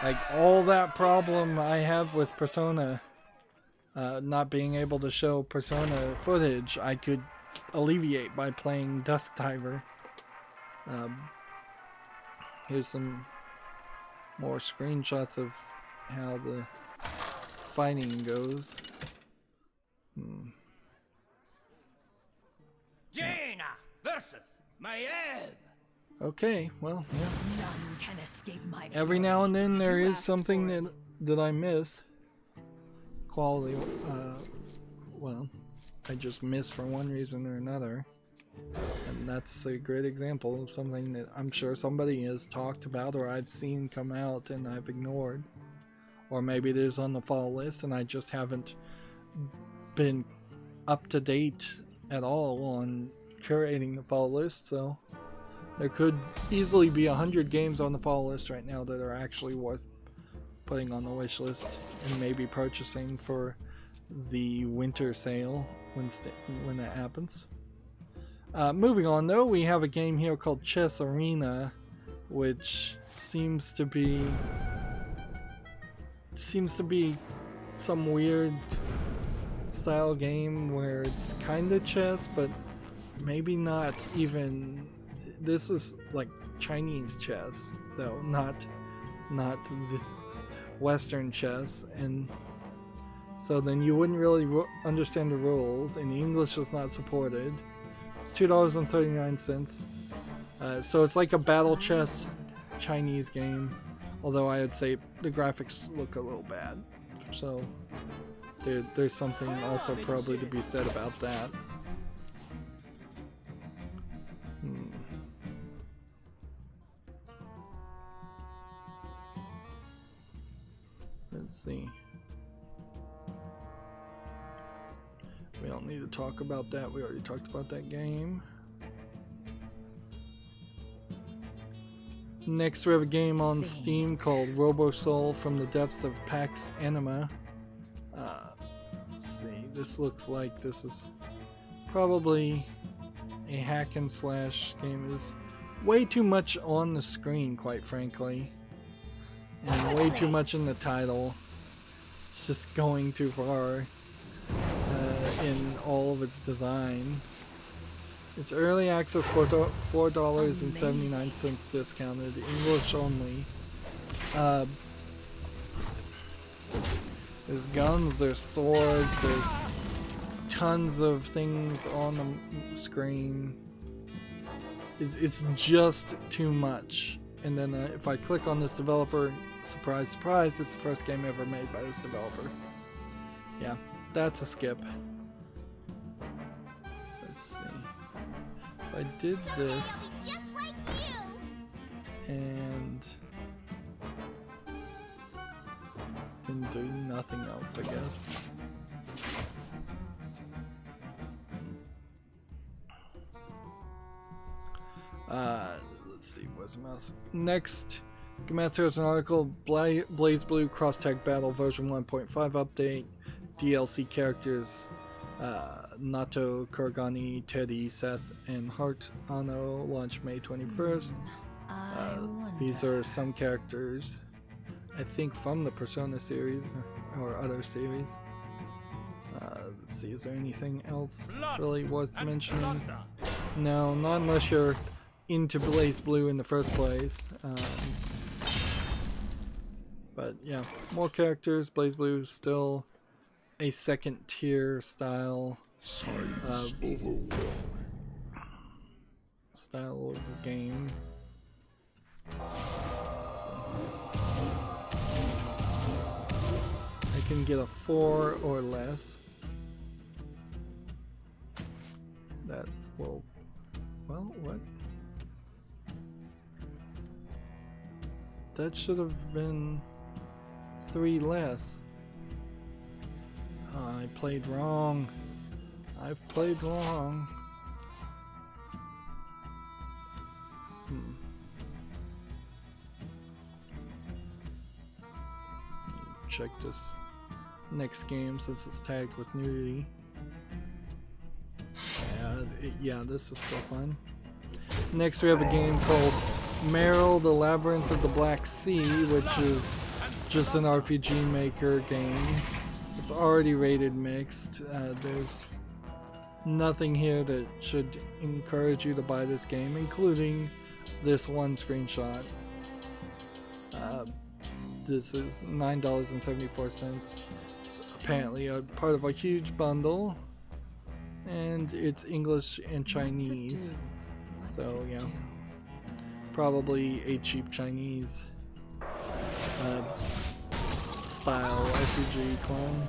Like all that problem I have with Persona, not being able to show Persona footage, I could alleviate by playing Dusk Diver. Here's some more screenshots of how the fighting goes. Jaina versus Maiev. Okay, well, yeah. None can escape my Every now and then there is something that I miss. Quality, well, I just miss for one reason or another. And that's a great example of something that I'm sure somebody has talked about or I've seen come out and I've ignored. Or maybe it is on the fall list and I just haven't been up to date at all on curating the fall list, so there could easily be 100 games on the fall list right now that are actually worth putting on the wish list and maybe purchasing for the winter sale when that happens. Moving on though, we have a game here called Chess Arena, which seems to be some weird style game where it's kind of chess, but maybe not even. This is like Chinese chess, though, not the Western chess, and so then you wouldn't really understand the rules, and the English is not supported. It's $2.39. So it's like a battle chess Chinese game, although I would say the graphics look a little bad. So there's something also probably to be said about that. Let's see. We don't need to talk about that. We already talked about that game. Next, we have a game on Steam called RoboSoul from the Depths of Pax Anima. Let's see. This looks like this is probably a hack and slash game. There's way too much on the screen, quite frankly, and way too much in the title. It's just going too far in all of its design. It's early access for $4.79 discounted, English only. There's guns, there's swords, there's tons of things on the screen. It's just too much. And then if I click on this developer, surprise, surprise, it's the first game ever made by this developer. Yeah, that's a skip. Let's see. If I did this and didn't do nothing else, I guess. Let's see, where's the mouse? Next, Gamatsu has an article, Blaze Blue Cross Tag Battle version 1.5 update, DLC characters, Nato, Kuragani, Teddy, Seth, and Heart Ano launch May 21st. These are some characters, I think, from the Persona series or other series. Let's see, is there anything else really worth mentioning? No, not unless you're into Blaze Blue in the first place. But yeah, more characters. Blaze Blue is still a second tier style of game. So I can get a 4 or less. That will, well, what? That should have been 3 less. I played wrong. I've played wrong. Check this next game since it's tagged with nudity. Yeah, this is still fun. Next we have a game called Meryl, the Labyrinth of the Black Sea, which is just an RPG Maker game. It's already rated mixed. There's nothing here that should encourage you to buy this game, including this one screenshot. This is $9.74. It's apparently a part of a huge bundle, and it's English and Chinese. So yeah, probably a cheap Chinese style RPG clone.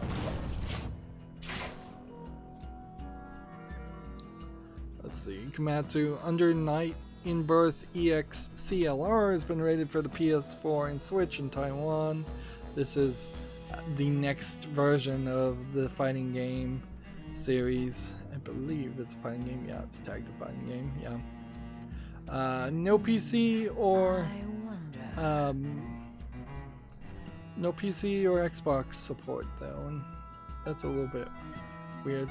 Let's see, Komatsu Under Night in Birth EX CLR has been rated for the PS4 and Switch in Taiwan. This is the next version of the fighting game series. I believe it's a fighting game. Yeah, it's tagged a fighting game. Yeah. No PC or no PC or Xbox support though, and that's a little bit weird.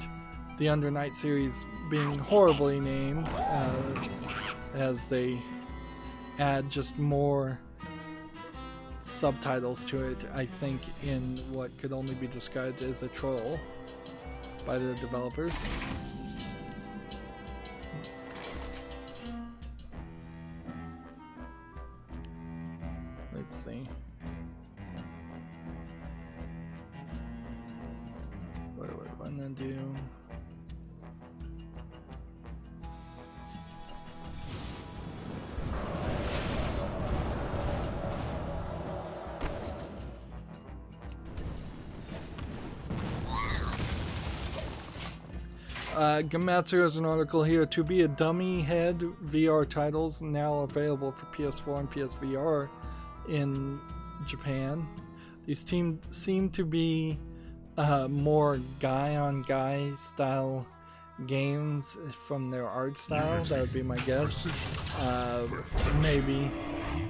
The Under Night series being horribly named, as they add just more subtitles to it, I think, in what could only be described as a troll by the developers. Let's see. What do I want to do? Gamatsu has an article here. To Be a Dummy Head VR titles now available for PS4 and PSVR in Japan. These seem to be more guy-on-guy style games from their art style. That would be my guess.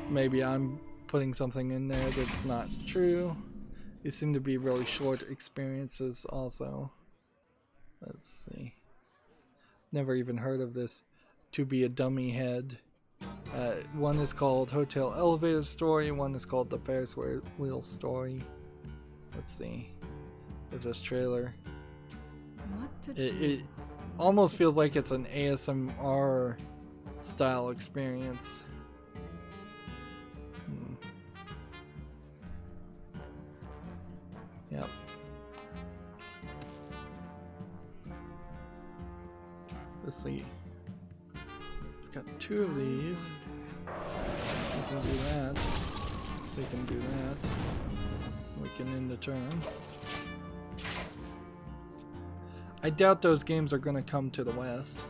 Maybe I'm putting something in there that's not true. These seem to be really short experiences also. Let's see. Never even heard of this. To Be a Dummy Head. One is called Hotel Elevator Story. One is called The Ferris Wheel Story. Let's see. There's this trailer. It almost feels like it's an ASMR style experience. Yep. Let's see. We've got two of these. We can do that. We can do that. We can end the turn. I doubt those games are going to come to the West.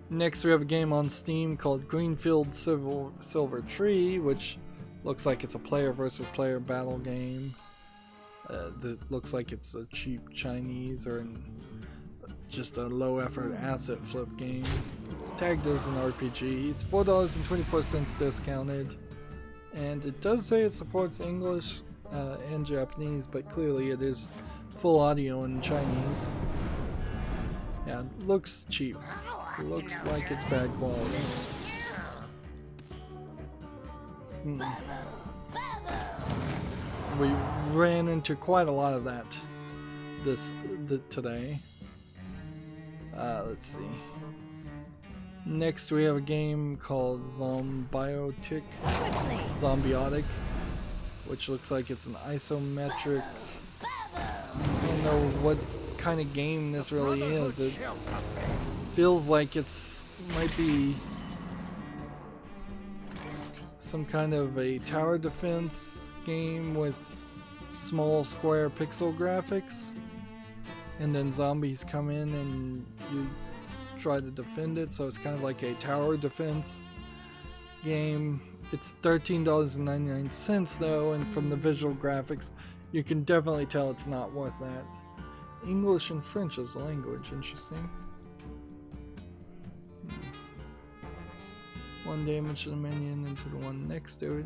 Next we have a game on Steam called Greenfield Silver Tree, which looks like it's a player versus player battle game. That looks like it's a cheap Chinese or just a low effort asset flip game. It's tagged as an RPG. It's $4.24 discounted, and it does say it supports English and Japanese, but clearly it is full audio in Chinese. Yeah, it looks cheap. It looks like it's bad quality. We ran into quite a lot of that today. Let's see. Next we have a game called Zombiotic, which looks like it's an isometric. I don't know what kind of game this really is. It feels like might be some kind of a tower defense game with small square pixel graphics, and then zombies come in and you try to defend it, so it's kind of like a tower defense game. It's $13.99 though, and from the visual graphics you can definitely tell it's not worth that. English and French as language, interesting. One damage to the minion and to the one next to it.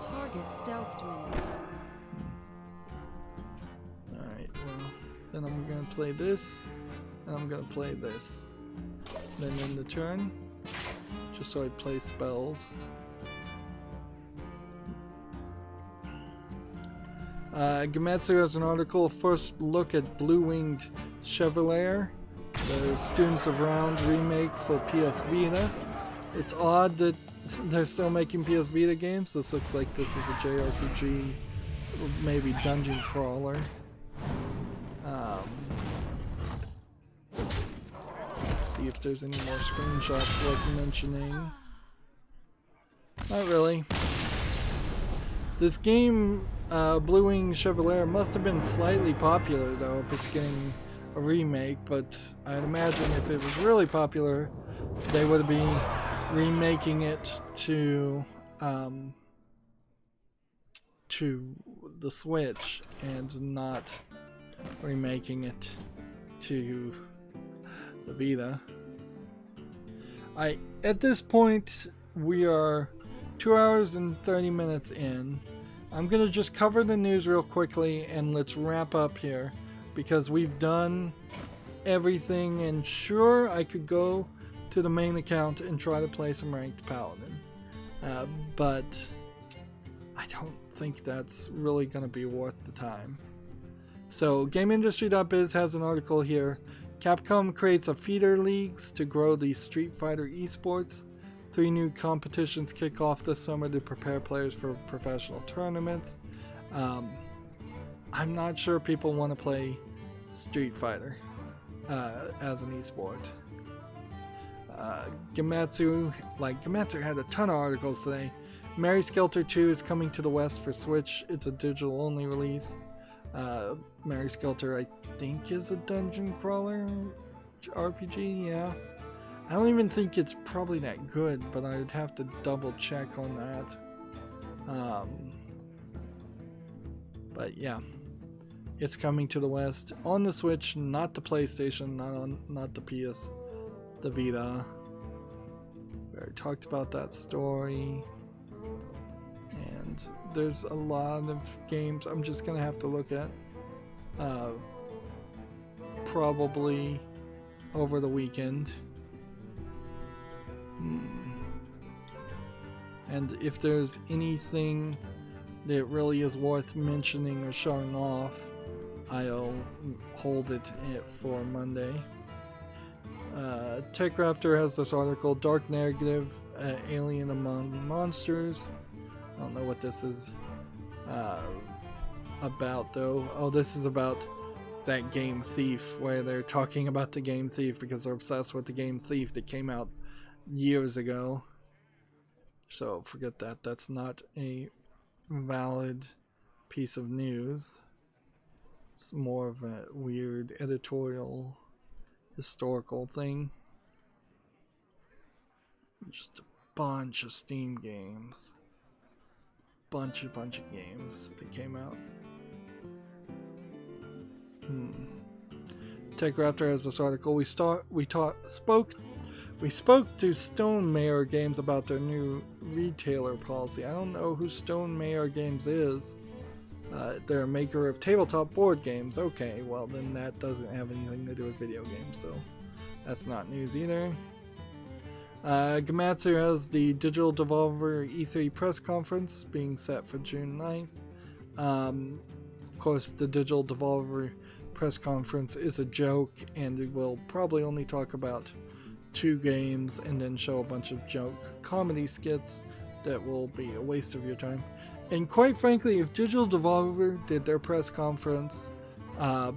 Target stealth minions. Alright, well. gonna play this, and I'm gonna play this. Then in the turn, just so I play spells. Gematsu has an article, first look at Blue-Winged Chevalier, the Students of Round remake for PS Vita. It's odd that they're still making PS Vita games. This looks like this is a JRPG, maybe dungeon crawler. Let's see if there's any more screenshots worth mentioning. Not really. This game, Blue-Winged Chevalier, must have been slightly popular though if it's getting a remake, but I'd imagine if it was really popular, they would be remaking it to the Switch and not remaking it to the Vita. At this point, we are 2 hours and 30 minutes in. I'm gonna just cover the news real quickly and let's wrap up here because we've done everything, and sure, I could go to the main account and try to play some ranked Paladin, but I don't think that's really gonna be worth the time. So GameIndustry.biz has an article here. Capcom creates a feeder leagues to grow the Street Fighter esports. 3 new competitions kick off this summer to prepare players for professional tournaments. I'm not sure people want to play Street Fighter as an esport. Gematsu had a ton of articles today. Mary Skelter 2 is coming to the West for Switch. It's a digital only release. Mary Skelter, I think, is a dungeon crawler RPG, yeah. I don't even think it's probably that good, but I'd have to double check on that. But yeah, it's coming to the West on the Switch, not the PlayStation, not the PS, the Vita. We already talked about that story. And there's a lot of games I'm just gonna have to look at probably over the weekend. And if there's anything that really is worth mentioning or showing off, I'll hold it for Monday. TechRaptor has this article, Dark Negative, Alien Among Monsters. I don't know what this is about though. Oh, this is about that Game Thief, where they're talking about the Game Thief because they're obsessed with the Game Thief that came out years ago. So forget that. That's not a valid piece of news. It's more of a weird editorial historical thing. Just a bunch of Steam games. Bunch of games that came out. TechRaptor has this article. We spoke to Stone Mayor Games about their new retailer policy. I don't know who Stone Mayor Games is. They're a maker of tabletop board games. Okay, well then that doesn't have anything to do with video games, so that's not news either. Gematsu has the Digital Devolver E3 press conference being set for June 9th. Of course, the Digital Devolver press conference is a joke, and it will probably only talk about 2 games and then show a bunch of joke comedy skits that will be a waste of your time. And quite frankly, if Digital Devolver did their press conference a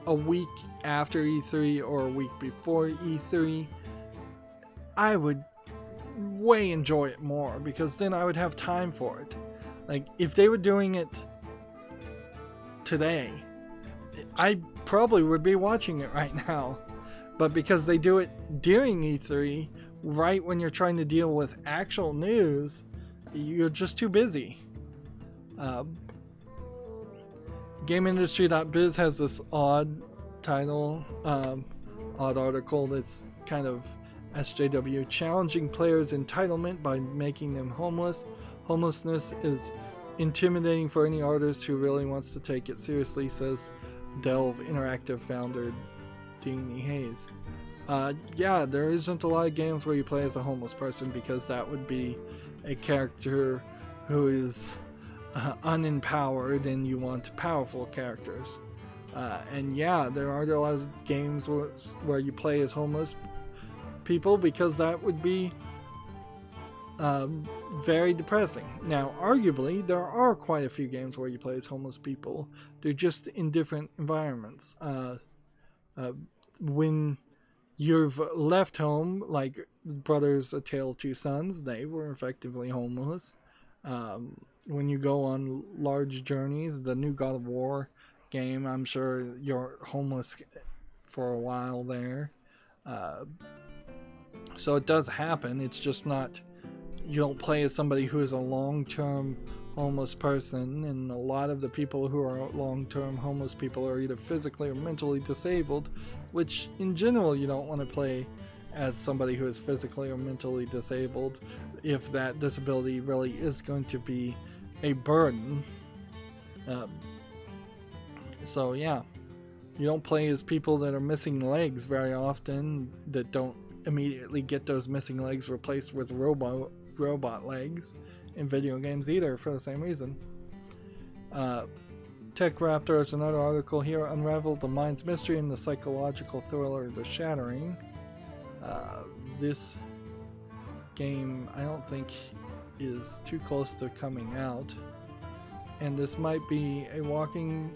week after E3 or a week before E3, I would way enjoy it more, because then I would have time for it. Like, if they were doing it today, I probably would be watching it right now. But because they do it during E3, right when you're trying to deal with actual news, you're just too busy. GameIndustry.biz has this odd title, odd article that's kind of SJW, challenging players' entitlement by making them homeless. Homelessness is intimidating for any artist who really wants to take it seriously, says Delve Interactive founder Deanie Hayes. Yeah, there isn't a lot of games where you play as a homeless person because that would be a character who is unempowered, and you want powerful characters. And yeah, there aren't a lot of games where you play as homeless people because that would be very depressing. Now, arguably, there are quite a few games where you play as homeless people. They're just in different environments. When you've left home, like Brothers: A Tale of Two Sons, they were effectively homeless. When you go on large journeys, the new God of War game, I'm sure you're homeless for a while there. So it does happen. It's just not, you don't play as somebody who is a long-term homeless person, and a lot of the people who are long-term homeless people are either physically or mentally disabled, which in general you don't want to play as somebody who is physically or mentally disabled if that disability really is going to be a burden. So yeah, you don't play as people that are missing legs very often, that don't immediately get those missing legs replaced with robot legs in video games either, for the same reason. Tech Raptor has another article here, unraveled the mind's mystery in the psychological thriller The Shattering. This game I don't think is too close to coming out, and this might be a walking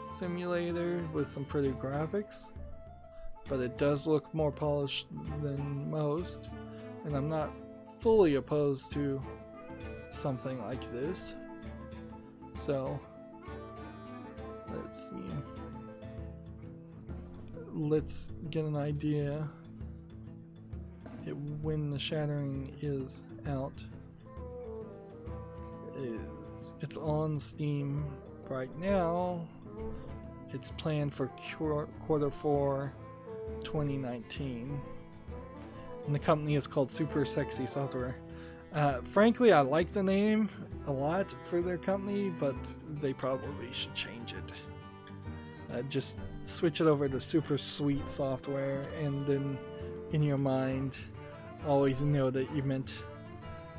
simulator with some pretty graphics, but it does look more polished than most, and I'm not fully opposed to something like this. So let's see, let's get an idea when The Shattering is out. It's on Steam right now. It's planned for Q4 2019, and the company is called Super Sexy Software. Frankly, I like the name a lot for their company, but they probably should change it. Just switch it over to Super Sweet Software, and then in your mind always know that you meant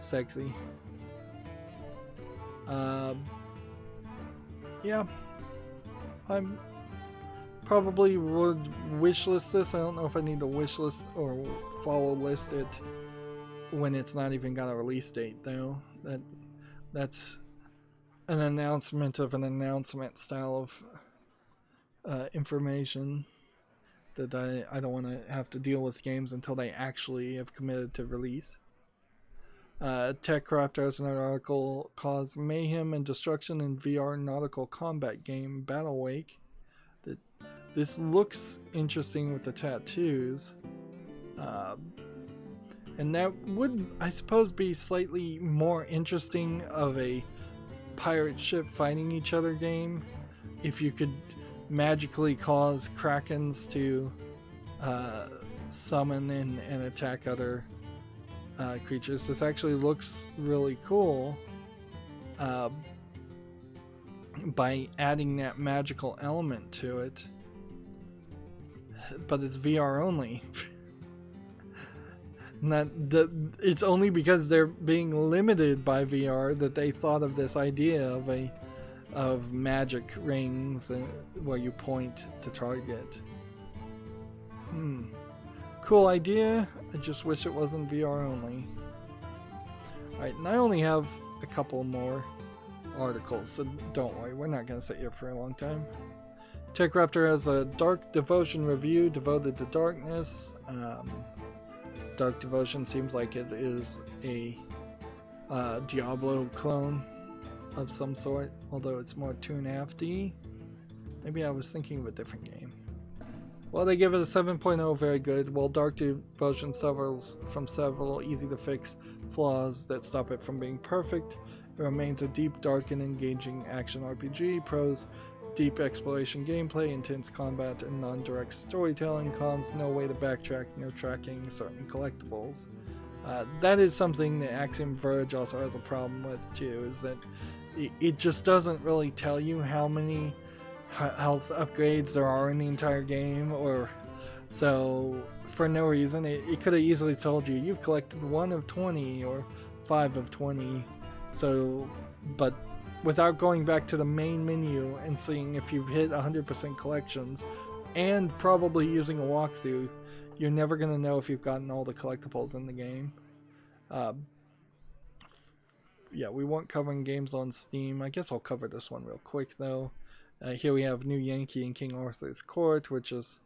sexy. Yeah, I'm probably would wishlist this. I don't know if I need to wishlist or follow list it when it's not even got a release date, though. That's an announcement of an announcement style of information that I don't want to have to deal with games until they actually have committed to release. TechCraft has another article, cause mayhem and destruction in VR nautical combat game Battle Wake. This looks interesting with the tattoos. And that would, I suppose, be slightly more interesting of a pirate ship fighting each other game if you could magically cause krakens to summon and attack other creatures. This actually looks really cool by adding that magical element to it, but it's VR only. It's only because they're being limited by VR that they thought of this idea of magic rings where you point to target. Cool idea. I just wish it wasn't VR only. Alright, and I only have a couple more articles, so don't worry, we're not going to sit here for a long time. TechRaptor has a Dark Devotion review devoted to darkness. Dark Devotion seems like it is a Diablo clone of some sort, although it's more 2.5D. Maybe I was thinking of a different game. Well, they give it a 7.0, very good. While Dark Devotion suffers from several easy-to-fix flaws that stop it from being perfect, it remains a deep, dark, and engaging action RPG. Pros: deep exploration gameplay, intense combat, and non-direct storytelling. Cons: no way to backtrack, no tracking certain collectibles. That is something that Axiom Verge also has a problem with too, is that it just doesn't really tell you how many health upgrades there are in the entire game, or so for no reason it could have easily told you you've collected 1 of 20 or 5 of 20. So, but without going back to the main menu and seeing if you've hit 100% collections and probably using a walkthrough, you're never going to know if you've gotten all the collectibles in the game. Yeah, we weren't covering games on Steam. I guess I'll cover this one real quick though. Here we have New Yankee in King Arthur's Court, which is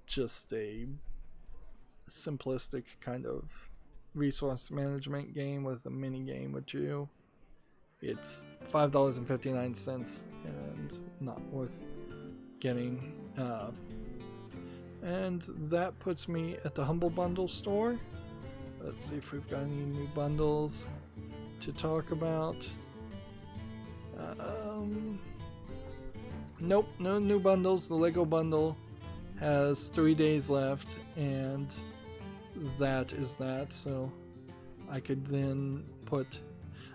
just a simplistic kind of resource management game with a mini game with you. It's $5.59 and not worth getting. And that puts me at the Humble Bundle store. Let's see if we've got any new bundles to talk about. Nope, no new bundles. The Lego bundle has 3 days left, and that is that. So I could then put...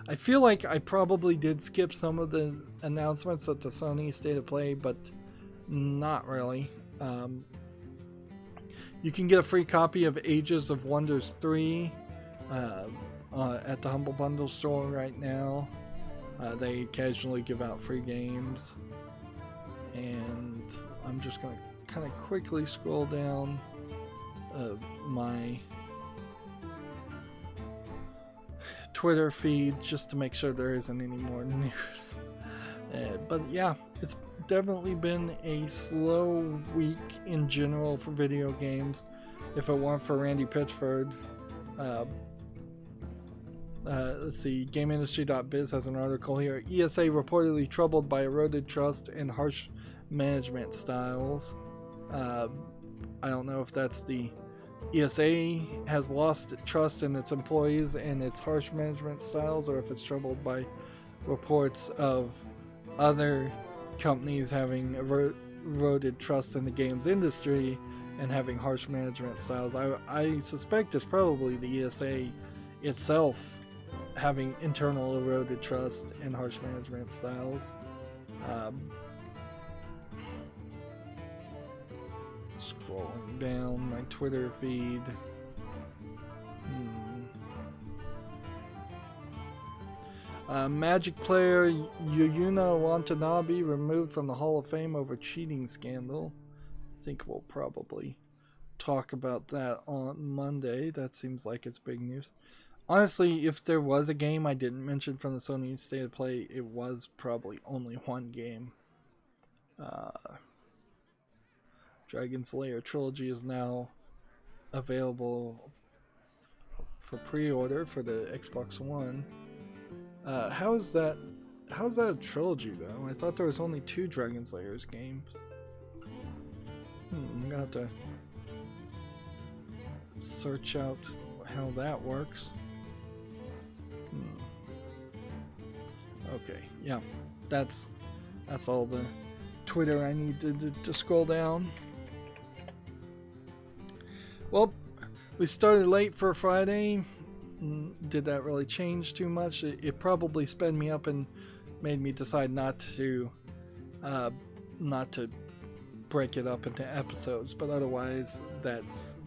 I feel like I probably did skip some of the announcements at the Sony State of Play, but not really. You can get a free copy of Ages of Wonders 3 at the Humble Bundle store right now. They occasionally give out free games. And I'm just going to kind of quickly scroll down my Twitter feed just to make sure there isn't any more news. But yeah, it's definitely been a slow week in general for video games. If it weren't for Randy Pitchford, let's see, GameIndustry.biz has an article here. ESA reportedly troubled by eroded trust and harsh management styles. I don't know if that's the ESA has lost trust in its employees and its harsh management styles, or if it's troubled by reports of other companies having eroded trust in the games industry and having harsh management styles. I suspect it's probably the ESA itself having internal eroded trust and harsh management styles. Scrolling down my Twitter feed. Magic player Yuyuna Watanabe removed from the Hall of Fame over cheating scandal. I think we'll probably talk about that on Monday. That seems like it's big news. Honestly, if there was a game I didn't mention from the Sony State of Play, it was probably only one game. Dragon's Lair Trilogy is now available for pre-order for the Xbox One. How's that a trilogy though? I thought there was only 2 Dragon's Lairs games. I'm gonna have to search out how that works. Okay, yeah, that's all the Twitter I need to scroll down. Well, we started late for Friday. Did that really change too much? It probably sped me up and made me decide not to break it up into episodes, but otherwise that's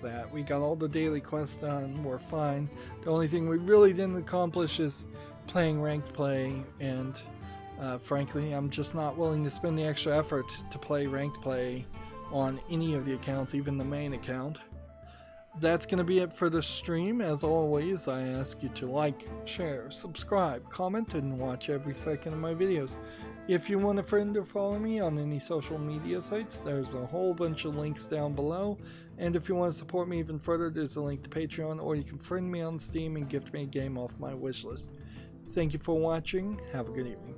that. We got all the daily quests done. We're fine. The only thing we really didn't accomplish is playing ranked play, and frankly, I'm just not willing to spend the extra effort to play ranked play on any of the accounts, even the main account. That's going to be it for the stream. As always, I ask you to like, share, subscribe, comment, and watch every second of my videos. If you want a friend to follow me on any social media sites, there's a whole bunch of links down below. And if you want to support me even further, there's a link to Patreon, or you can friend me on Steam and gift me a game off my wishlist. Thank you for watching. Have a good evening.